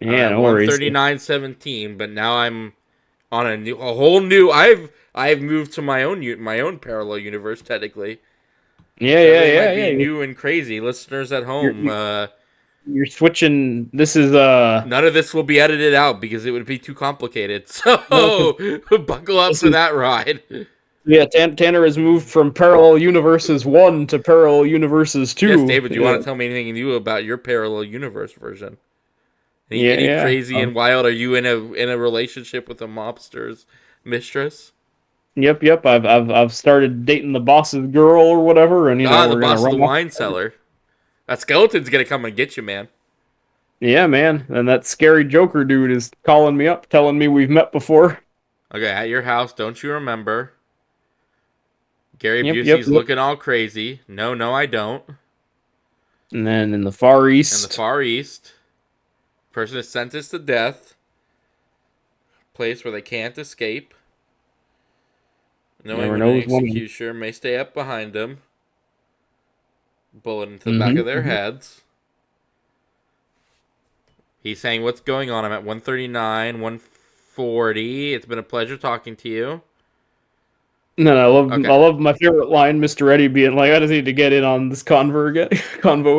Yeah, right, no worries. 139.17, but now I'm on a whole new. I've moved to my own parallel universe technically. So everything might Yeah. be new and crazy. Listeners at You're, home, you're you're switching. This is. none of this will be edited out because it would be too complicated. No, 'cause So buckle up this for is that ride. yeah. Tanner has moved from Parallel Universes 1 to Parallel Universes Yes, 2. David, do you want to tell me anything new about your parallel universe version? Any Yeah. crazy and wild? Are you in a relationship with a mobster's mistress? Yep. I've started dating the boss's girl or whatever, and Ah, the we're gonna boss of the run off. wine cellar. That skeleton's gonna come and get you, man. Yeah, man. And that scary Joker dude is calling me up, telling me we've met before. Okay, at your house, don't you remember? Gary Yep. Busey's looking all crazy. No, I don't. And then in the Far In the East, Far East, person is sentenced to death. Place where they can't escape. Knowing never when an knows woman. executioner may stay up behind them. Bullet into the back of their Mm-hmm. heads. He's saying, what's going on? I'm at 139, 140. It's been a pleasure talking to you. No, Okay. I love my favorite line, Mr. Eddie being like, I just need to get in on this convo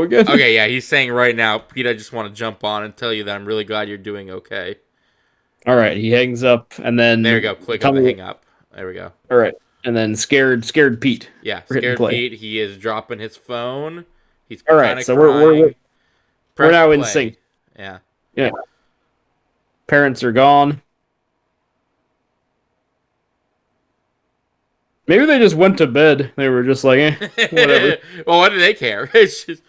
again. Okay, yeah, he's saying right now, Pete, I just want to jump on and tell you that I'm really glad you're doing okay. All right, he hangs up, and There we then go. Click tell on the me. hang up. There we go. All right, and then scared Pete. Yeah, We're hitting scared play. Pete. He is dropping his phone. He's All kind right, of so crying. we're Press now in play. sync. Yeah. Yeah, parents are gone. Maybe they just went to bed. They were just like, whatever. Well, what do they care? It's just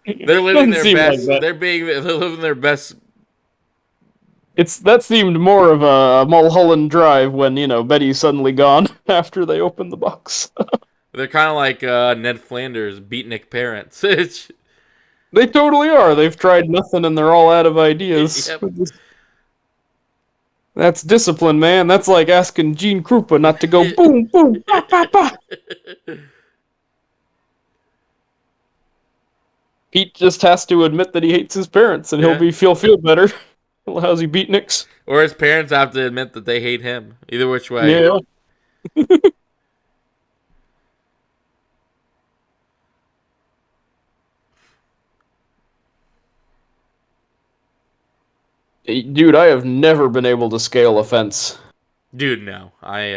they're living Doesn't their seem like best. that. They're living their best. That seemed more of a Mulholland Drive when Betty's suddenly gone after they opened the box. They're kind of like Ned Flanders, beatnik parents. They totally are. They've tried nothing and they're all out of ideas. Yep. That's discipline, man. That's like asking Gene Krupa not to go boom, boom, ba, ba, ba. Pete just has to admit that he hates his parents, and Yeah. he'll feel better. Lousy beatniks. Or his parents have to admit that they hate him. Either which way. Yeah. Dude, I have never been able to scale a fence. Dude, no. I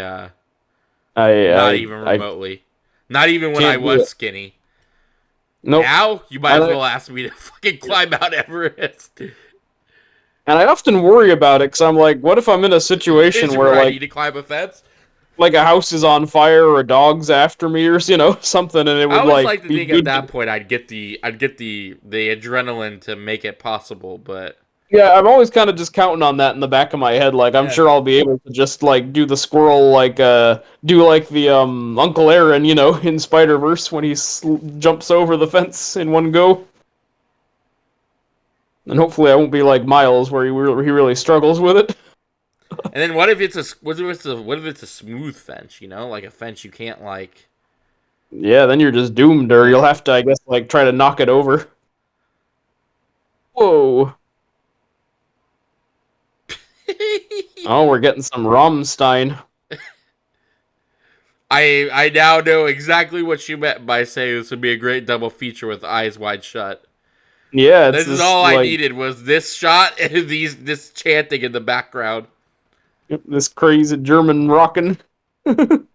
I not I even I remotely. Not even when I can't do was it. skinny. Nope. Now you might And as I, well ask me to fucking climb Mount Everest. and I often worry about it because I'm like, what if I'm in a situation where I need to climb a fence? like a house is on fire or a dog's after me or something, and it I would always like like to be think at good. that point I'd get the adrenaline to make it possible, but Yeah, I'm always kind of just counting on that in the back of my head. Like, I'm yeah. sure I'll be able to just like do the squirrel, like do like the Uncle Aaron, in Spider Verse when he jumps over the fence in one go. And hopefully, I won't be like Miles, where he really struggles with it. And then what if it's a smooth fence, like a fence you can't like. Yeah, then you're just doomed, or you'll have to, I guess, like try to knock it over. Whoa! Oh, we're getting some Rammstein. I now know exactly what you meant by saying this would be a great double feature with Eyes Wide Shut. Yeah, it's This is this all I like needed was this shot and this chanting in the background. this crazy German rockin'. And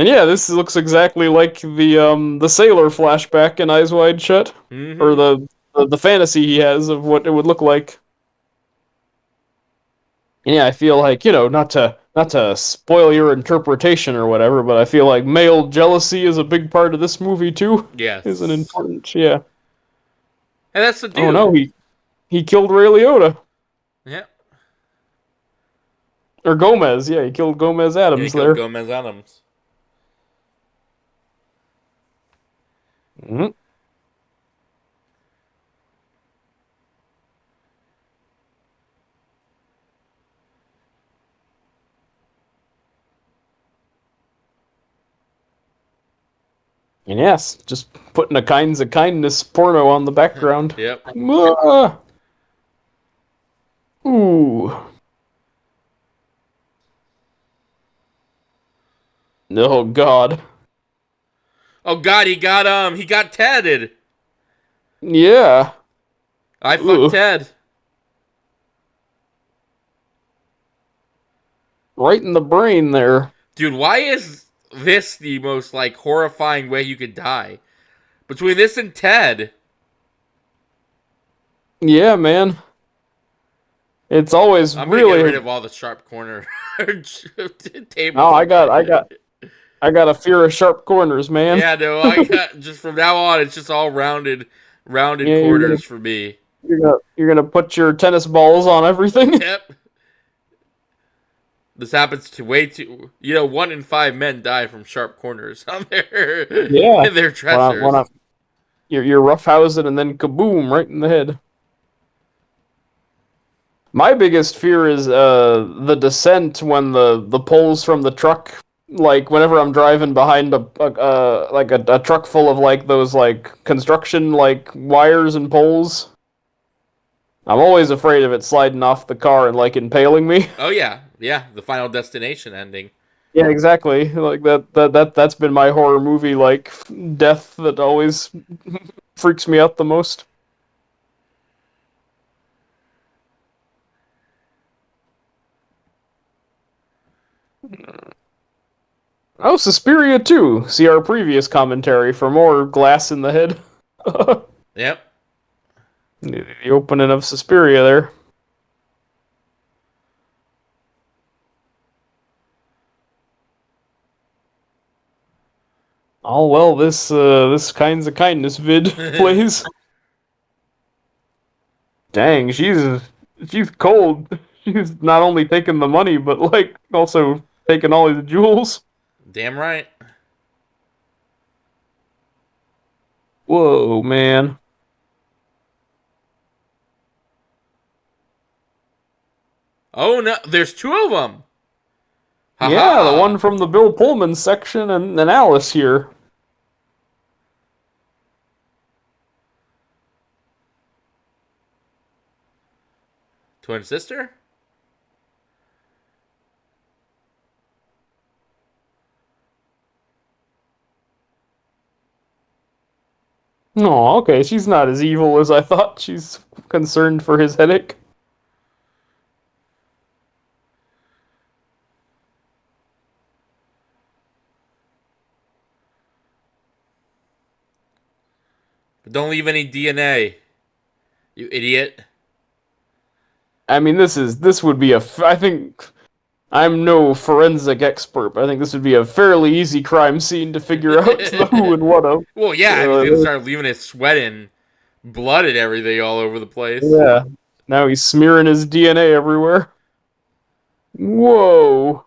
yeah, this looks exactly like the sailor flashback in Eyes Wide Shut, Mm-hmm. or the fantasy he has of what it would look like. And yeah, I feel like not to spoil your interpretation or whatever, but I feel like male jealousy is a big part of this movie too. Yes. Is an important yeah. And that's the dude. Oh no, he killed Ray Liotta Yeah. or Gomez. Yeah, he killed Gomez Yeah, Adams he killed there. Gomez Adams. Mhm. And yes, just putting a kinds of kindness porno on the background. Yep. Ah. Ooh. Oh God. Oh God, he got Tedded. Yeah. I Ooh. fucked Ted. Right in the brain there. Dude, why is this the most like horrifying way you could die? Between this and Ted. Yeah, man. It's always I'm gonna get rid really. of all the sharp corner tables. Oh, I got a fear of sharp corners, man. Yeah, no, I got just from now on. It's just all rounded Yeah, corners for me. you're gonna put your tennis balls on everything. Yep. This happens to way too. 1 in 5 men die from sharp corners on their Yeah. in their dressers. You're roughhousing and then kaboom right in the head. My biggest fear is the descent when the poles from the truck, like whenever I'm driving behind a truck full of like those like construction like wires and poles. I'm always afraid of it sliding off the car and like impaling me. Oh yeah, the Final Destination ending. Yeah, exactly. Like that's been my horror movie like death that always freaks me out the most. Oh, Suspiria too. See our previous commentary for more glass in the head. Yep. The opening of Suspiria there. Oh well, this kinds of kindness vid plays. Dang, she's cold. She's not only taking the money, but like also taking all his jewels. Damn right. Whoa, man. Oh no, there's two of them. Yeah, the one Haha. from the Bill Pullman section and Alice here. Twin sister? Oh, okay, she's not as evil as I thought. She's concerned for his headache. But don't leave any DNA. You idiot. I mean, this would be I think I'm no forensic expert, but I think this would be a fairly easy crime scene to figure out the who and what of. Well, yeah, if he's gonna Uh, start leaving his sweat and blood and everything all over the place. yeah. Now he's smearing his DNA everywhere. Whoa.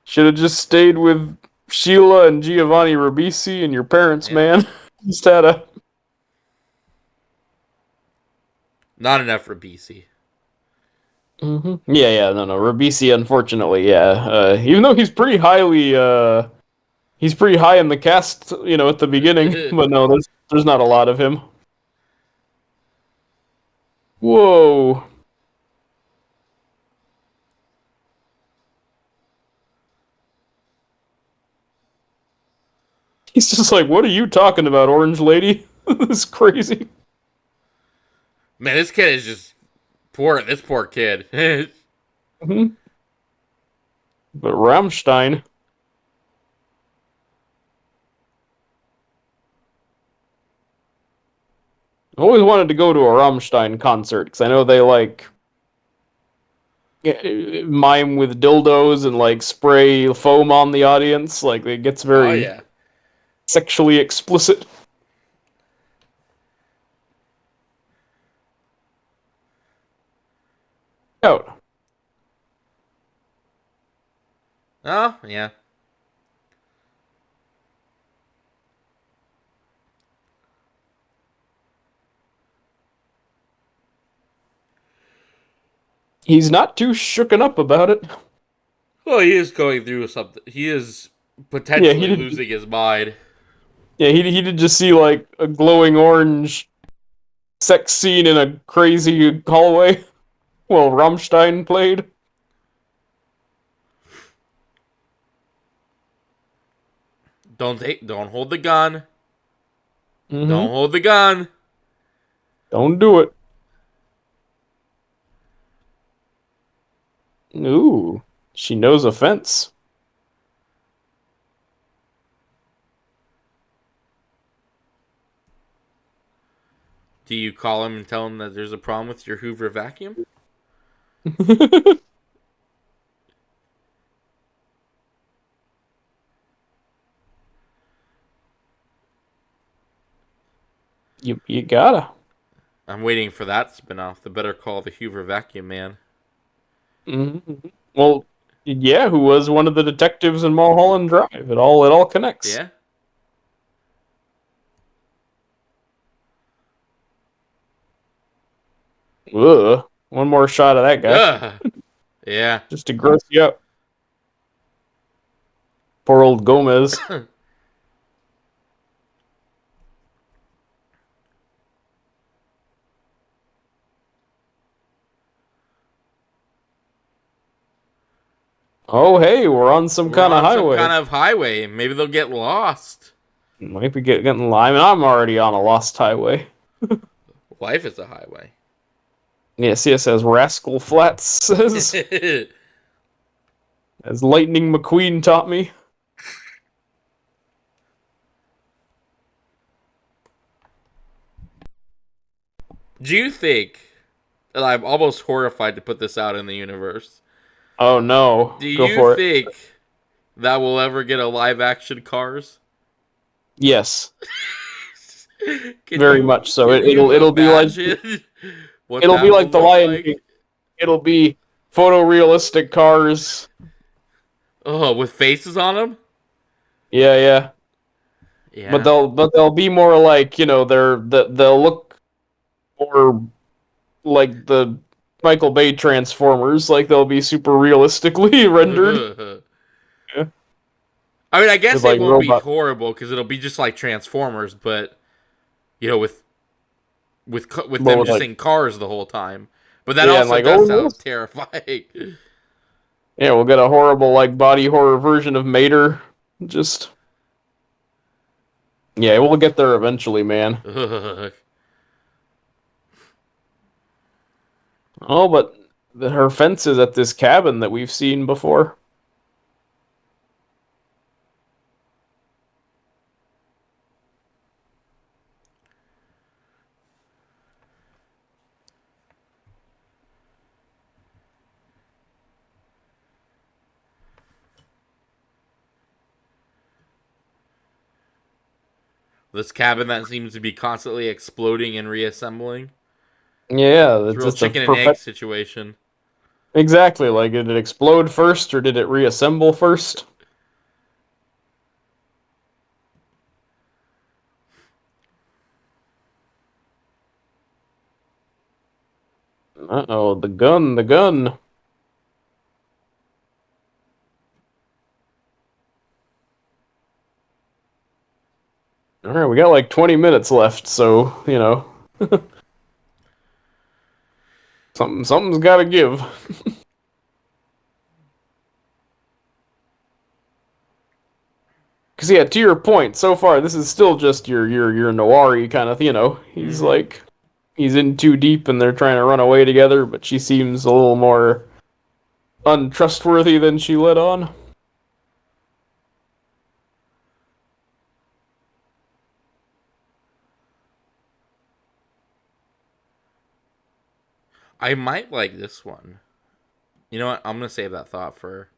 Should have just stayed with Sheila and Giovanni Ribisi and your parents, Yeah. man. Just had a. Not enough for BC. Yeah, no. Ribisi, unfortunately, yeah. Even though he's pretty high in the cast, at the beginning, but no, there's not a lot of him. Whoa. He's just like, what are you talking about, Orange Lady? This is crazy. Man, this kid is just poor. This poor kid. hmm But Rammstein. I always wanted to go to a Rammstein concert because I know they like mime with dildos and like spray foam on the audience. Like it gets Oh very yeah. sexually explicit. Out. Oh yeah. He's not too shooken up about it. Well, he is going through something. He is Yeah, he potentially did. losing his mind. Yeah, he did just see like a glowing orange sex scene in a crazy hallway while Rammstein played. Don't hold the gun. Don't Mm-hmm. hold the gun. Don't do it. Ooh, she knows offense. Do you call him and tell him that there's a problem with your Hoover vacuum? You gotta. I'm waiting for that spinoff. The Better Call the Hoover Vacuum Man. Mm-hmm. Well, yeah, who was one of the detectives in Mulholland Drive? It all connects. Yeah. Ugh. One more shot of that guy, Ugh. Yeah. just to gross you out. Poor old Gomez. Oh, hey, we're on some We're kind of on some highway. kind of highway. Maybe they'll get lost. Might be getting I mean, I'm already on a lost highway. Life is a highway. Yeah, see, it says Rascal Flats says, as Lightning McQueen taught me. Do you think, and I'm almost horrified to put this out in the universe, Oh no, do go you for it. think that we'll ever get a live action Cars? Yes, Can very you much so. can you It'll be like imagine what that would the look Lion King. like? It'll be photorealistic cars. Oh, with faces on them? Yeah, yeah. But Yeah. they'll be more like, they'll look more like the Michael Bay Transformers. Like they'll be super realistically rendered. Yeah. I mean, I guess With it like won't be robot. horrible because it'll be just like Transformers, but with with But them with just like, in cars the whole time. But that yeah, and also like, does oh, sound terrifying. yeah, we'll get a horrible like body horror version of Mater. Just yeah, we'll get there eventually, man. Ugh. Oh, but her fence is at this cabin that we've seen before. This cabin that seems to be constantly exploding and reassembling. Yeah, It's a it's real just a chicken and egg perfect. situation. Exactly. Like, did it explode first or did it reassemble first? Uh-oh, the gun. All right, we got like 20 minutes left, so, something's got to give. Cuz yeah, to your point, so far this is still just your noir kind of, he's Mm-hmm. like he's in too deep and they're trying to run away together, but she seems a little more untrustworthy than she let on. I might like this one. You know what? I'm gonna save that thought for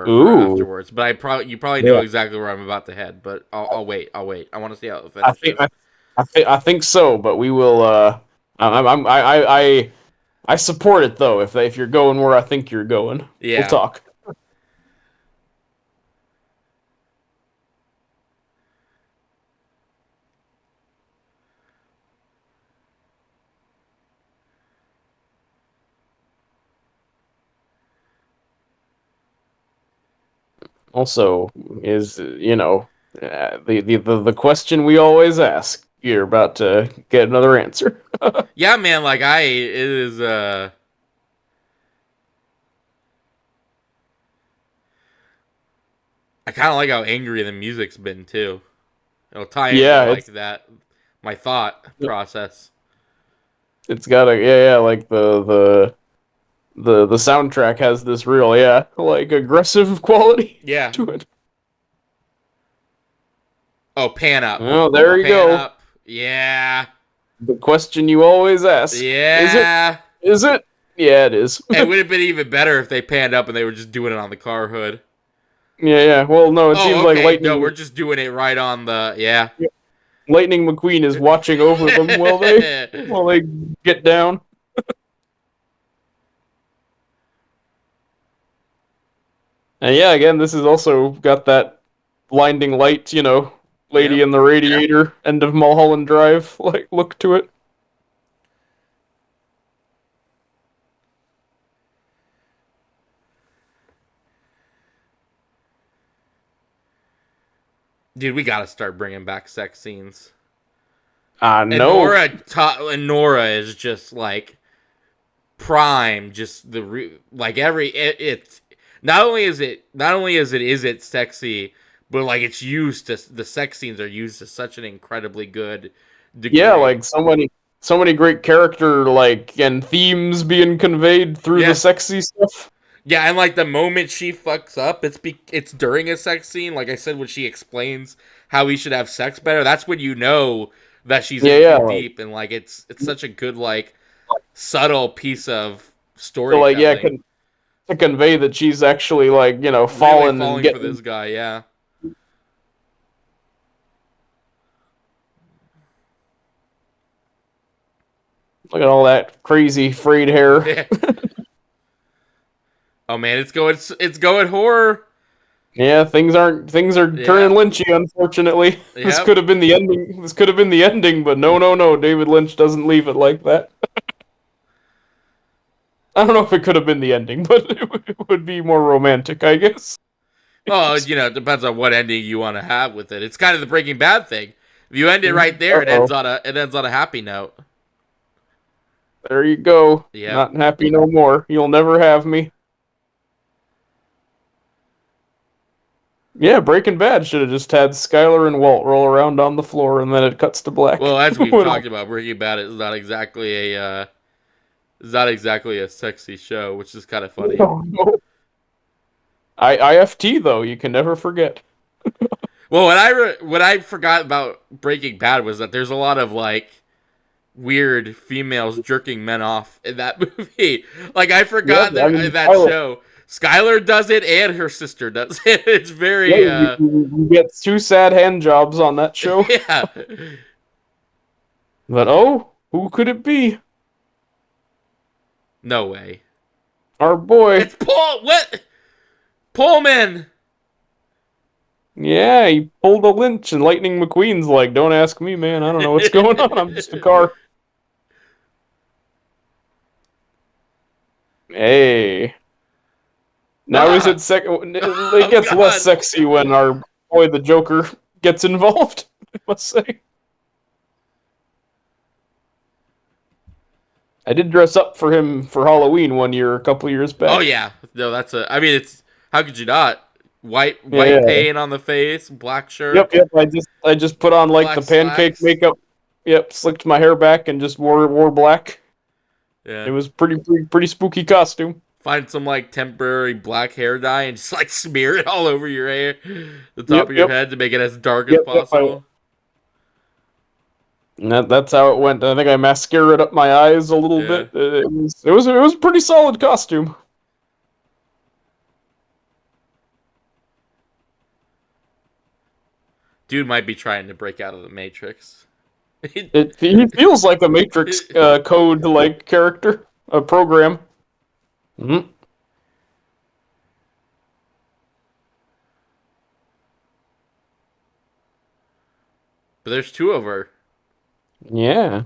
Ooh. afterwards. But you probably know Yeah. exactly where I'm about to head. But I'll wait. I'll wait. I want to see how it I think finishes. I think so, but we will I support it though if you're going where I think you're going. We'll Yeah. talk. Also, is the question we always ask. You're about to get another answer. Yeah, man. Like it is. I kind of like how angry the music's been too. It'll tie into Yeah, like that my thought process. it's got a yeah, like the soundtrack has this real like aggressive quality Yeah. to it. Oh, pan up. Oh, there you Pan go. up. Yeah. The question you always ask. Is it? Yeah. Is it? Yeah, it is. It would have been even better if they panned up and they were just doing it on the car hood. Yeah, yeah. Well, no, it seems Oh, like okay. No, we're just doing it right on the. Yeah. Lightning McQueen is watching over them while they get down. And yeah, again, this has also got that blinding light, lady Yep. in the radiator, end of Mulholland Drive, like look to it. Dude, we gotta start bringing back sex scenes. And No. Nora is just like prime. Just like every it's. is it sexy, but like it's used to the sex scenes are used to such an incredibly good Yeah, degree. like so many great character like and themes being conveyed through the Yeah. sexy stuff. Yeah, and like the moment she fucks up, it's during a sex scene. Like I said, when she explains how we should have sex better, that's when you know that she's Yeah, in yeah. too Like, deep, and like it's such a good like subtle piece of so like yeah, storytelling. to convey that she's actually like Really fallen and falling for getting. this guy, yeah. Look at all that crazy frayed hair. Yeah. Oh man, it's going horror. Yeah, things are Yeah. turning Lynchy, unfortunately. This Yep. could have been the ending. This could have been the ending, but no. David Lynch doesn't leave it like that. I don't know if it could have been the ending, but it would be more romantic, I guess. Oh, it depends on what ending you want to have with it. It's kind of the Breaking Bad thing. If you end it right there, Uh-oh. it ends on a happy note. There you go. Yep. Not happy no more. You'll never have me. Yeah, Breaking Bad should have just had Skylar and Walt roll around on the floor, and then it cuts to black. Well, as we've talked about, Breaking Bad is not exactly a sexy show, which is kind of funny. Oh, no. IFT though, you can never forget. Well, what I forgot about Breaking Bad was that there's a lot of like weird females jerking men off in that movie. Like I Yep, forgot I that in mean, that show, Skylar does it and her sister does it. It's yeah, very you get two sad hand jobs on that show. yeah. But oh, who could it be? No way. Our boy. It's Paul. What? Pullman. Yeah, he pulled a Lynch, and Lightning McQueen's like, "Don't ask me, man. I don't know what's going on. I'm just a car." Hey. Now is Ah. it second? It Oh gets less God. sexy when our boy the Joker gets involved. I must say. I did dress up for him for Halloween one year, a couple years Oh back. yeah. No, that's a. I mean, it's how could you not? White Yeah. paint on the face, black shirt, Yep. I just put on like black the pancake slacks. makeup. Yep. Slicked my hair back and just wore black. It Yeah. was pretty spooky costume. Find some like temporary black hair dye and just like smear it all over your hair, the top of your Yep. head to make it as dark as Yep. possible. That's how it went. I think I mascaraed up my eyes a little Yeah. bit. It was a pretty solid costume. Dude might be trying to break out of the Matrix. He feels like a Matrix code like character, a program. Mhm. But there's two of her. Yeah.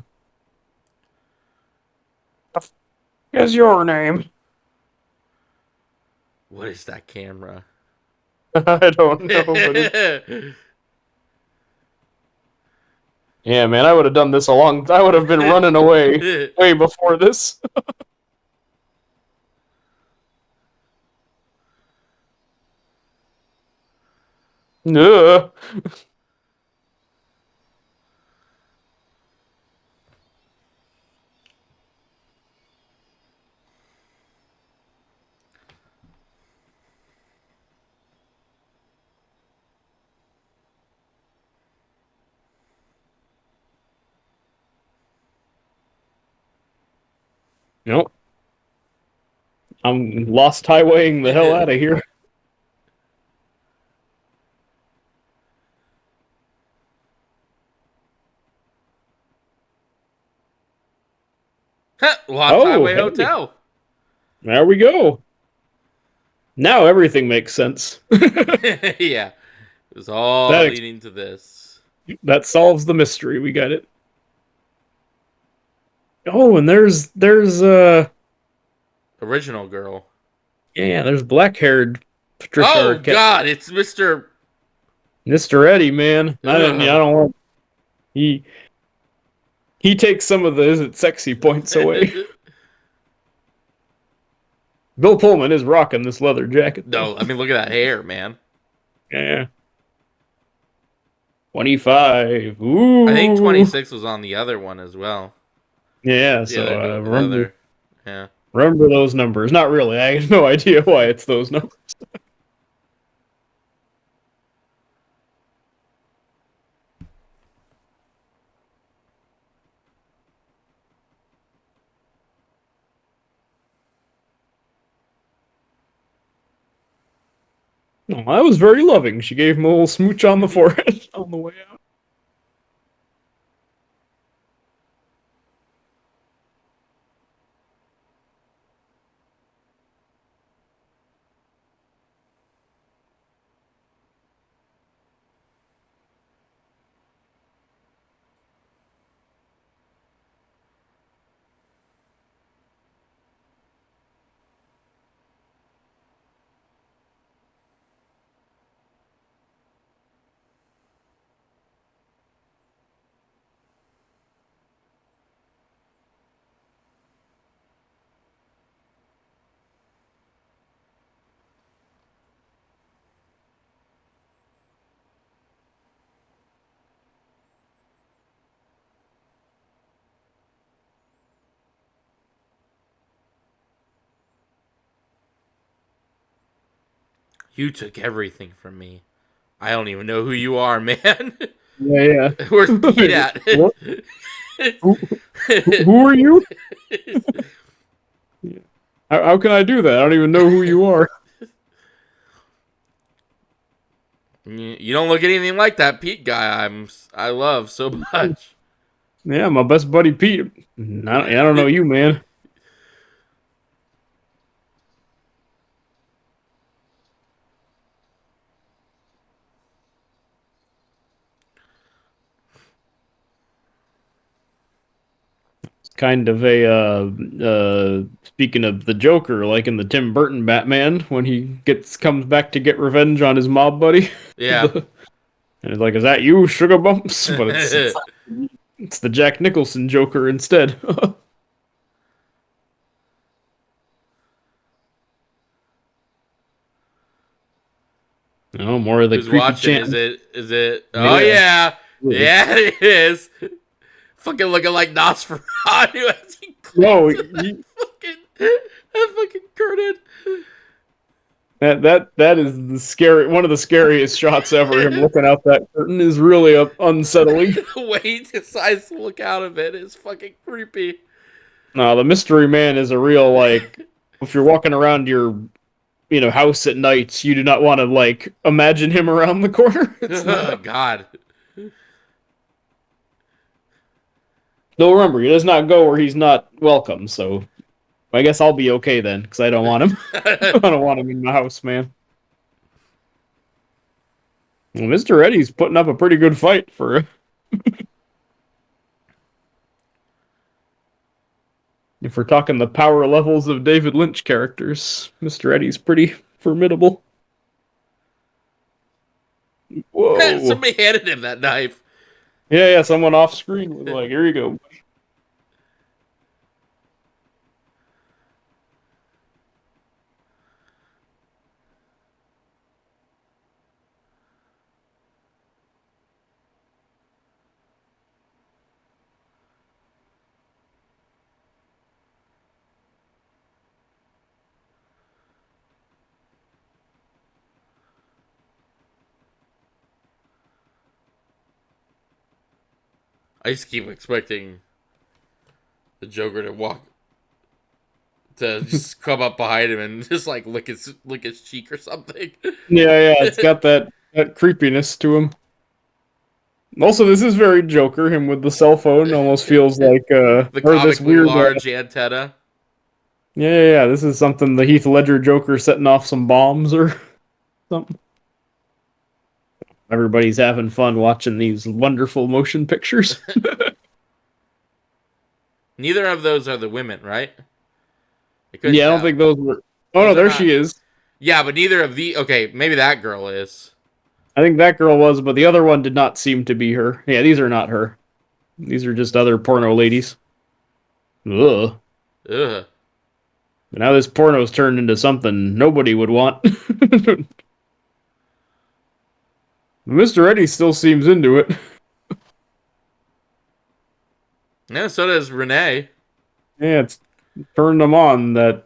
What's your name? What is that camera? I don't know, but yeah, man, I would have done this a long. I would have been running away way before this. Ugh. Nope. I'm lost highwaying the hell out of here. Lost Oh, Highway hey, Hotel. there we go. Now everything makes sense. Yeah. It was all That leading to this. that solves the mystery. We got it. Oh, and there's Original girl. yeah, there's black-haired Patricia Oh Arquette. God, it's Mr. Mr. Eddie, man. I don't want he he takes some of the is it sexy points away. Bill Pullman is rocking this leather jacket, though. No, I mean look at that hair, man. Yeah. 25. I think Ooh. 26 was on the other one as well. Yeah, The so other, the other, yeah. remember those numbers. Not really. I have no idea why it's those numbers. Oh, that was very loving. She gave him a little smooch on the forehead on the way out. You took everything from me. I don't even know who you are, man. Yeah, Where's Pete at? What? Who are you? How can I do that? I don't even know who you are. You don't look anything like that Pete guy I love so much. Yeah, my best buddy Pete. I don't know you, man. Kind of a speaking of the Joker, like in the Tim Burton Batman, when he comes back to get revenge on his mob buddy. Yeah. And it's like, is that you, Sugar Bumps? But it's the Jack Nicholson Joker instead. No, more of the Who's creepy watching? chant. Is it? Oh yeah, yeah, it is. Fucking looking like Nosferatu as he No, fucking curtain. that is the scary one of the scariest shots ever. Him looking out that curtain is really unsettling. The way he decides to look out of it is fucking creepy. No, the Mystery Man is a real like. If you're walking around your, house at night, you do not want to like imagine him around the corner. Oh God. No, remember, he does not go where he's not welcome. So, I guess I'll be okay then, because I don't want him. I don't want him in my house, man. Well, Mr. Eddie's putting up a pretty good fight for. If we're talking the power levels of David Lynch characters, Mr. Eddie's pretty formidable. Whoa. Somebody handed him that knife. Yeah, someone off screen was like, here you go. I just keep expecting the Joker to just come up behind him and just like lick his cheek or something. Yeah, it's got that creepiness to him. Also, this is very Joker. Him with the cell phone almost feels like The or this comically weird large antenna. Yeah. This is something the Heath Ledger Joker setting off some bombs or something. Everybody's having fun watching these wonderful motion pictures. Neither of those are the women, right? Yeah, I don't think those were. Oh no, there she is. Yeah, but neither of the. Okay, maybe that girl is. I think that girl was, but the other one did not seem to be her. Yeah, these are not her. These are just other porno ladies. Ugh. Ugh. But now this porno's turned into something nobody would want. Mr. Eddie still seems into it. Yeah, so does Renee. Yeah, it's turned them on that.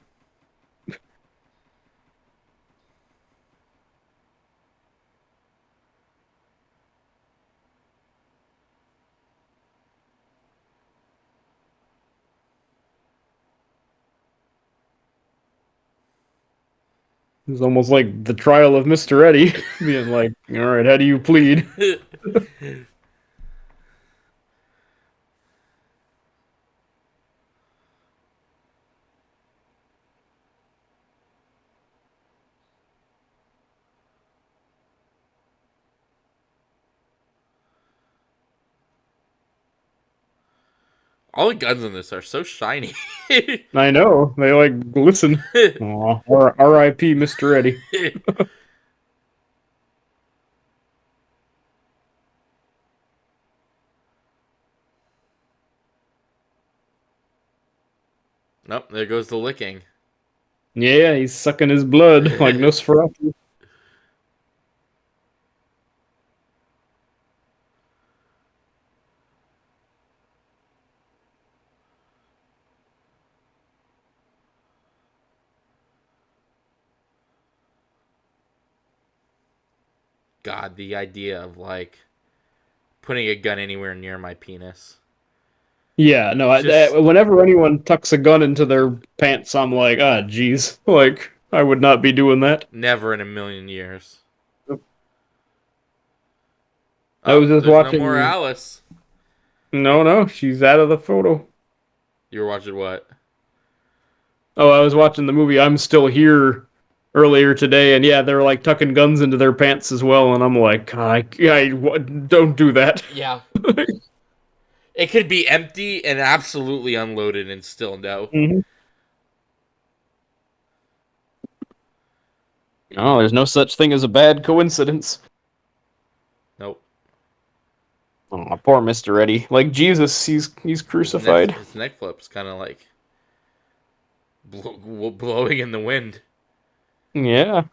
It's almost like the trial of Mr. Eddie, being like, all right, how do you plead? All the guns in this are so shiny. I know, they like glisten. Aw, R.I.P. Mr. Eddie. Nope, there goes the licking. Yeah, he's sucking his blood like Nosferatu. God, the idea of like putting a gun anywhere near my penis. Yeah, no, Just whenever anyone tucks a gun into their pants, I'm like, ah, jeez. Like, I would not be doing that. never in a million years. I Oh, was just there's no more watching. Alice. No, she's out of the photo. You were watching what? Oh, I was watching the movie I'm Still Here earlier today, and yeah, they're like tucking guns into their pants as well, and I'm like, don't do that. Yeah. It could be empty and absolutely unloaded and still no. Mhm. Oh, there's no such thing as a bad coincidence. Nope. Oh, poor Mr. Eddie. Like Jesus, he's crucified. His neck flip's kind of like blowing in the wind. Yeah.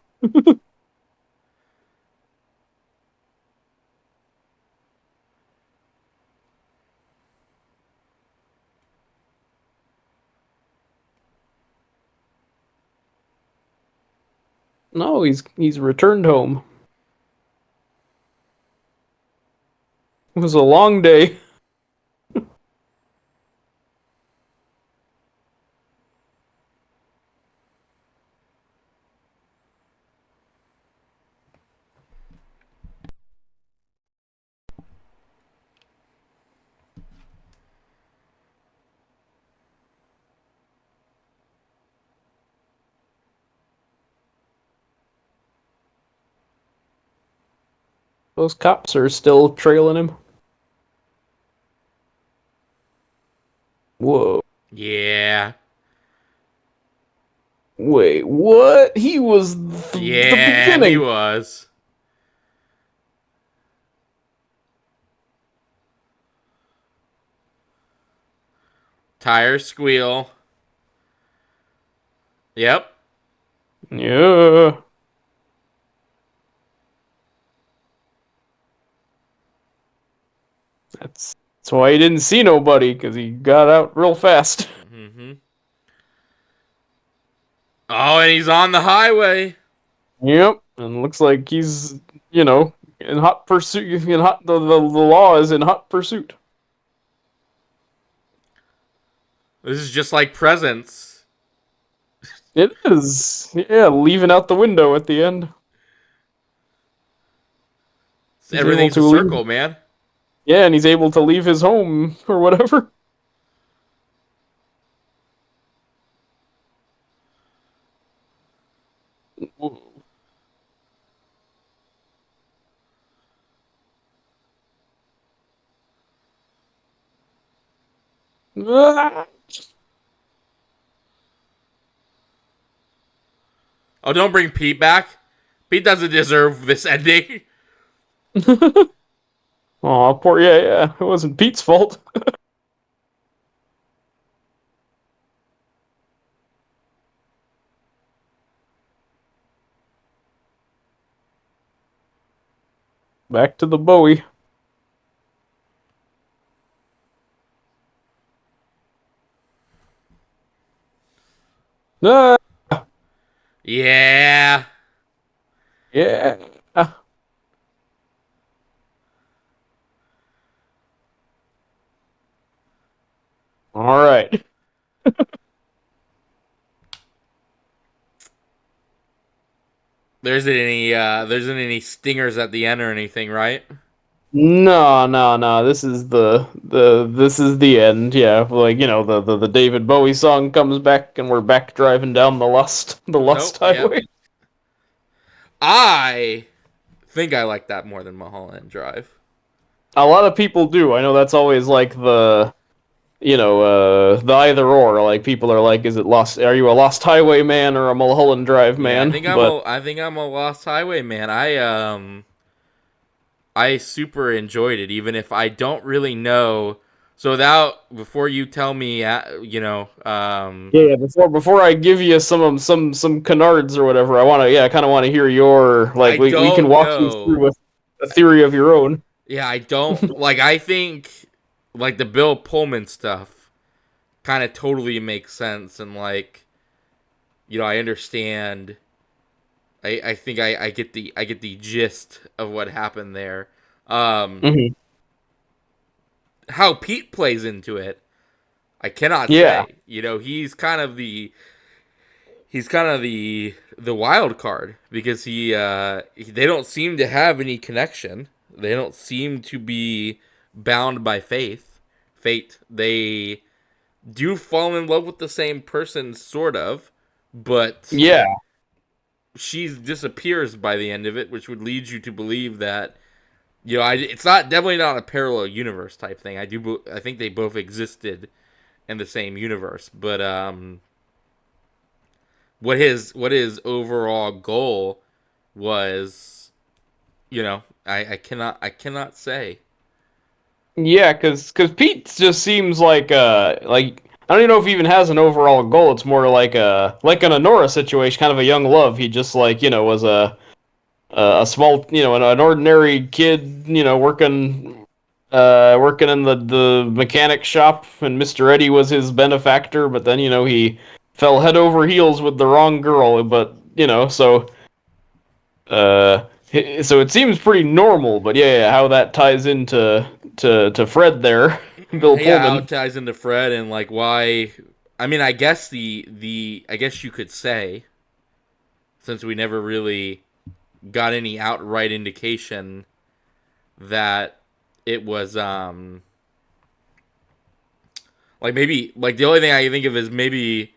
No, he's returned home. It was a long day. Those cops are still trailing him. Whoa. Yeah. Wait, what? He was the Yeah, he beginning. was. Tires squeal. Yep. Yeah. That's why he didn't see nobody, because he got out real fast. Mm-hmm. Oh, and he's on the highway. Yep. And looks like he's, in hot pursuit. The law is in hot pursuit. This is just like Presents. It is. Yeah, leaving out the window at the end. He's able Everything's a to leave. circle, man. Yeah, and he's able to leave his home or whatever. Ah! Oh, don't bring Pete back. Pete doesn't deserve this ending. Aw, poor, yeah. It wasn't Pete's fault. back to the Bowie. Ah, Yeah. yeah. All right. There isn't any stingers at the end or anything, right? No, no, no. This is the end. Yeah, like the David Bowie song comes back, and we're back driving down the Lust Nope. Yep. Highway. I think I like that more than Mulholland Drive. A lot of people do. I know that's always like the either or. Like people are like, is it Lost? Are you a Lost Highway man or a Mulholland Drive Yeah, I man? think I'm But a I think I'm a Lost Highway man. I super enjoyed it, even if I don't really know. So before you tell me, yeah, before I give you some canards or whatever, I kind of want to hear your I like we can don't walk you through know. a theory of your own. Yeah, I don't like. I think like the Bill Pullman stuff kind of totally makes sense, and like I understand. I think I get the gist of what happened there. Um, Hmm. how Pete plays into it, I cannot Yeah. say. He's kind of the wild card because they don't seem to have any connection. They don't seem to be bound by fate. They do fall in love with the same person, sort of, but Yeah. she disappears by the end of it, which would lead you to believe that it's not definitely not a parallel universe type thing. I think they both existed in the same universe, but what his overall goal was, I cannot say. Yeah, cause Pete just seems like I don't even know if he even has an overall goal. It's more like an Honora situation, kind of a young love. He just was a small an ordinary kid working in the mechanic shop, and Mr. Eddie was his benefactor. But then he fell head over heels with the wrong girl. But so it seems pretty normal. But yeah, how that ties into to Fred there, Bill Yeah, how Pullman. it ties into Fred and like why. I mean, I guess I guess you could say, since we never really got any outright indication that it was like maybe like the only thing I can think of is maybe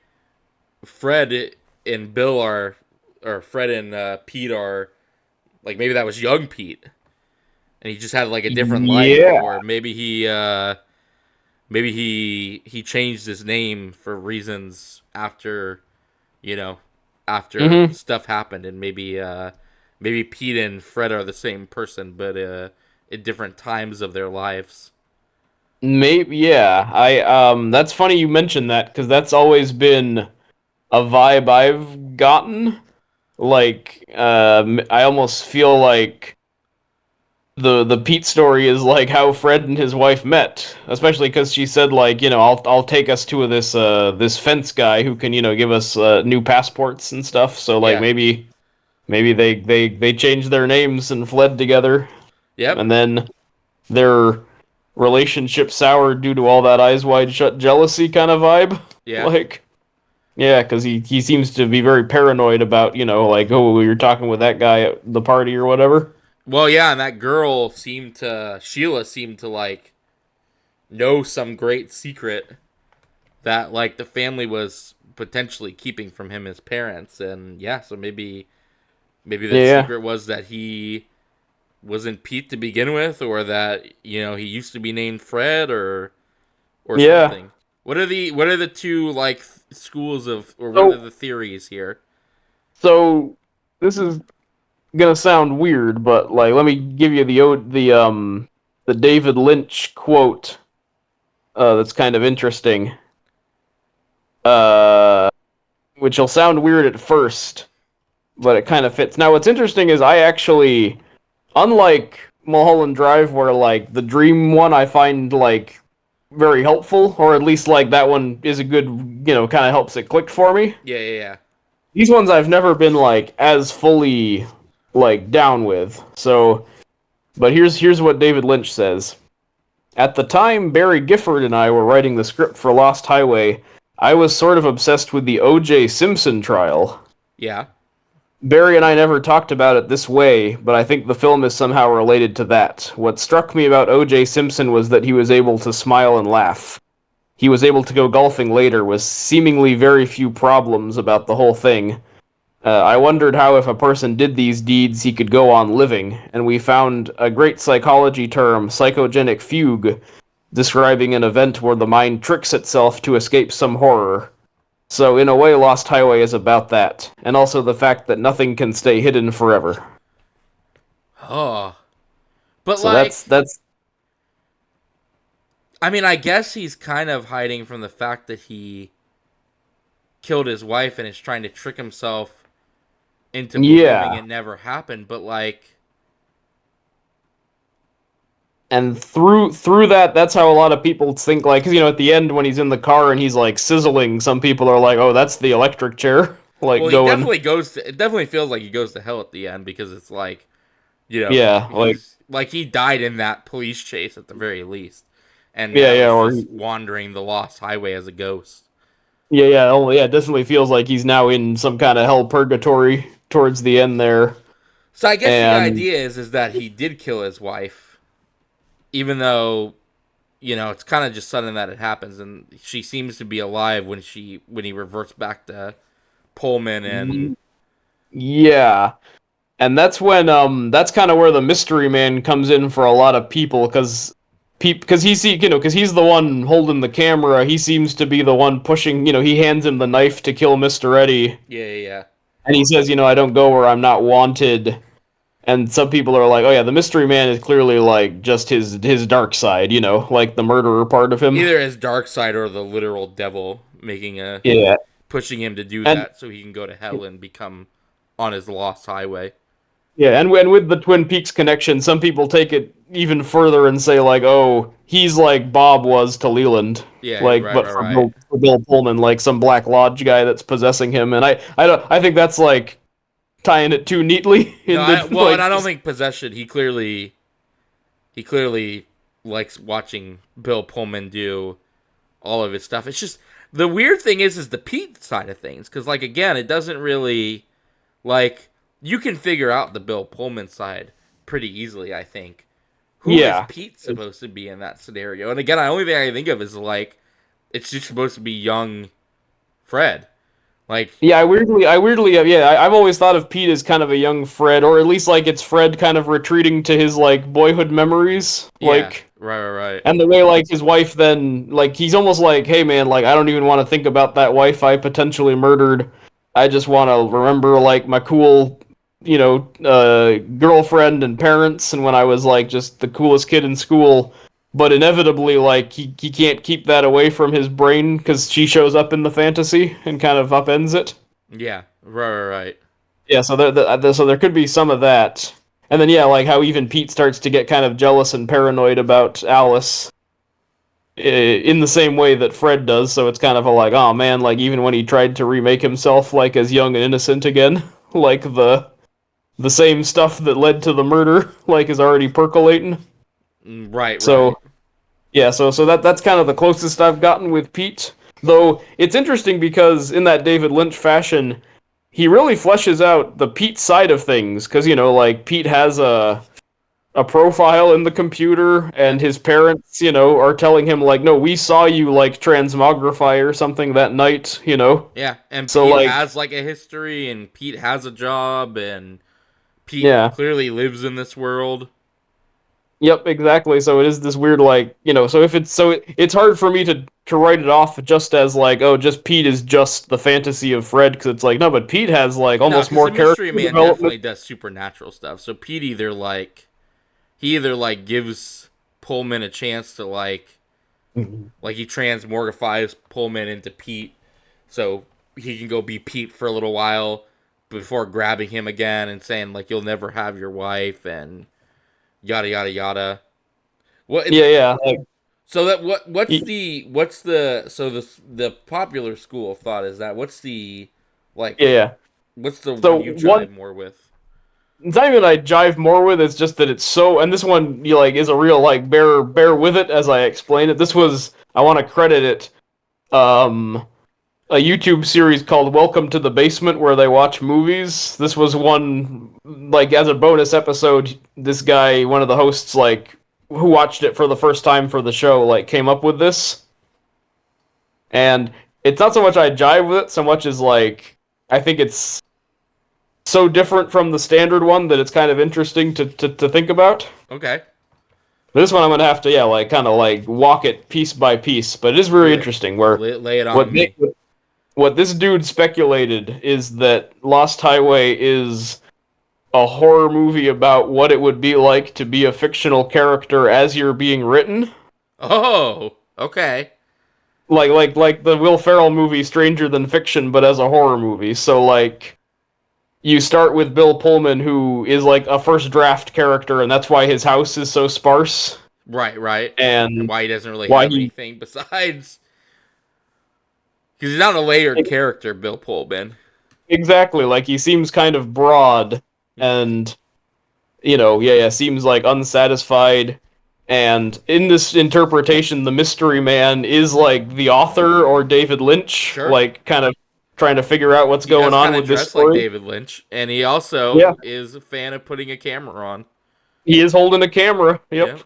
Fred and Bill are, or Fred and Pete are, like maybe that was young Pete and he just had like a different life, Yeah. or maybe he changed his name for reasons after, you know after Hmm. stuff happened, and maybe Pete and Fred are the same person, but at different times of their lives. Maybe, yeah. That's funny you mentioned that because that's always been a vibe I've gotten. I almost feel like the Pete story is like how Fred and his wife met, especially because she said I'll take us to this fence guy who can give us new passports and stuff. So like Yeah. maybe they changed their names and fled together, Yep. and then their relationship soured due to all that eyes wide shut jealousy kind of vibe. Yeah. Like, yeah, because he seems to be very paranoid about, like, oh, you're talking with that guy at the party or whatever. Well, yeah, and that girl Sheila seemed to like know some great secret that like the family was potentially keeping from him as parents, and yeah, so maybe the Yeah, secret was that he wasn't Pete to begin with, or that he used to be named Fred, or yeah. something. What are the two like schools of, or what are So, the theories here? so this is gonna sound weird, but like, let me give you the David Lynch quote. That's kind of interesting. Uh, which will sound weird at first, but it kind of fits. Now, what's interesting is I actually, unlike Mulholland Drive, where like the dream one I find like very helpful, or at least like that one is a good, kind of helps it click for me. Yeah, yeah, yeah. These ones I've never been like as fully like down with. So, but here's what David Lynch says. At the time Barry Gifford and I were writing the script for Lost Highway, I was sort of obsessed with the O.J. Simpson trial. Yeah. Barry and I never talked about it this way, but I think the film is somehow related to that. What struck me about O.J. Simpson was that he was able to smile and laugh. He was able to go golfing later with seemingly very few problems about the whole thing. I wondered how if a person did these deeds he could go on living, and we found a great psychology term, psychogenic fugue, describing an event where the mind tricks itself to escape some horror. So in a way, Lost Highway is about that, and also the fact that nothing can stay hidden forever. Oh. But So like that's I mean, I guess he's kind of hiding from the fact that he killed his wife and is trying to trick himself into believing yeah. it never happened, but like And through that, that's how a lot of people think. Like, 'cause, at the end when he's in the car and he's like sizzling, some people are like, "Oh, that's the electric chair." Like well, he going, definitely goes to it definitely feels like he goes to hell at the end because it's like, yeah, like he's like he died in that police chase at the very least. And yeah, now yeah, or he's just wandering the lost highway as a ghost. yeah. It definitely feels like he's now in some kind of hell purgatory towards the end there. So I guess the And idea is that he did kill his wife, even though it's kind of just sudden that it happens, and she seems to be alive when he reverts back to Pullman and yeah, and that's when that's kind of where the mystery man comes in for a lot of people because he's the one holding the camera. He seems to be the one pushing. He hands him the knife to kill Mr. Eddie, yeah. and he says, I don't go where I'm not wanted. And some people are like, oh yeah, the mystery man is clearly like just his dark side, like the murderer part of him. Either his dark side or the literal devil Yeah, pushing him to do and that so he can go to hell and become on his lost highway. yeah, and with the Twin Peaks connection, some people take it even further and say like, oh, he's like Bob was to Leland, Yeah, like, right, but right, for right. Bill Pullman, like some Black Lodge guy that's possessing him, and I think that's like tying it too neatly No, into and like I don't think possession. He clearly likes watching Bill Pullman do all of his stuff. It's just the weird thing is the Pete side of things, because like again, it doesn't really like you can figure out the Bill Pullman side pretty easily. I think who is yeah. Pete supposed to be in that scenario? And again, the only thing I can think of is like it's just supposed to be young Fred. Like Yeah, I've always thought of Pete as kind of a young Fred, or at least like it's Fred kind of retreating to his like boyhood memories, yeah, like, right. and the way like his wife then like he's almost like, hey man, like I don't even want to think about that wife I potentially murdered. I just want to remember like my cool, girlfriend and parents, and when I was like just the coolest kid in school. But inevitably, like he can't keep that away from his brain because she shows up in the fantasy and kind of upends it. Yeah, right. Yeah, so there could be some of that, and then yeah, like how even Pete starts to get kind of jealous and paranoid about Alice, in the same way that Fred does. So it's kind of a like, oh man, like even when he tried to remake himself like as young and innocent again, like the same stuff that led to the murder like is already percolating. Right. So yeah, so that's kind of the closest I've gotten with Pete. Though it's interesting because in that David Lynch fashion, he really fleshes out the Pete side of things because like Pete has a profile in the computer and his parents are telling him like, no, we saw you like transmogrify or something that night. Yeah, and So Pete like, has like a history, and Pete has a job, and Pete yeah, clearly lives in this world. yep, exactly. So it is this weird like, so if it's hard for me to write it off just as like, oh, just Pete is just the fantasy of Fred, because it's like, no, but Pete has like No, almost because more the Mystery character Man development. definitely does supernatural stuff. So Pete either gives Pullman a chance to like he transmorgifies Pullman into Pete, so he can go be Pete for a little while before grabbing him again and saying like you'll never have your wife and yada yada yada. What? Yeah, yeah. Like, So that what's y- the popular school of thought is that what's the yeah, like yeah. what's the So one you one, jive more with? it's not even I jive more with. It's just that it's so, and this one you like is a real like bear with it as I explain it. This was I want to credit it. A YouTube series called Welcome to the Basement where they watch movies. This was one like as a bonus episode, this guy, one of the hosts like who watched it for the first time for the show like came up with this. And it's not so much I jive with it so much as like I think it's so different from the standard one that it's kind of interesting to think about. Okay, This one I'm gonna have to like kind of like walk it piece by piece, but it is very do it. interesting where Lay it what on they me. what this dude speculated is that Lost Highway is a horror movie about what it would be like to be a fictional character as you're being written. Oh, okay. Like the Will Ferrell movie Stranger Than Fiction, but as a horror movie. So like you start with Bill Pullman, who is like a first draft character, and that's why his house is so sparse. Right. And And why he doesn't really why have he anything besides because he's not a layered character, Bill Pullman. exactly like he seems kind of broad and seems like unsatisfied. And in this interpretation, the mystery man is like the author or David Lynch, Sure. like kind of trying to figure out what's He going does on kind of with this dress like story. David Lynch, and he Yeah, also is a fan of putting a camera on. he is holding a camera. Yeah. Yep.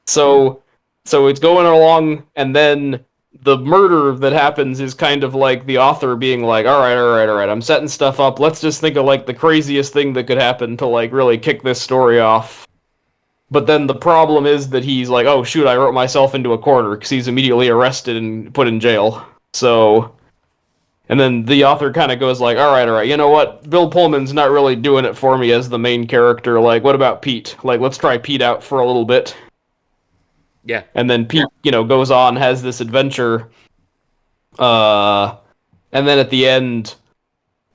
So, so it's going along, and then the murder that happens is kind of like the author being like, all right, I'm setting stuff up. Let's just think of like the craziest thing that could happen to like really kick this story off. But then the problem is that he's like, oh shoot, I wrote myself into a corner because he's immediately arrested and put in jail. So, and then the author kind of goes like, all right, you know what? Bill Pullman's not really doing it for me as the main character. Like, what about Pete? Like, let's try Pete out for a little bit. Yeah. And then Pete, goes on, has this adventure. And then at the end,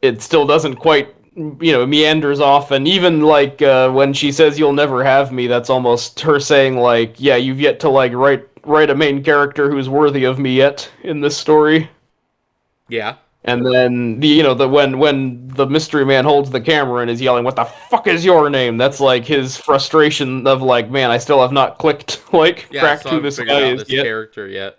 it still doesn't quite meanders off. And even like when she says you'll never have me, that's almost her saying like, yeah, you've yet to like write a main character who's worthy of me yet in this story. Yeah. And then the when the mystery man holds the camera and is yelling, what the fuck is your name, that's like his frustration of like, man, I still have not clicked like Yeah, cracked so I who haven't this figured guy out is this yet. character yet.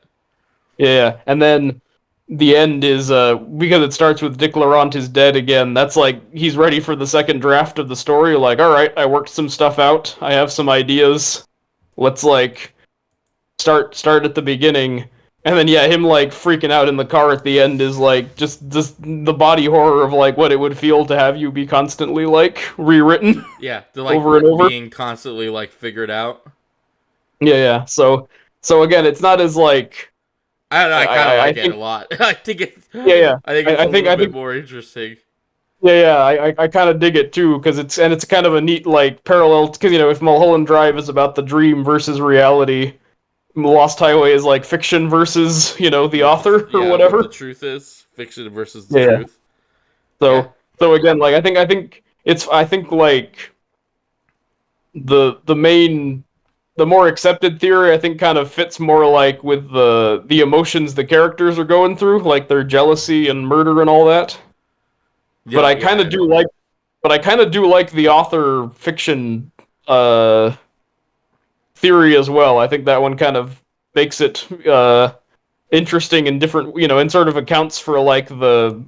Yeah, and then the end is because it starts with Dick Laurent is dead again. That's like he's ready for the second draft of the story. Like, all right, I worked some stuff out. I have some ideas. Let's like start at the beginning. And then yeah, him like freaking out in the car at the end is like just the body horror of like what it would feel to have you be constantly like rewritten Yeah, they're like over and over. being constantly like figured out. Yeah. So again, it's not as like I don't know. I kind of I like it a think lot. I think it's. yeah. I think it's a I think little I bit think more interesting. Yeah, I kind of dig it too because it's kind of a neat like parallel because if Mulholland Drive is about the dream versus reality, Lost Highway is like fiction versus the author or Yeah, what the whatever. truth is, fiction versus the Yeah. truth. Yeah. So again, like I think like the main the more accepted theory I think kind of fits more like with the emotions the characters are going through, like their jealousy and murder and all that. But I kind of do like the author fiction uh, theory as well. I think that one kind of makes it interesting and different, and sort of accounts for like the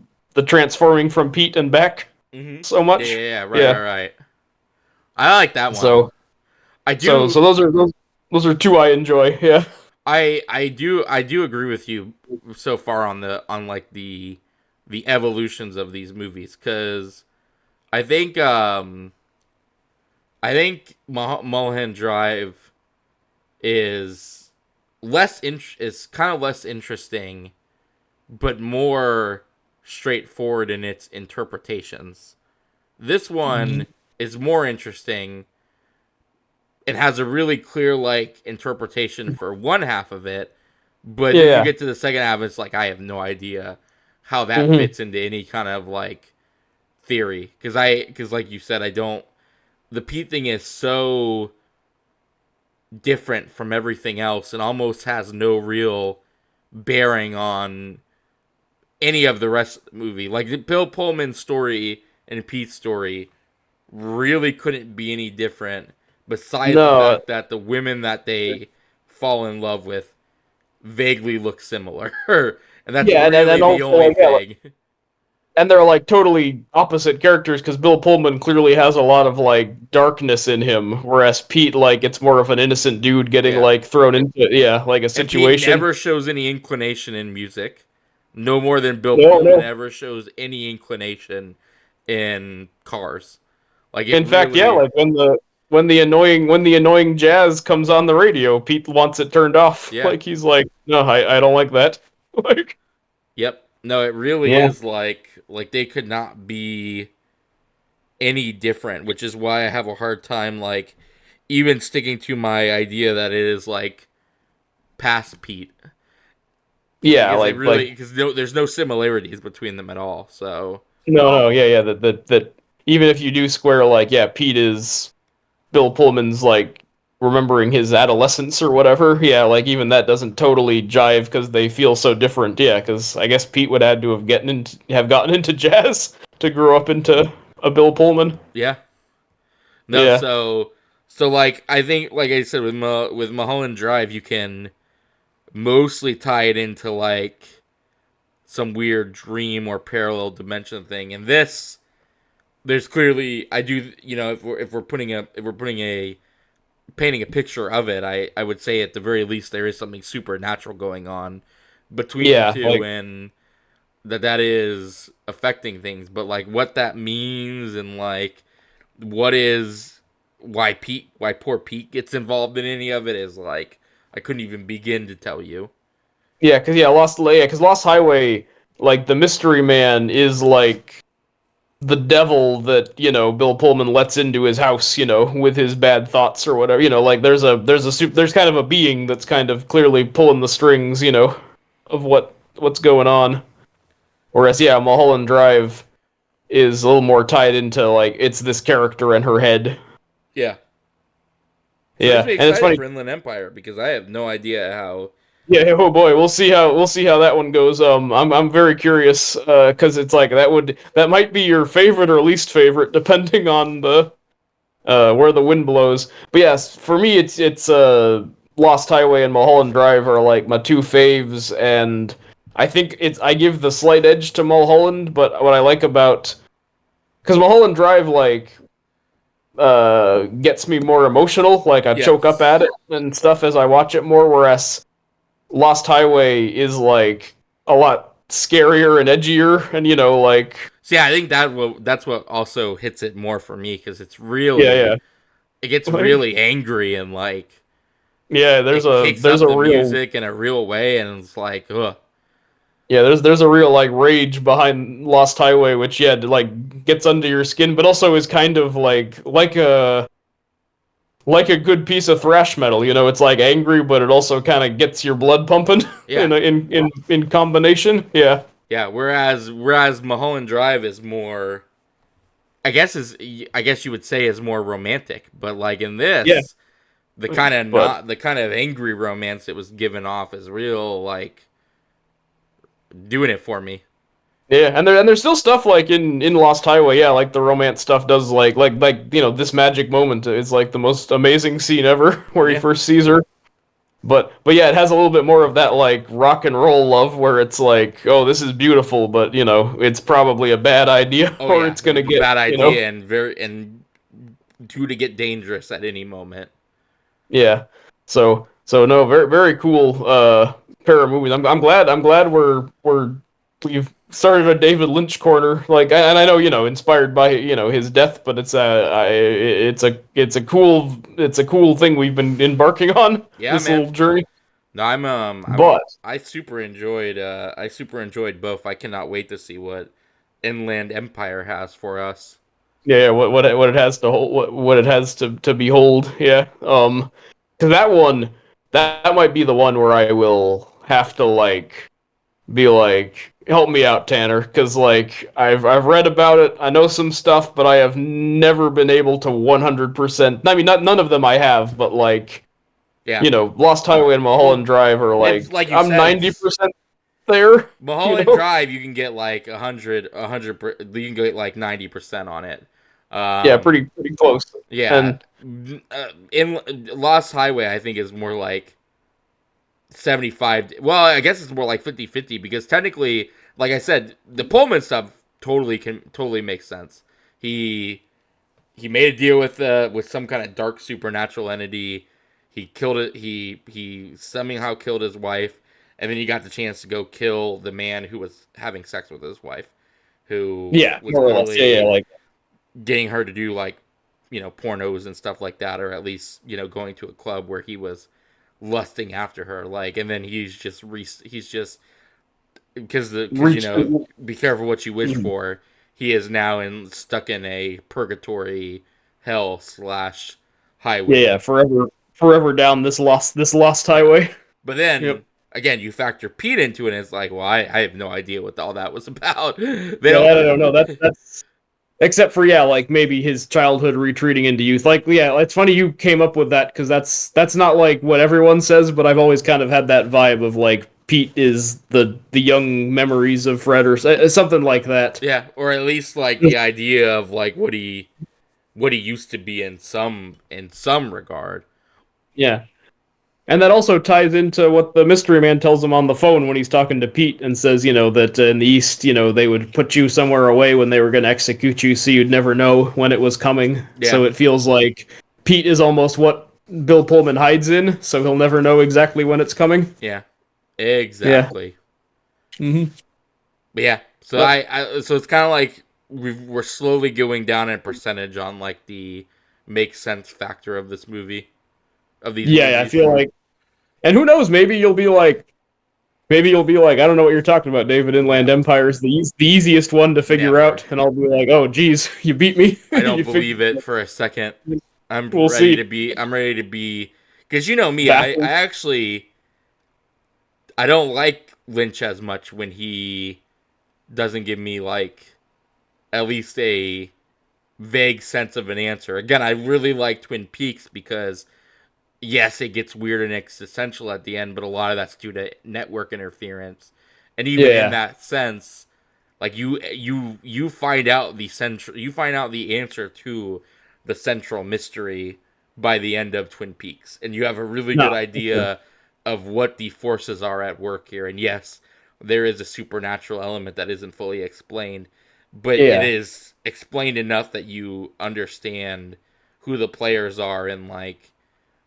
transforming from Pete and back Mm-hmm. so much. Yeah. Yeah. Right. I like that one. So I do. so those are two I enjoy. Yeah. I do agree with you so far on like the evolutions of these movies because I think Mulholland Drive is is kind of less interesting, but more straightforward in its interpretations. This one is more interesting. It has a really clear like interpretation for one half of it, but then you Yeah. get to the second half, it's like I have no idea how that Mhm. fits into any kind of like theory because like you said, I don't the Pete thing is so different from everything else and almost has no real bearing on any of the rest of the movie. Like the Bill Pullman story and Pete's story really couldn't be any different besides the No, fact that the women that they fall in love with vaguely look similar. And that's yeah, really and the also only like yeah, thing. and they're like totally opposite characters because Bill Pullman clearly has a lot of like darkness in him, whereas Pete like it's more of an innocent dude getting Yeah. like thrown into like a And Pete situation. never shows any inclination in music. No more than Bill No, Pullman no. ever shows any inclination in cars. Like it In fact, yeah, really, like when the annoying jazz comes on the radio, Pete wants it turned off. yeah. Like he's like, no, I don't like that. Like, Yep. No, it really yeah, is like they could not be any different, which is why I have a hard time like even sticking to my idea that it is like past Pete yeah, because they like really because there's no similarities between them at all. So no, yeah, yeah, that even if you do square like, yeah, Pete is Bill Pullman's like remembering his adolescence or whatever. Yeah, like even that doesn't totally jive because they feel so different. Yeah, because I guess Pete would had to have gotten into jazz to grow up into a Bill Pullman. yeah, no, Yeah, so like I think like I said with Mulholland Drive, you can mostly tie it into like some weird dream or parallel dimension thing. And this, there's clearly I do if we're putting a painting a picture of it, I would say at the very least there is something supernatural going on between the yeah, two, like and that is affecting things. But like what that means and like what is why poor Pete gets involved in any of it is like I couldn't even begin to tell you. yeah, because Lost Highway, like the mystery man is like the devil that Bill Pullman lets into his house, with his bad thoughts or whatever. Like there's kind of a being that's kind of clearly pulling the strings, of what's going on. Whereas yeah, Mulholland Drive is a little more tied into like it's this character in her head. Yeah. So it makes Yeah, me and it's excited funny. for Inland Empire because I have no idea how. Yeah, oh boy, we'll see how that one goes. I'm very curious because it's like that might be your favorite or least favorite depending on the where the wind blows. But yes, for me, it's Lost Highway and Mulholland Drive are like my two faves, and I give the slight edge to Mulholland. But what I like about because Mulholland Drive like gets me more emotional, like I choke up at Yes. it and stuff as I watch it more, whereas Lost Highway is like a lot scarier and edgier, and like See, I think that's what also hits it more for me because it's yeah, really yeah. it gets Like, really angry and like yeah, there's it a kicks there's up a the real music in a real way, and it's like, ugh. yeah, there's a real like rage behind Lost Highway, which yeah, like gets under your skin, but also is kind of like a good piece of thrash metal. It's like angry, but it also kind of gets your blood pumping Yeah, in combination. Yeah, yeah. Whereas Mulholland Drive is more, I guess you would say is more romantic, but like in yeah, this, the kind of but not the kind of angry romance it was given off is real like doing it for me. yeah, and there's still stuff like in Lost Highway, yeah, like the romance stuff does like this magic moment is like the most amazing scene ever where he Yeah. first sees her. But yeah, it has a little bit more of that like rock and roll love where it's like, oh, this is beautiful, but it's probably a bad idea Oh or yeah, it's gonna get bad idea and very and due to get dangerous at any moment. yeah. So no, very very cool pair of movies. I'm glad we've started a David Lynch corner. Like, and I know inspired by his death, but it's a cool thing we've been embarking on Yeah, this man. little journey. No, But I super enjoyed both. I cannot wait to see what Inland Empire has for us. yeah, what it has to hold, what it has to behold. Yeah. 'Cause that might be the one where I will have to like be like, help me out, Tanner, because like I've read about it. I know some stuff, but I have never been able to 100%. I mean, not none of them I have, but like Yeah. Lost Highway and Well, Mulholland Drive are it's like like you I'm said, 90% there. Mulholland Drive, you can get like 100, you can get like 90% on it. Yeah, Um, pretty close. yeah. And In Lost Highway, I think is more like 75. Well, I guess it's more like 50-50 because technically, like I said, the Pullman stuff totally makes sense. He he made a deal with some kind of dark supernatural entity. He killed it. He somehow killed his wife, and then he got the chance to go kill the man who was having sex with his wife, who yeah, was more or less. Yeah, clearly like getting her to do like pornos and stuff like that, or at least going to a club where he was lusting after her. Like, and then he's just because reach. be careful what you wish for. He is now stuck in a purgatory hell slash Yeah, highway. yeah, forever down this lost Yeah, highway. but Yep. then again, you factor Pete into it, and it's like, well, I have no idea what all that was about. They Yeah, don't. I don't know. That's except for yeah, like maybe his childhood retreating into youth. Like yeah, it's funny you came up with that because that's not like what everyone says, but I've always kind of had that vibe of like Pete is the young memories of Fred or something like that. Yeah, or at least like the idea of like what he used to be in some regard. Yeah. And that also ties into what the mystery man tells him on the phone when he's talking to Pete and says, that in the East, they would put you somewhere away when they were going to execute you so you'd never know when it was coming. Yeah, So it feels like Pete is almost what Bill Pullman hides in, so he'll never know exactly when it's coming. yeah, Yeah. exactly. Hmm. But yeah, so But so it's kind of like we're slowly going down in percentage on like the make sense factor of this movie, of these yeah, I movies. feel like, and who knows, maybe you'll be like, I don't know what you're talking about, David. Yeah, Inland Empire is the easiest one to figure never. out, and I'll be like, oh, geez, you beat me. I don't You believe figured it for a second. I'm We'll ready see. to be. I'm ready to be. Because you know me, I Baffled. actually I don't like Lynch as much when he doesn't give me like at least a vague sense of an answer. Again, I really like Twin Peaks because yes, it gets weird and existential at the end, but a lot of that's due to network interference. And even in Yeah. that sense, like you find out the answer to the central mystery by the end of Twin Peaks, and you have a really good No. For sure. idea of what the forces are at work here. And yes, there is a supernatural element that isn't fully explained, but it Yeah. is explained enough that you understand who the players are and like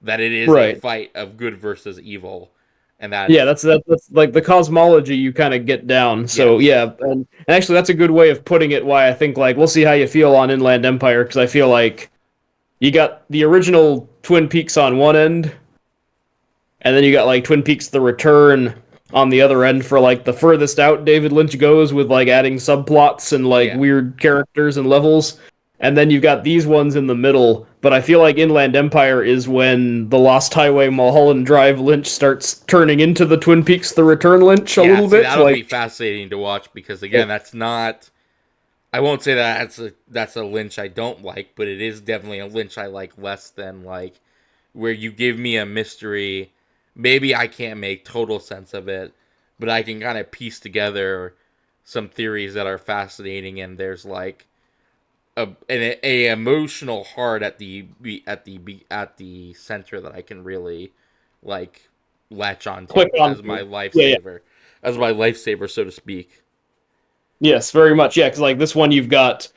that it is a Right. fight of good versus evil, and Yeah, that's that's like the cosmology you kind of get down. So yes, yeah, and actually that's a good way of putting it. Why I think like we'll see how you feel on Inland Empire because I feel like you got the original Twin Peaks on one end, and then you got like Twin Peaks: The Return on the other end for like the furthest out David Lynch goes with like adding subplots and like yeah, weird characters and levels. And then you've got these ones in the middle, but I feel like Inland Empire is when the Lost Highway Mulholland Drive Lynch starts turning into the Twin Peaks: The Return Lynch a yeah. little See, bit. that'll be Like, fascinating to watch because again, that's not. I won't say that that's a Lynch I don't like, but it is definitely a Lynch I like less than like where you give me a mystery. Maybe I can't make total sense of it, but I can kind of piece together some theories that are fascinating, and there's like a emotional heart at the center that I can really like latch click onto on. Yeah, yeah. as my lifesaver, so to speak. Yes, very much. Yeah, because like this one, you've got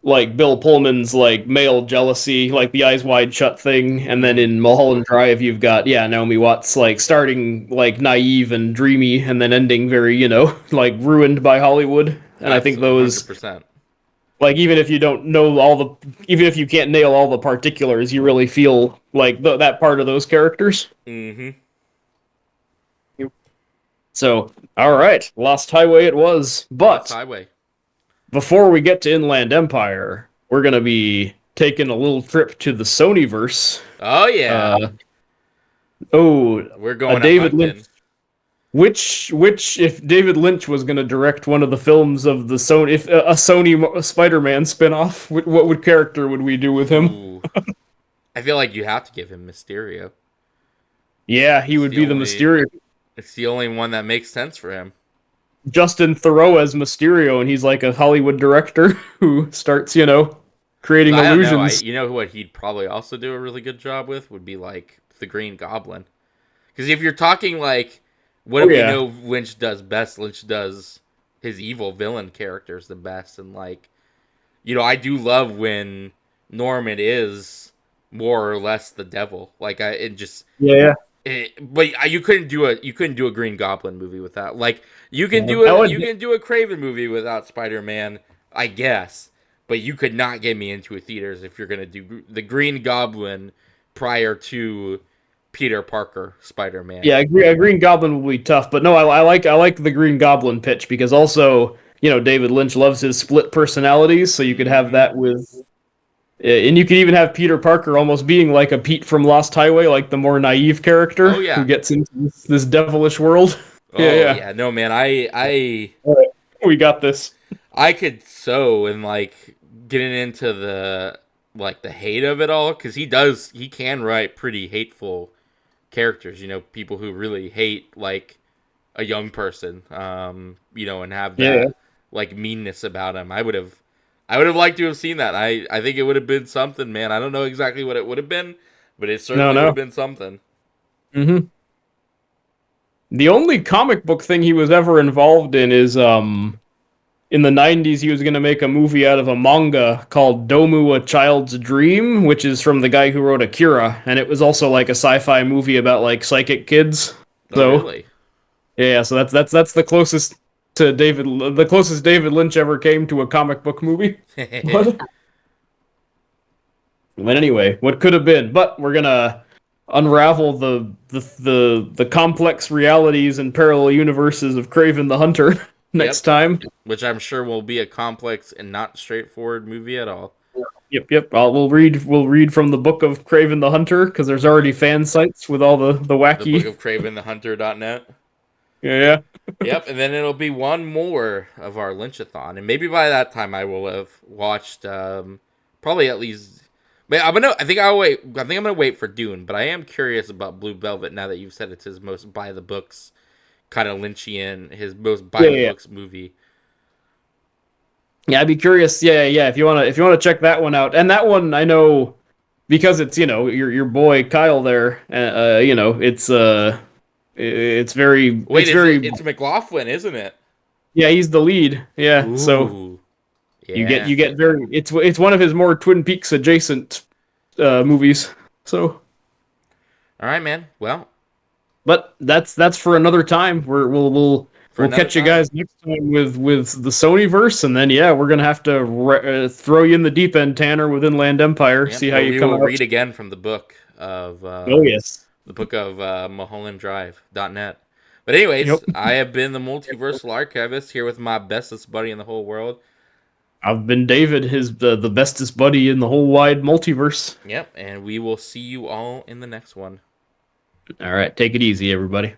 like Bill Pullman's like male jealousy, like the eyes wide shut thing, and then Mm-hmm. in Mulholland Drive you've got Naomi Watts like starting like naive and dreamy, and then ending very like ruined by Hollywood. And I That's think a hundred those percent. like even if you don't know all even if you can't nail all the particulars, you really feel like that part of those characters. Mm-hmm. So all right, Lost Highway it was, Lost but Highway. before we get to Inland Empire, we're gonna be taking a little trip to the Sonyverse. Oh yeah, Uh, oh, we're a going a David Lynch, hunting. Which, if David Lynch was going to direct one of the films of the Sony, if a Sony Spider-Man spinoff, what would character would we do with him? Ooh, I feel like you have to give him Mysterio. Yeah, he It's would the be the only, Mysterio. it's the only one that makes sense for him. Justin Theroux as Mysterio, and he's like a Hollywood director who starts, creating I don't know. illusions. You know what he'd probably also do a really good job with would be like the Green Goblin. Because if you're talking like what Oh do we yeah, know Lynch does best, Lynch does his evil villain characters the best, and like I do love when Norman is more or less the devil. Like yeah, but you couldn't do a Green Goblin movie without like yeah. I would. you can do a Craven movie without Spider-Man, I guess, but you could not get me into a theaters if you're gonna do the Green Goblin prior to Peter Parker Spider-Man. Yeah, a Green Goblin will be tough, but no, I like the Green Goblin pitch because also, David Lynch loves his split personalities, so you could have that with, and you could even have Peter Parker almost being like a Pete from Lost Highway, like the more naive character Oh who yeah. gets into this devilish world. Yeah, Oh yeah. yeah. No man, I All right, we got this. I could so and like getting into the hate of it all because he can write pretty hateful characters. People who really hate like a young person. And have Yeah. that like meanness about him. I would have liked to have seen that. I think it would have been something, man. I don't know exactly what it would have been, but it No, certainly would have no. been something. hmm The only comic book thing he was ever involved in is in the 90s he was going to make a movie out of a manga called Domu: A Child's Dream, which is from the guy who wrote Akira, and it was also like a sci-fi movie about like psychic kids. Oh So, really? yeah, so that's the closest David Lynch ever came to a comic book movie. But but anyway, what could have been? But we're going to unravel the complex realities and parallel universes of Kraven the Hunter next Yep. time. Which I'm sure will be a complex and not straightforward movie at all. Yep. We'll read from the book of Kraven the Hunter because there's already fan sites with all the The book wacky. of CravenTheHunter.net. Yeah. Yep, and then it'll be one more of our Lynchathon, and maybe by that time I will have watched probably at least. But I think I'll wait. I think I'm gonna wait for Dune, but I am curious about Blue Velvet now that you've said it's his most by the books kind of Lynchian, his most by the Yeah. books movie. Yeah, I'd be curious. Yeah. If you wanna check that one out, and that one I know because it's your boy Kyle there. It's very Wait, it's very it's McLaughlin, isn't it? yeah, he's the lead. Yeah, so Ooh, you get yeah. you get very it's one of his more Twin Peaks adjacent movies. So, All right, man. Well, but that's for another time. We'll for another catch you time. guys next time with the Sonyverse, and then yeah, we're gonna have to throw you in the deep end, Tanner, within Land Empire. Yep, See how where you we come will out. read again from the book of Oh yes. MulhollandDrive.net. But anyways, Yep. I have been the multiversal archivist here with my bestest buddy in the whole world. I've been David, the bestest buddy in the whole wide multiverse. Yep, and we will see you all in the next one. All right, take it easy, everybody.